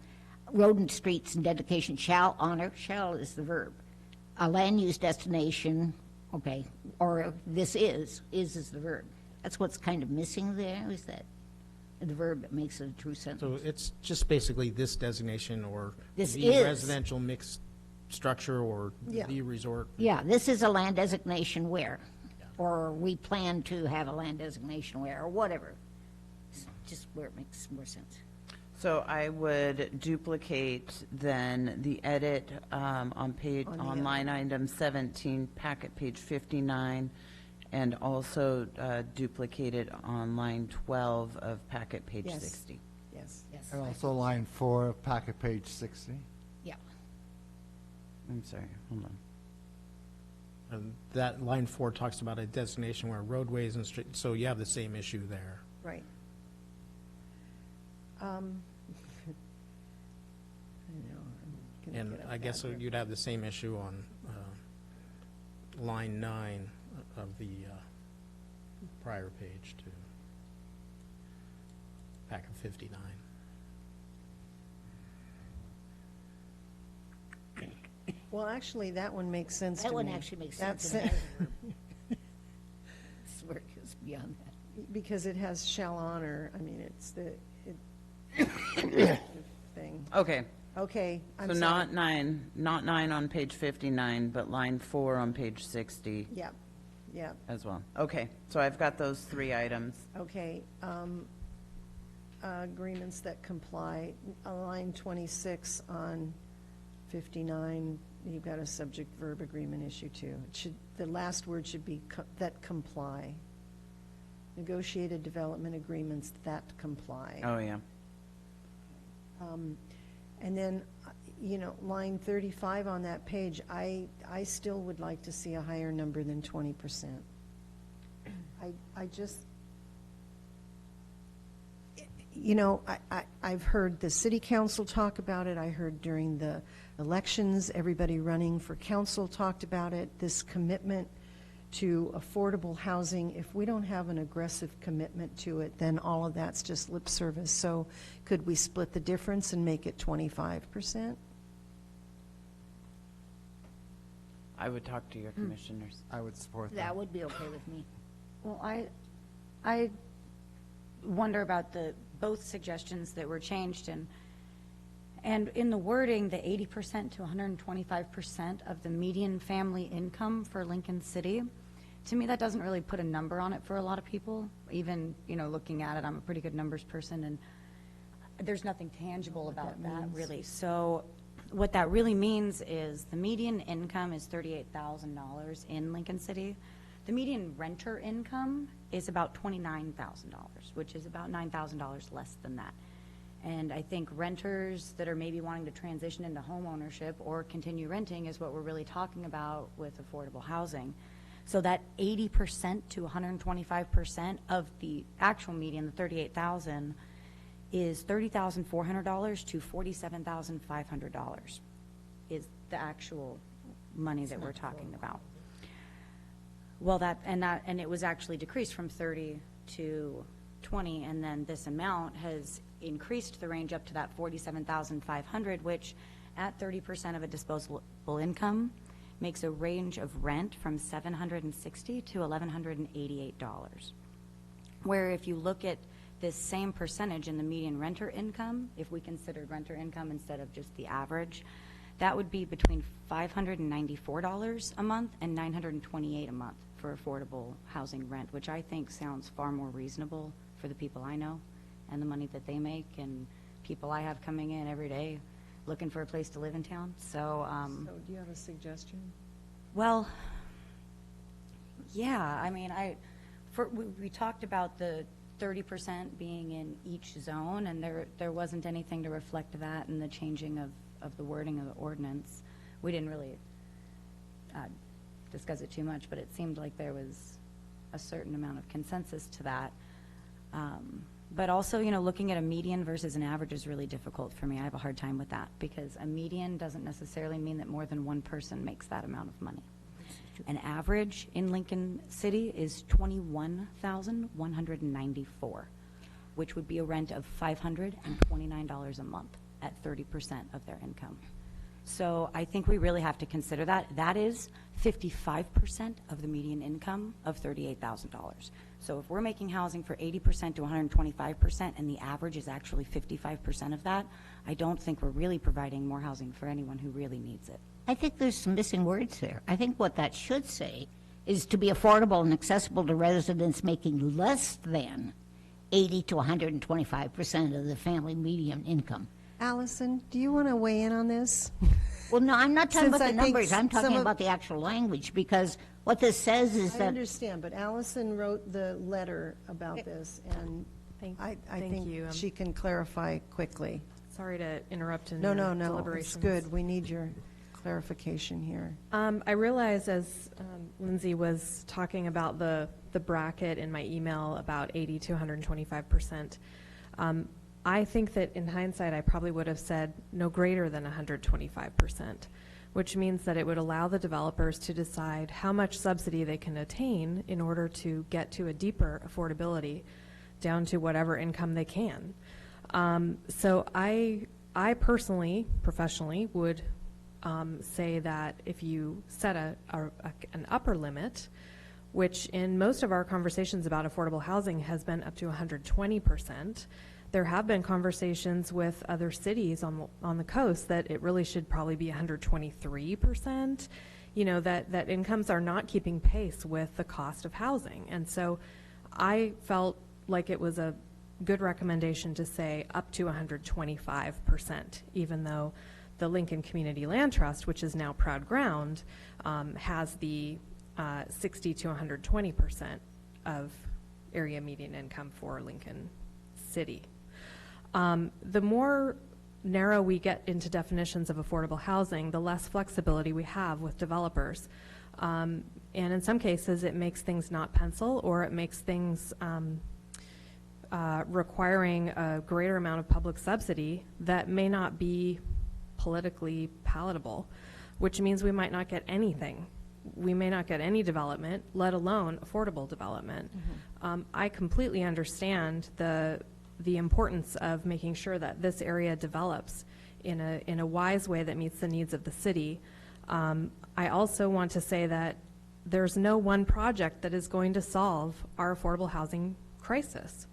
Road and streets and dedication shall honor, shall is the verb. A land use destination, okay, or this is the verb. That's what's kind of missing there, is that the verb that makes it a true sentence. So it's just basically this designation or This the is. residential mixed structure or Yeah. the resort. Yeah, this is a land designation where, or we plan to have a land designation where, or whatever. It's just where it makes more sense. So I would duplicate then the edit on line item 17, packet page 59, and also duplicate it on line 12 of packet page Yes. 60. Yes. Yes. And also line 4 of packet page 60. Yeah. I'm sorry, hold on. And that line 4 talks about a designation where roadways and street, so you have the same issue there. Right. I know, I'm gonna And get up I guess that here. you'd have the same issue on line 9 of the prior page to packet 59. Well, actually, that one makes sense to me. That one actually makes sense. That's- This work is beyond that. Because it has shall honor, I mean, it's the thing. Okay, Okay, I'm so sorry. not nine on page 59, but line 4 on page 60 Yep, yep, as well. Okay, so I've got those 3 items. okay. Agreements that comply, line 26 on 59, you've got a subject-verb agreement issue too. It should, the last word should be that comply. Negotiated development agreements that comply. Oh, yeah. And then, line 35 on that page, I still would like to see a higher number than 20%. I just, I've heard the city council talk about it. I heard during the elections, everybody running for council talked about it. This commitment to affordable housing, if we don't have an aggressive commitment to it, then all of that's just lip service. So could we split the difference and make it 25%? I would talk to your commissioners. I would support that. That would be okay with me. Well, I wonder about both suggestions that were changed, and in the wording, the 80% to 125% of the median family income for Lincoln City, to me, that doesn't really put a number on it for a lot of people. Even, looking at it, I'm a pretty good numbers person, and there's nothing tangible about that, really. So what that really means is the median income is $38,000 in Lincoln City. The median renter income is about $29,000, which is about $9,000 less than that. And I think renters that are maybe wanting to transition into home ownership or continue renting is what we're really talking about with affordable housing. So that 80% to 125% of the actual median, the $38,000, is $30,400 to $47,500 is the actual money that we're talking about. Well, and it was actually decreased from 30 to 20, and then this amount has increased the range up to that 47,500, which at 30% of a disposable income makes a range of rent from $760 to $1,188. Where if you look at this same percentage in the median renter income, if we considered renter income instead of just the average, that would be between $594 a month and $928 a month for affordable housing rent, which I think sounds far more reasonable for the people I know and the money that they make and people I have coming in every day looking for a place to live in town. So, So do you have a suggestion? well, yeah, I mean, we talked about the 30% being in each zone, and there wasn't anything to reflect that in the changing of the wording of the ordinance. We didn't really discuss it too much, but it seemed like there was a certain amount of consensus to that. But also, looking at a median versus an average is really difficult for me. I have a hard time with that because a median doesn't necessarily mean that more than one person makes that amount of money. An average in Lincoln City is $21,194, which would be a rent of $529 a month at 30% of their income. So I think we really have to consider that. That is 55% of the median income of $38,000. So if we're making housing for 80% to 125% and the average is actually 55% of that, I don't think we're really providing more housing for anyone who really needs it. I think there's some missing words there. I think what that should say is to be affordable and accessible to residents making less than 80 to 125% of the family median income. Allison, do you want to weigh in on this? Well, no, I'm not talking Since about I the think numbers. I'm some talking of- about the actual language, because what this says is I that understand, but Allison wrote the letter about this, and I Thank think you. she can clarify quickly. Sorry to interrupt in No, your no, no, it's deliberations. good. We need your clarification here. I realized as Lindsay was talking about the bracket in my email about 80 to 125%, I think that in hindsight I probably would have said no greater than 125%, which means that it would allow the developers to decide how much subsidy they can attain in order to get to a deeper affordability down to whatever income they can. So I personally, professionally, would say that if you set an upper limit, which in most of our conversations about affordable housing has been up to 120%, there have been conversations with other cities on the coast that it really should probably be 123%, that incomes are not keeping pace with the cost of housing. And so I felt like it was a good recommendation to say up to 125%, even though the Lincoln Community Land Trust, which is now Proud Ground, has the 60 to 120% of area median income for Lincoln City. The more narrow we get into definitions of affordable housing, the less flexibility we have with developers. And in some cases, it makes things not pencil, or it makes things requiring a greater amount of public subsidy that may not be politically palatable, which means we might not get anything. We may not get any development, let alone affordable development. I completely understand the importance of making sure that this area develops in a wise way that meets the needs of the city. I also want to say that there's no one project that is going to solve our affordable housing crisis.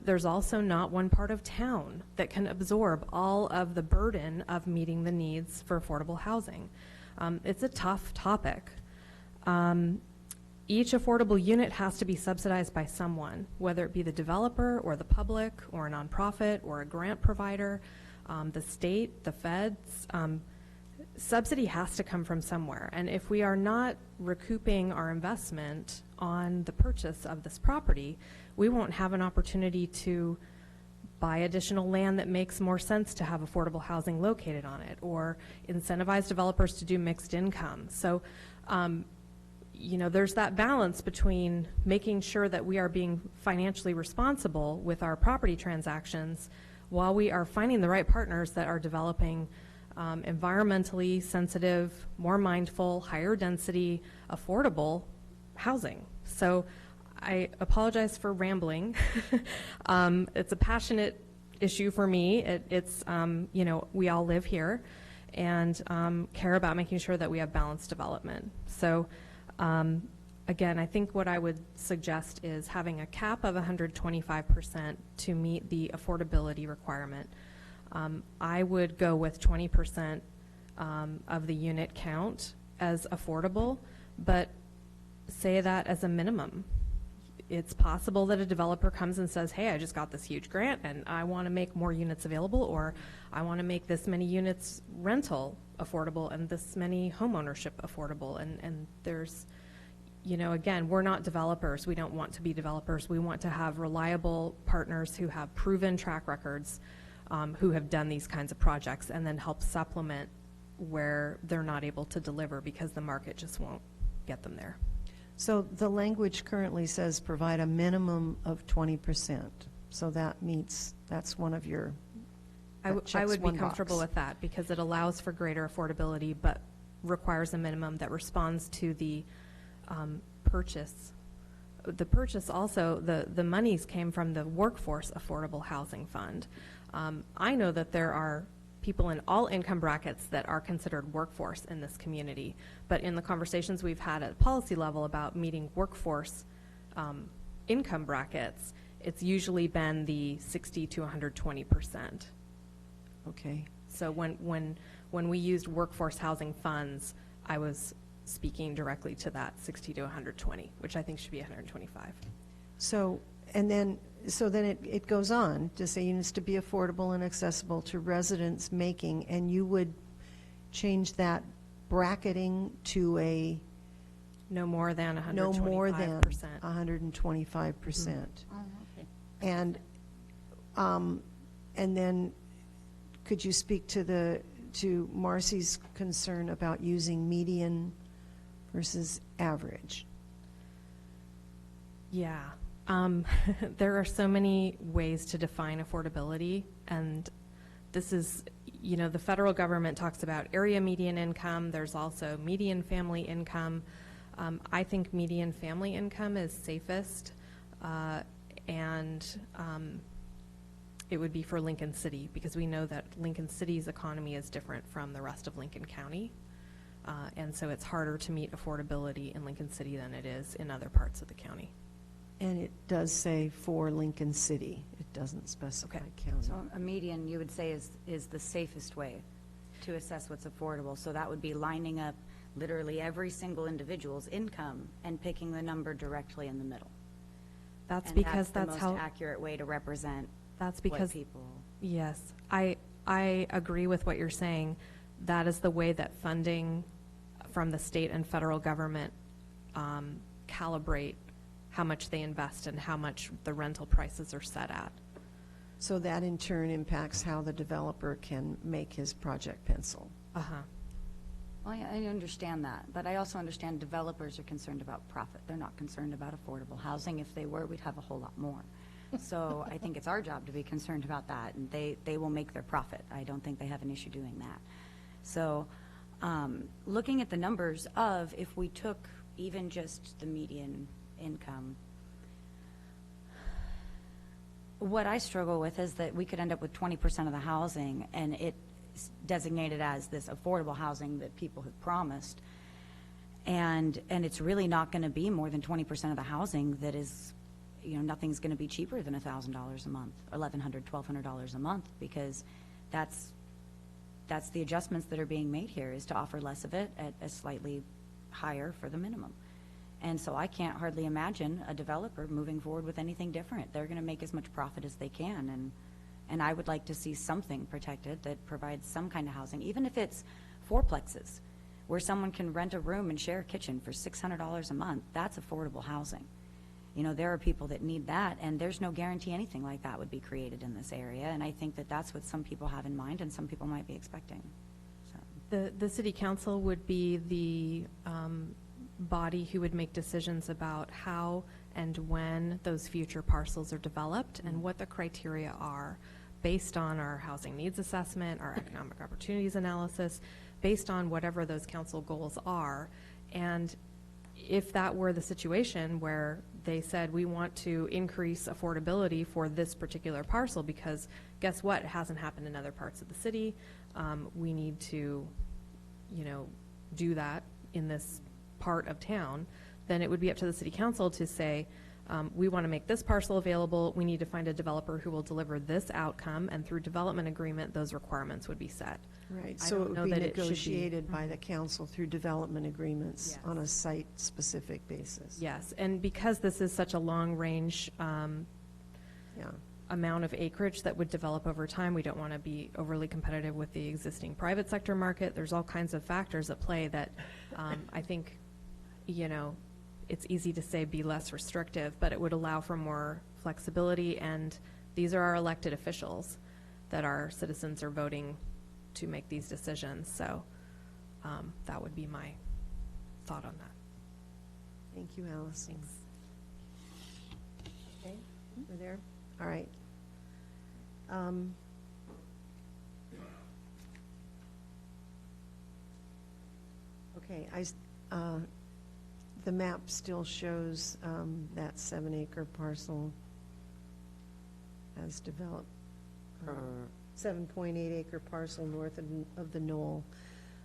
There's also not one part of town that can absorb all of the burden of meeting the needs for affordable housing. It's a tough topic. Each affordable unit has to be subsidized by someone, whether it be the developer or the public or a nonprofit or a grant provider, the state, the feds. Subsidy has to come from somewhere. And if we are not recouping our investment on the purchase of this property, we won't have an opportunity to buy additional land that makes more sense to have affordable housing located on it, or incentivize developers to do mixed income. So, there's that balance between making sure that we are being financially responsible with our property transactions while we are finding the right partners that are developing environmentally sensitive, more mindful, higher density, affordable housing. So I apologize for rambling. It's a passionate issue for me. It's we all live here and care about making sure that we have balanced development. So again, I think what I would suggest is having a cap of 125% to meet the affordability requirement. I would go with 20% of the unit count as affordable, but say that as a minimum. It's possible that a developer comes and says, hey, I just got this huge grant and I want to make more units available, or I want to make this many units rental affordable and this many home ownership affordable. And there's, again, we're not developers. We don't want to be developers. We want to have reliable partners who have proven track records, who have done these kinds of projects, and then help supplement where they're not able to deliver because the market just won't get them there. So the language currently says provide a minimum of 20%. So that's one of your, I would be comfortable with that because it allows for greater affordability, but requires a minimum that responds to the purchase. The purchase also, the monies came from the Workforce Affordable Housing Fund. I know that there are people in all income brackets that are considered workforce in this community, but in the conversations we've had at policy level about meeting workforce income brackets, it's usually been the 60 to 120%. Okay. So when we used workforce housing funds, I was speaking directly to that 60 to 120, which I think should be 125. So then it goes on to say units to be affordable and accessible to residents making, and you would change that bracketing to a no more than 125%. No more than 125%. Okay. And then could you speak to to Marcy's concern about using median versus average. Yeah. There are so many ways to define affordability, and this is, you know, the federal government talks about area median income. There's also median family income. I think median family income is safest, and it would be for Lincoln City, because we know that Lincoln City's economy is different from the rest of Lincoln County. And so it's harder to meet affordability in Lincoln City than it is in other parts of the county. And it does say for Lincoln City. It doesn't specify county. So a median, you would say, is the safest way to assess what's affordable. So that would be lining up literally every single individual's income and picking the number directly in the middle. That's And because that's that's the most how. accurate way to represent That's what because people. Yes, I agree with what you're saying. That is the way that funding from the state and federal government calibrate how much they invest and how much the rental prices are set at. So that in turn impacts how the developer can make his project pencil. Uh-huh. Well, I understand that, but I also understand developers are concerned about profit. They're not concerned about affordable housing. If they were, we'd have a whole lot more. So I think it's our job to be concerned about that, and they will make their profit. I don't think they have an issue doing that. So looking at the numbers of, if we took even just the median income, what I struggle with is that we could end up with 20% of the housing, and it's designated as this affordable housing that people have promised. And it's really not going to be more than 20% of the housing that is, you know, nothing's going to be cheaper than $1,000 a month, $1,100, $1,200 a month, because that's the adjustments that are being made here, is to offer less of it at a slightly higher for the minimum. And so I can't hardly imagine a developer moving forward with anything different. They're going to make as much profit as they can, and I would like to see something protected that provides some kind of housing, even if it's fourplexes, where someone can rent a room and share a kitchen for $600 a month. That's affordable housing. You know, there are people that need that, and there's no guarantee anything like that would be created in this area, and I think that that's what some people have in mind and some people might be expecting. So. The city council would be the body who would make decisions about how and when those future parcels are developed and what the criteria are based on our housing needs assessment, our economic opportunities analysis, based on whatever those council goals are. And if that were the situation where they said, we want to increase affordability for this particular parcel, because guess what, it hasn't happened in other parts of the city, we need to, you know, do that in this part of town, then it would be up to the city council to say, we want to make this parcel available, we need to find a developer who will deliver this outcome, and through development agreement, those requirements would be set. Right, I so don't it know would be that it should be- negotiated by the council through development agreements Yes. on a site-specific basis. Yes, and because this is such a long-range Yeah. amount of acreage that would develop over time, we don't want to be overly competitive with the existing private sector market. There's all kinds of factors at play that I think, you know, it's easy to say be less restrictive, but it would allow for more flexibility, and these are our elected officials that our citizens are voting to make these decisions. So that would be my thought on that. Thank you, Allison. Thanks. Okay, we're there? All right. Okay, the map still shows that 7-acre parcel as developed. 7.8-acre parcel north of the knoll.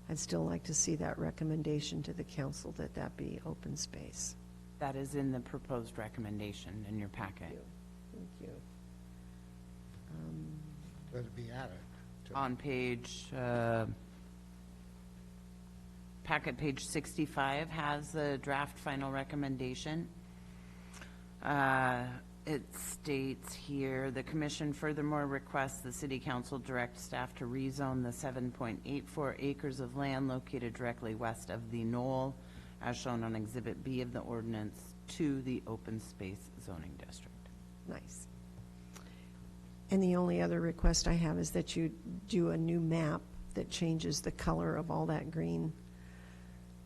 I'd still like to see that recommendation to the council that that be open space. That is in the proposed recommendation in your packet. Thank you. Let it be added. On page, packet page 65 has the draft final recommendation. It states here, the commission furthermore requests the city council direct staff to rezone the 7.84 acres of land located directly west of the knoll, as shown on Exhibit B of the ordinance, to the open space zoning district. Nice. And the only other request I have is that you do a new map that changes the color of all that green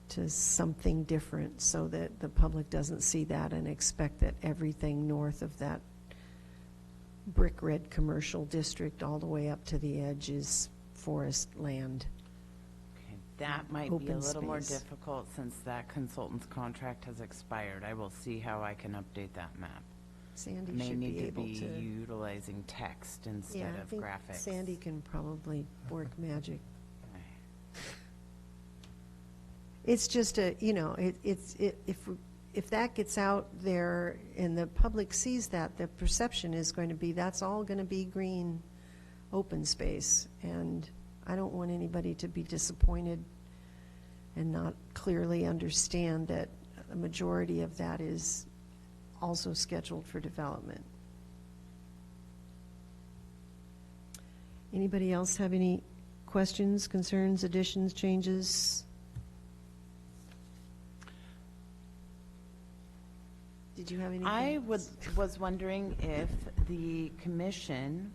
to something different so that the public doesn't see that and expect that everything north of that brick red commercial district all the way up to the edge is forest land. Okay, that might be a Open little more space. difficult since that consultant's contract has expired. I will see how I can update that map. Sandy May should need be to able be to. utilizing text Yeah, instead I of think graphics. Sandy can probably work magic. Okay. It's just if that gets out there and the public sees that, the perception is going to be that's all going to be green open space. And I don't want anybody to be disappointed and not clearly understand that a majority of that is also scheduled for development. Anybody else have any questions, concerns, additions, changes? Did you have anything? I was wondering if the commission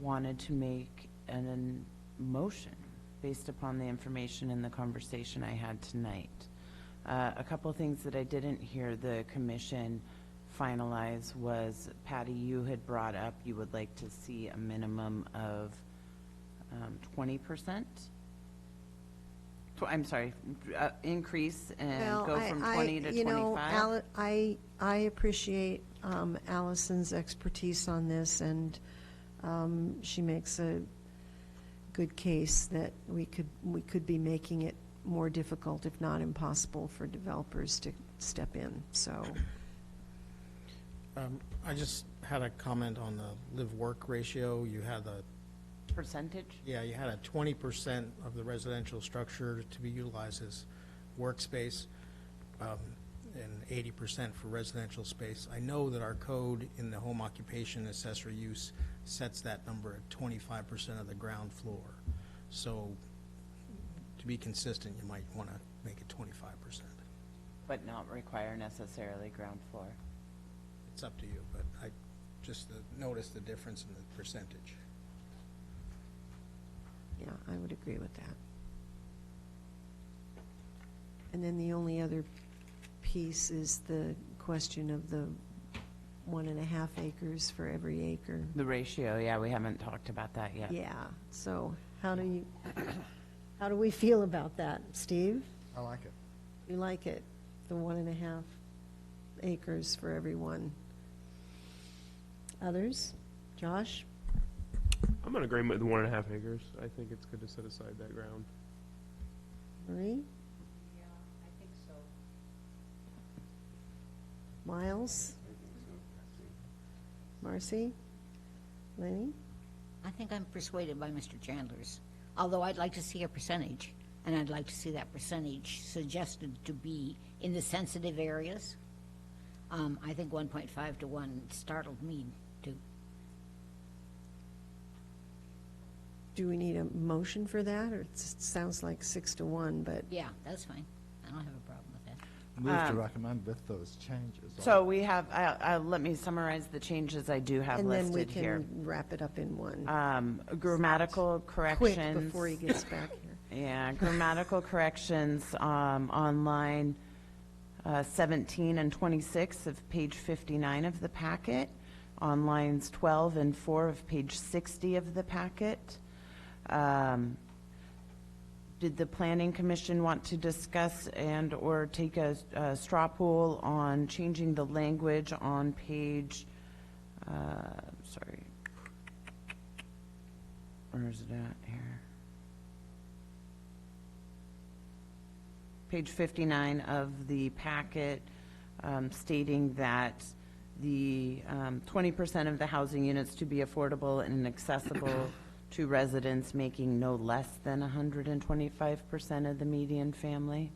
wanted to make an motion based upon the information and the conversation I had tonight. A couple of things that I didn't hear the commission finalize was, Patty, you had brought up you would like to see a minimum of 20%? I'm sorry, increase and go from 20 to 25? I appreciate Allison's expertise on this, and she makes a good case that we could be making it more difficult, if not impossible, for developers to step in. So, I just had a comment on the live-work ratio. You had a Percentage? Yeah, you had a 20% of the residential structure to be utilized as workspace, and 80% for residential space. I know that our code in the home occupation accessory use sets that number at 25% of the ground floor. So to be consistent, you might want to make it 25%. But not require necessarily ground floor. It's up to you, but I just noticed the difference in the percentage. yeah, I would agree with that. And then the only other piece is the question of the 1.5 acres for every acre. The ratio, yeah, we haven't talked about that yet. Yeah, so how do we feel about that, Steve? I like it. You like it, the 1.5 acres for everyone. Others? Josh? I'm in agreement with the 1.5 acres. I think it's good to set aside that ground. Marie? Yeah, I think so. Miles? Marcy? Lenny? I think I'm persuaded by Mr. Chandler's, although I'd like to see a percentage, and I'd like to see that percentage suggested to be in the sensitive areas. I think 1.5 to 1 startled me too. Do we need a motion for that, or it sounds like 6 to 1, but Yeah, that's fine. I don't have a problem with that. Move to recommend with those changes. So we have, let me summarize the changes I do have and then we listed here. can wrap it up in one. Grammatical Quick corrections. before he gets back here. Yeah, grammatical corrections on line 17 and 26 of page 59 of the packet, on lines 12 and 4 of page 60 of the packet. Did the Planning Commission want to discuss and or take a straw poll on changing the language on page, sorry, where is it at here? Page 59 of the packet, stating that the 20% of the housing units to be affordable and accessible to residents making no less than 125% of the median family.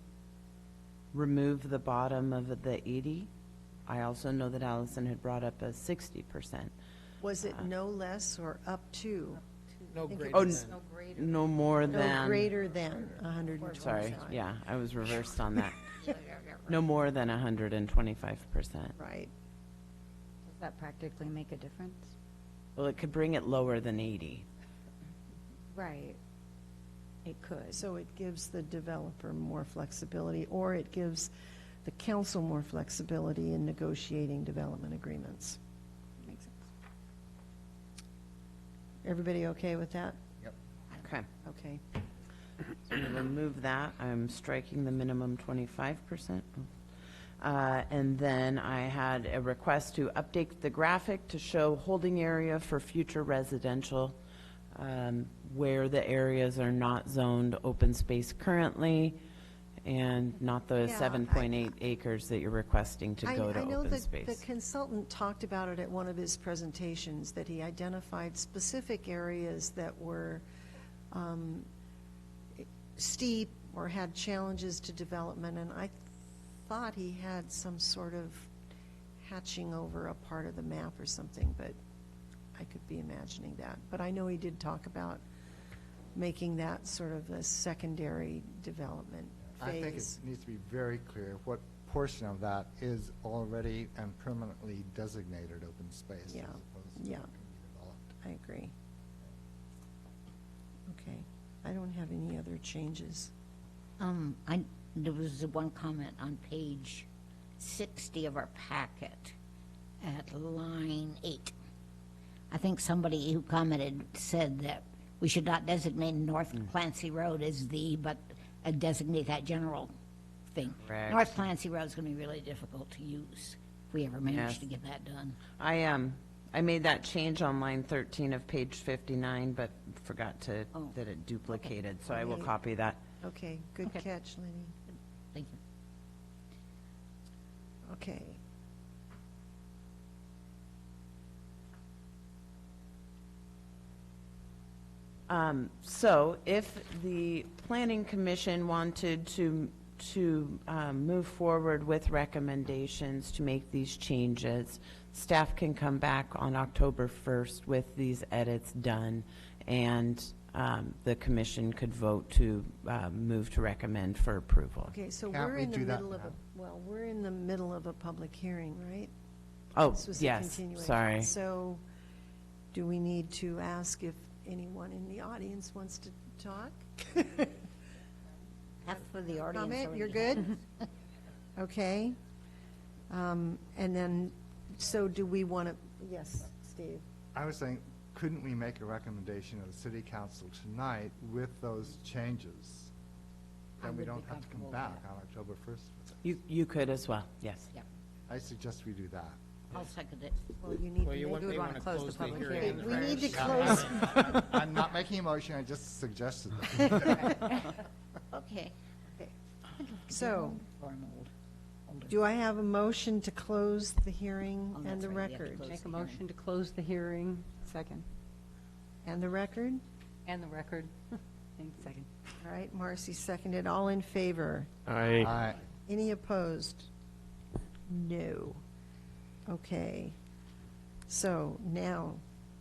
Remove the bottom of the 80. I also know that Allison had brought up a 60%. Was it no less or up to? No think greater Oh, than. No greater. no more No than. greater than 125. Sorry, yeah, I was reversed on that. No more than 125%. Right. Does that practically make a difference? Well, it could bring it lower than 80. Right. It could. So it gives the developer more flexibility, or it gives the council more flexibility in negotiating development agreements. Makes sense. Everybody okay with that? Okay, Okay. so I'm going to remove that. I'm striking the minimum 25%. And then I had a request to update the graphic to show holding area for future residential, where the areas are not zoned open space currently, and not the Yeah, 7.8 acres that you're requesting to go to I know open that space. the consultant talked about it at one of his presentations, that he identified specific areas that were steep or had challenges to development, and I thought he had some sort of hatching over a part of the map or something, but I could be imagining that. But I know he did talk about making that sort of a secondary development I think it phase. needs to be very clear what portion of that is already and permanently designated open space as Yeah, opposed to yeah. what can be developed. I agree. Okay, I don't have any other changes. There was one comment on page 60 of our packet at line 8. I think somebody who commented said that we should not designate North Clancy Road as but designate that general thing. Correct. North Clancy Road is going to be really difficult to use if we ever manage Yes. to get that done. I made that change on line 13 of page 59, but forgot to, Oh. that it duplicated, so I will Okay. copy that. Okay, good Okay. catch, Lenny. Thank you. Okay. So if the planning commission wanted to move forward with recommendations to make these changes, staff can come back on October 1st with these edits done, and the commission could vote to move to recommend for approval. Okay, so Can't we're we in the do that middle of now? we're in the middle of a public hearing, right? Oh, This was a yes, continuation. sorry. So do we need to ask if anyone in the audience wants to talk? Half of the audience Comment, already you're has. good? Okay. And then, so do we want to, yes, Steve? I was saying, couldn't we make a recommendation of the city council tonight with those changes? I Then we would be don't have to come comfortable with back that. on October 1st with it. You could as well, yes. Yep, I suggest we do that. I'll second it. Well, you need Well, to you make. want, would may wanna want to close the close the public hearing. hearing. We need to first. close. I'm not making a motion, I just suggested that. Okay. So, Or I'm old. Older. do I have a motion to close the hearing Oh, and that's the right, we have to record? close. Make a motion to close the hearing Second. And the record? and the record. Second. All right, Marcy seconded. All in favor? Aye. Any opposed? No. Okay. So now,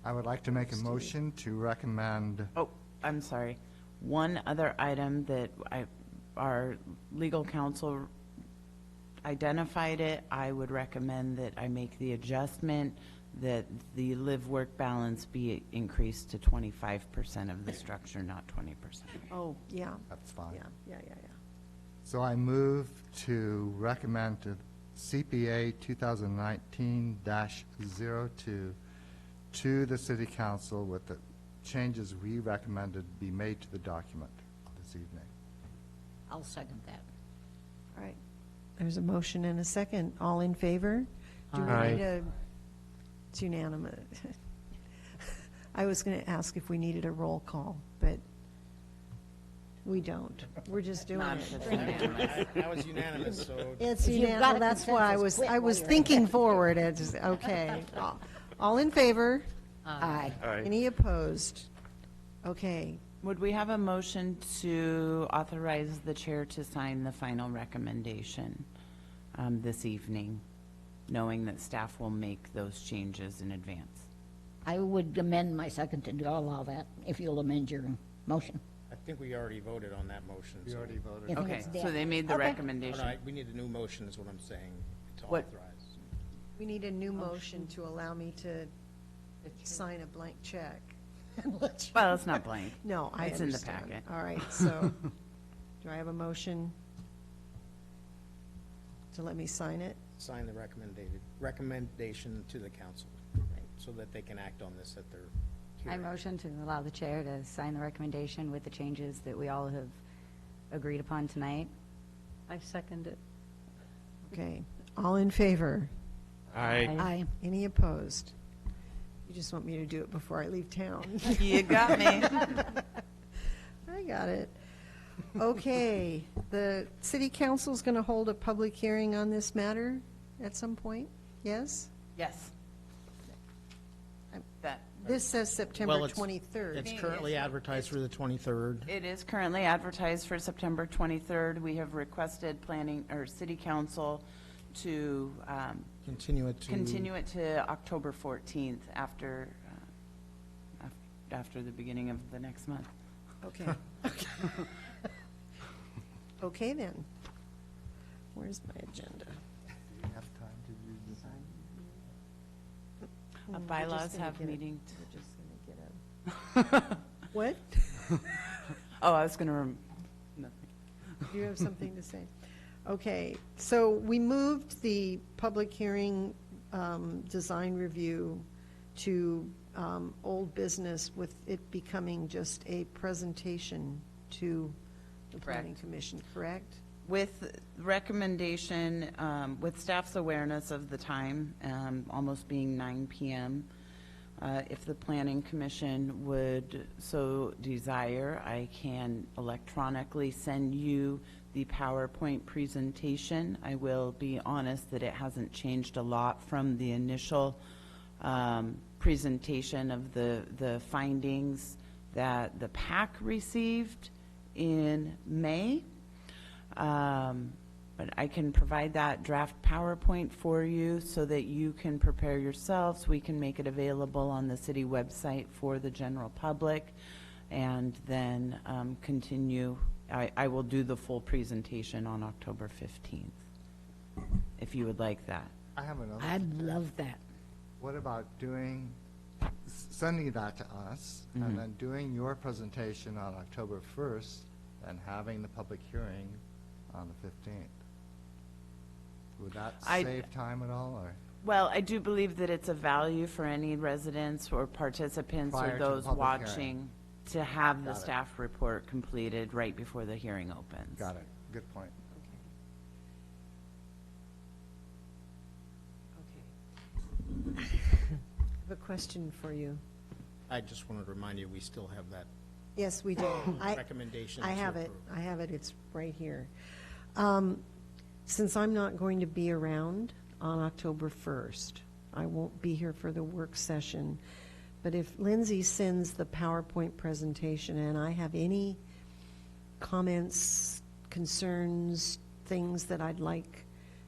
I would like to make a motion to recommend, Oh, I'm sorry. One other item that our legal counsel identified it, I would recommend that I make the adjustment that the live-work balance be increased to 25% of the structure, not 20%. oh, yeah, that's fine. yeah. So I move to recommend to CPA 2019-02 to the city council with the changes we recommended be made to the document this evening. I'll second that. All right. There's a motion and a second. All in favor? Do we Aye. need a, it's unanimous. I was going to ask if we needed a roll call, but we don't. We're just doing Not it. for the unanimous. That was unanimous, so It's If you've got unanimous. a That's why consensus, quit I while was you're thinking forward. It's, okay. All in favor? Aye. Any opposed? Okay. Would we have a motion to authorize the chair to sign the final recommendation this evening, knowing that staff will make those changes in advance? I would amend my second to allow that, if you'll amend your motion. I think we already voted on that motion. We so- already voted. You think Okay, it's so dead? they made the Okay. Oh, recommendation. no, we need a new motion is what I'm saying, to What- authorize. We need a new motion to allow me to sign a blank check. and let you. Well, it's not blank. No, I It's in the understand. packet. All right, so, do I have a motion to let me sign it? Sign the recommendation to the council, so that they can act on this at their I hearing. motion to allow the chair to sign the recommendation with the changes that we all have agreed upon tonight. I second it. Okay, all in favor? Aye. Any opposed? You just want me to do it before I leave town? You got me. I got it. Okay, the city council's going to hold a public hearing on this matter at some point, yes? Yes. That, This says September Well, it's- 23rd. It's currently advertised for the 23rd. it is currently advertised for September 23rd. We have requested planning, or city council to Continue it to. continue it to October 14th after the beginning of the next month. Okay. Okay, then. Where's my agenda? Do you have time to do design? Uh, We're Bylaws just gonna have get a- meeting. We're just going to get a... What? Oh, I was going to, Do you have something to say? Okay, so we moved the public hearing design review to old business, with it becoming just a presentation to the Planning Correct. Commission, correct? with recommendation, with staff's awareness of the time, almost being 9 PM, if the Planning Commission would so desire, I can electronically send you the PowerPoint presentation. I will be honest that it hasn't changed a lot from the initial presentation of the findings that the PAC received in May. But I can provide that draft PowerPoint for you so that you can prepare yourselves. We can make it available on the city website for the general public, and then continue. I will do the full presentation on October 15th, if you would like that. I have another. I'd love that. What about sending that to us, and then doing your presentation on October 1st, and having the public hearing on the 15th? Would that save time at all, or? Well, I do believe that it's a value for any residents or participants Prior or to the those public hearing. watching to have the Got it. staff report completed right before the hearing opens. Got it. Good point. I have a question for you. I just wanted to remind you, we still have that Yes, we do. recommendation. I to have it. approve. I have it. It's right here. Since I'm not going to be around on October 1st, I won't be here for the work session. But if Lindsay sends the PowerPoint presentation and I have any comments, concerns, things that I'd like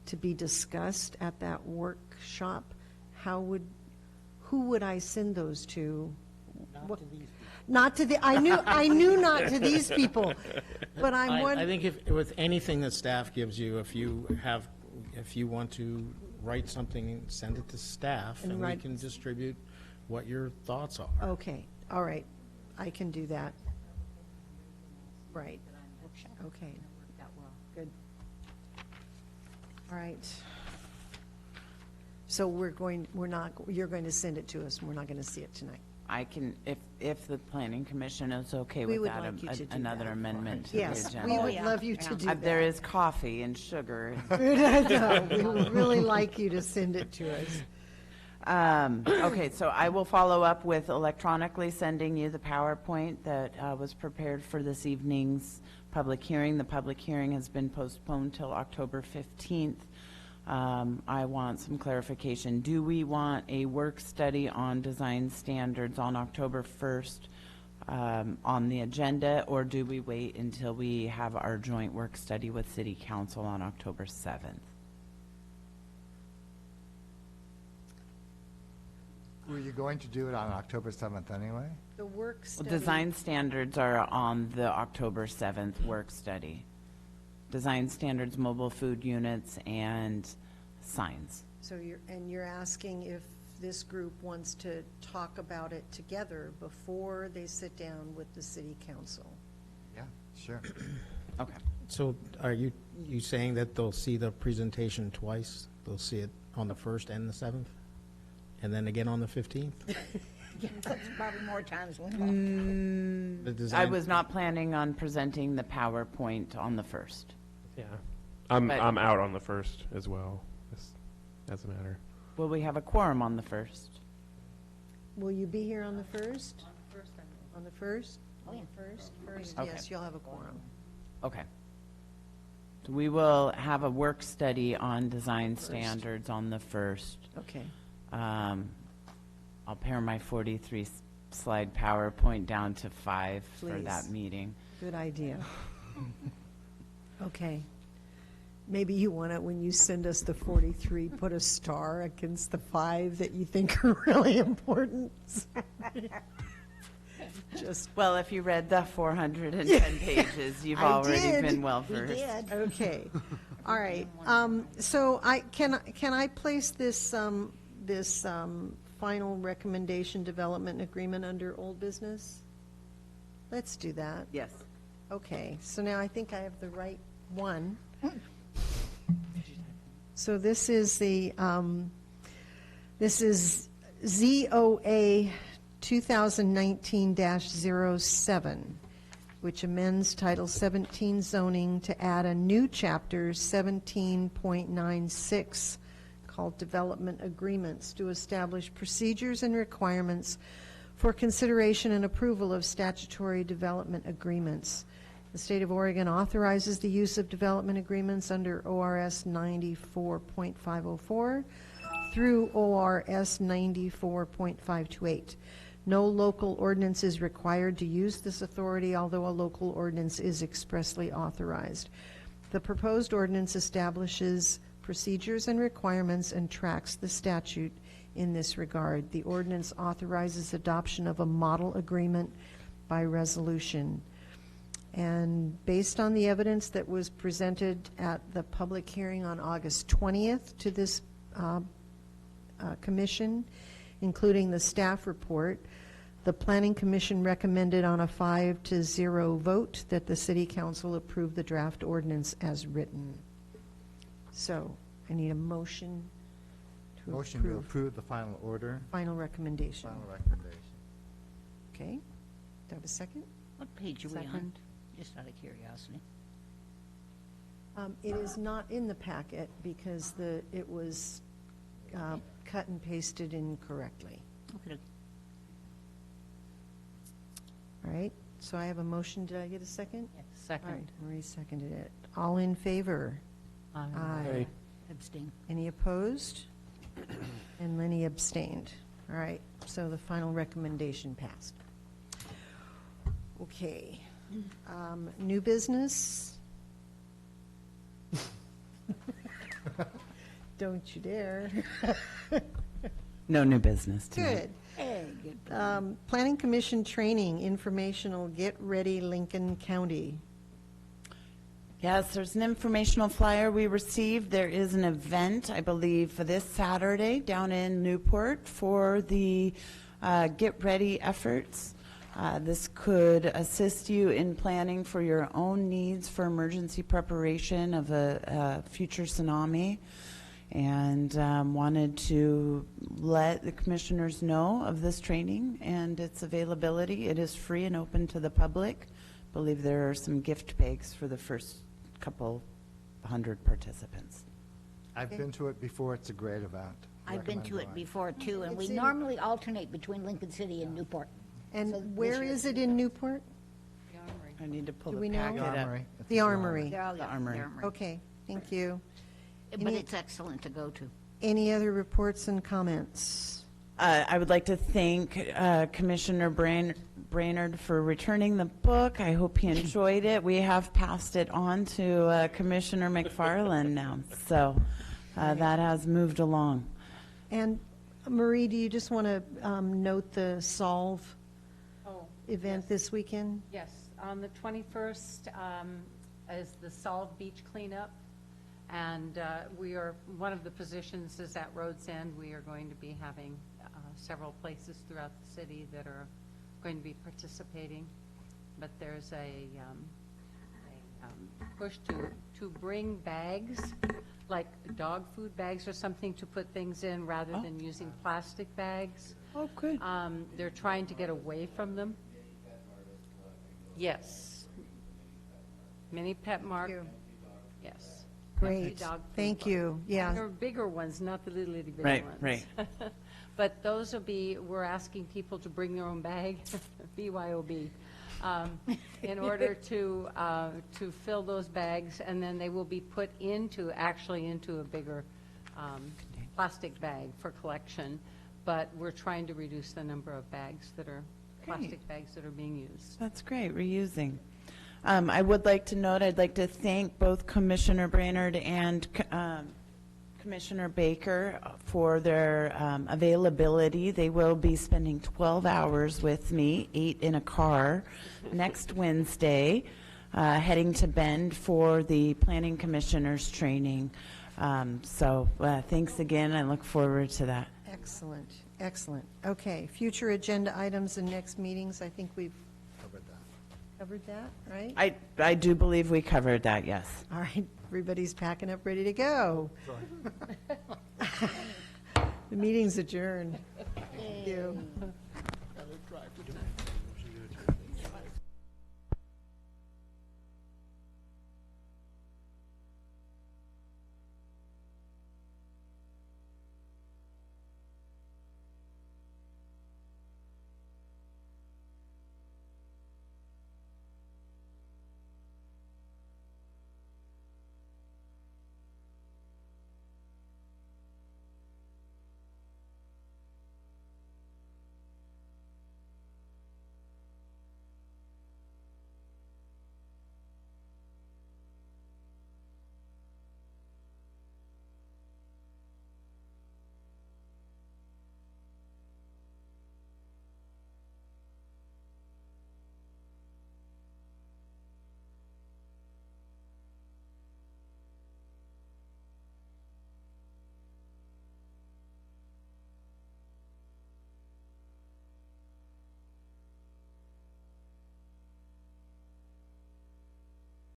to be discussed at that workshop, who would I send those to? Not to the, I knew not to these people, but I'm I wondering. think if, with anything that staff gives you, if you want to write something, send it to staff, And and we write- can distribute what your thoughts are. Okay, all right, I can do that. Right. Okay, good. All right. So you're going to send it to us, and we're not going to see it tonight. I can, if the planning commission is okay We with would that, like you to do another that. amendment to the Yes, agenda. we would yeah, love you to yeah. do that. There is coffee and sugar. No, we would really like you to send it to us. Okay, so I will follow up with electronically sending you the PowerPoint that was prepared for this evening's public hearing. The public hearing has been postponed till October 15th. I want some clarification. Do we want a work study on design standards on October 1st on the agenda, or do we wait until we have our joint work study with City Council on October 7th? Were you going to do it on October 7th anyway? The work Well, study. design standards are on the October 7th work study. Design standards, mobile food units, and signs. So you're asking if this group wants to talk about it together before they sit down with the city council. Yeah, sure. Okay. So are you saying that they'll see the presentation twice? They'll see it on the 1st and the 7th? And then again on the 15th? Yeah, that's probably more times than one. The I design- was not planning on presenting the PowerPoint on the 1st. Yeah. I'm But- out on the 1st as well. Doesn't matter. Will we have a quorum on the 1st? Will you be here on the 1st? On the 1st? Oh, yeah. First, Okay. yes, you'll have a quorum. Okay. So we will have a work study on design standards on the 1st. Okay. I'll pare my 43-slide PowerPoint down to 5 for that Please. meeting. Good idea. Okay. Maybe you want to, when you send us the 43, put a star against the 5 that you think are really important. Just, Well, if you read the 410 pages, you've already did. been well He versed. did. Okay. All right. So can I place this final recommendation development agreement under old business? Let's do that. Yes. Okay, so now I think I have the right one. So this is ZOA 2019-07, which amends Title 17 zoning to add a new chapter 17.96 called Development Agreements to establish procedures and requirements for consideration and approval of statutory development agreements. The state of Oregon authorizes the use of development agreements under ORS 94.504 through ORS 94.528. No local ordinance is required to use this authority, although a local ordinance is expressly authorized. The proposed ordinance establishes procedures and requirements and tracks the statute in this regard. The ordinance authorizes adoption of a model agreement by resolution. And based on the evidence that was presented at the public hearing on August 20th to this commission, including the staff report, the Planning Commission recommended on a 5-0 vote that the City Council approve the draft ordinance as written. So I need a motion to Motion to approve the final order, final recommendation. final recommendation. Okay. Do I have a second? What page are we on? Second. Just out of curiosity. It is not in the packet because it was cut and pasted incorrectly. Okay. All right, so I have a motion. Did I get a second? All right, Second. Marie seconded it. All in favor? Aye. Abstain. Any opposed? And Lenny abstained. All right, so the final recommendation passed. Okay. New business? Don't you dare. No new business tonight. Good. Hey, good. Planning Commission training, informational, Get Ready Lincoln County. Yes, there's an informational flyer we received. There is an event, I believe, for this Saturday down in Newport for the Get Ready efforts. This could assist you in planning for your own needs for emergency preparation of a future tsunami. And wanted to let the commissioners know of this training and its availability. It is free and open to the public. I believe there are some gift bags for the first couple hundred participants. I've been to it before. It's a great event. I've been to it Recommend before too, and we It's in- normally alternate between Lincoln City and Newport. And So where this year- is it in Newport? I need to pull Do the we know? packet going. up. Armory. It's The at Armory. They're all- The Armory. Okay, thank you. But Any- it's excellent to go to. Any other reports and comments? I would like to thank Commissioner Brainerd for returning the book. I hope he enjoyed it. We have passed it on to Commissioner McFarland now, so that has moved along. And Marie, do you just want to note the Solve Oh, event this weekend? yes. On the 21st is the Solve Beach cleanup, And we are, one of the positions is at Rhodes End. We are going to be having several places throughout the city that are going to be participating. But there's a push to bring bags, like dog food bags or something to put things in rather than using plastic bags. Oh, good. They're trying to get away from them. Yes. Mini Pet Mart. Yes. Great. Dog food Thank bar. you. Yeah. And they're bigger ones, not the little itty bitty Right, ones. right. But those will be, we're asking people to bring their own bag, BYOB, in order to fill those bags, and then they will be put actually into a bigger plastic bag for collection. But we're trying to reduce the number of bags that are, plastic bags that are being used. That's great, reusing. I would like to note, I'd like to thank both Commissioner Brainerd and Commissioner Baker for their availability. They will be spending 12 hours with me, 8 in a car, next Wednesday, heading to Bend for the Planning Commissioners training. So thanks again. I look forward to that. Excellent, excellent. Okay, future agenda items and next meetings, I think we've covered that, right? I do believe we covered that, yes. All right, everybody's packing up, ready to go. The meeting's adjourned. Thank you.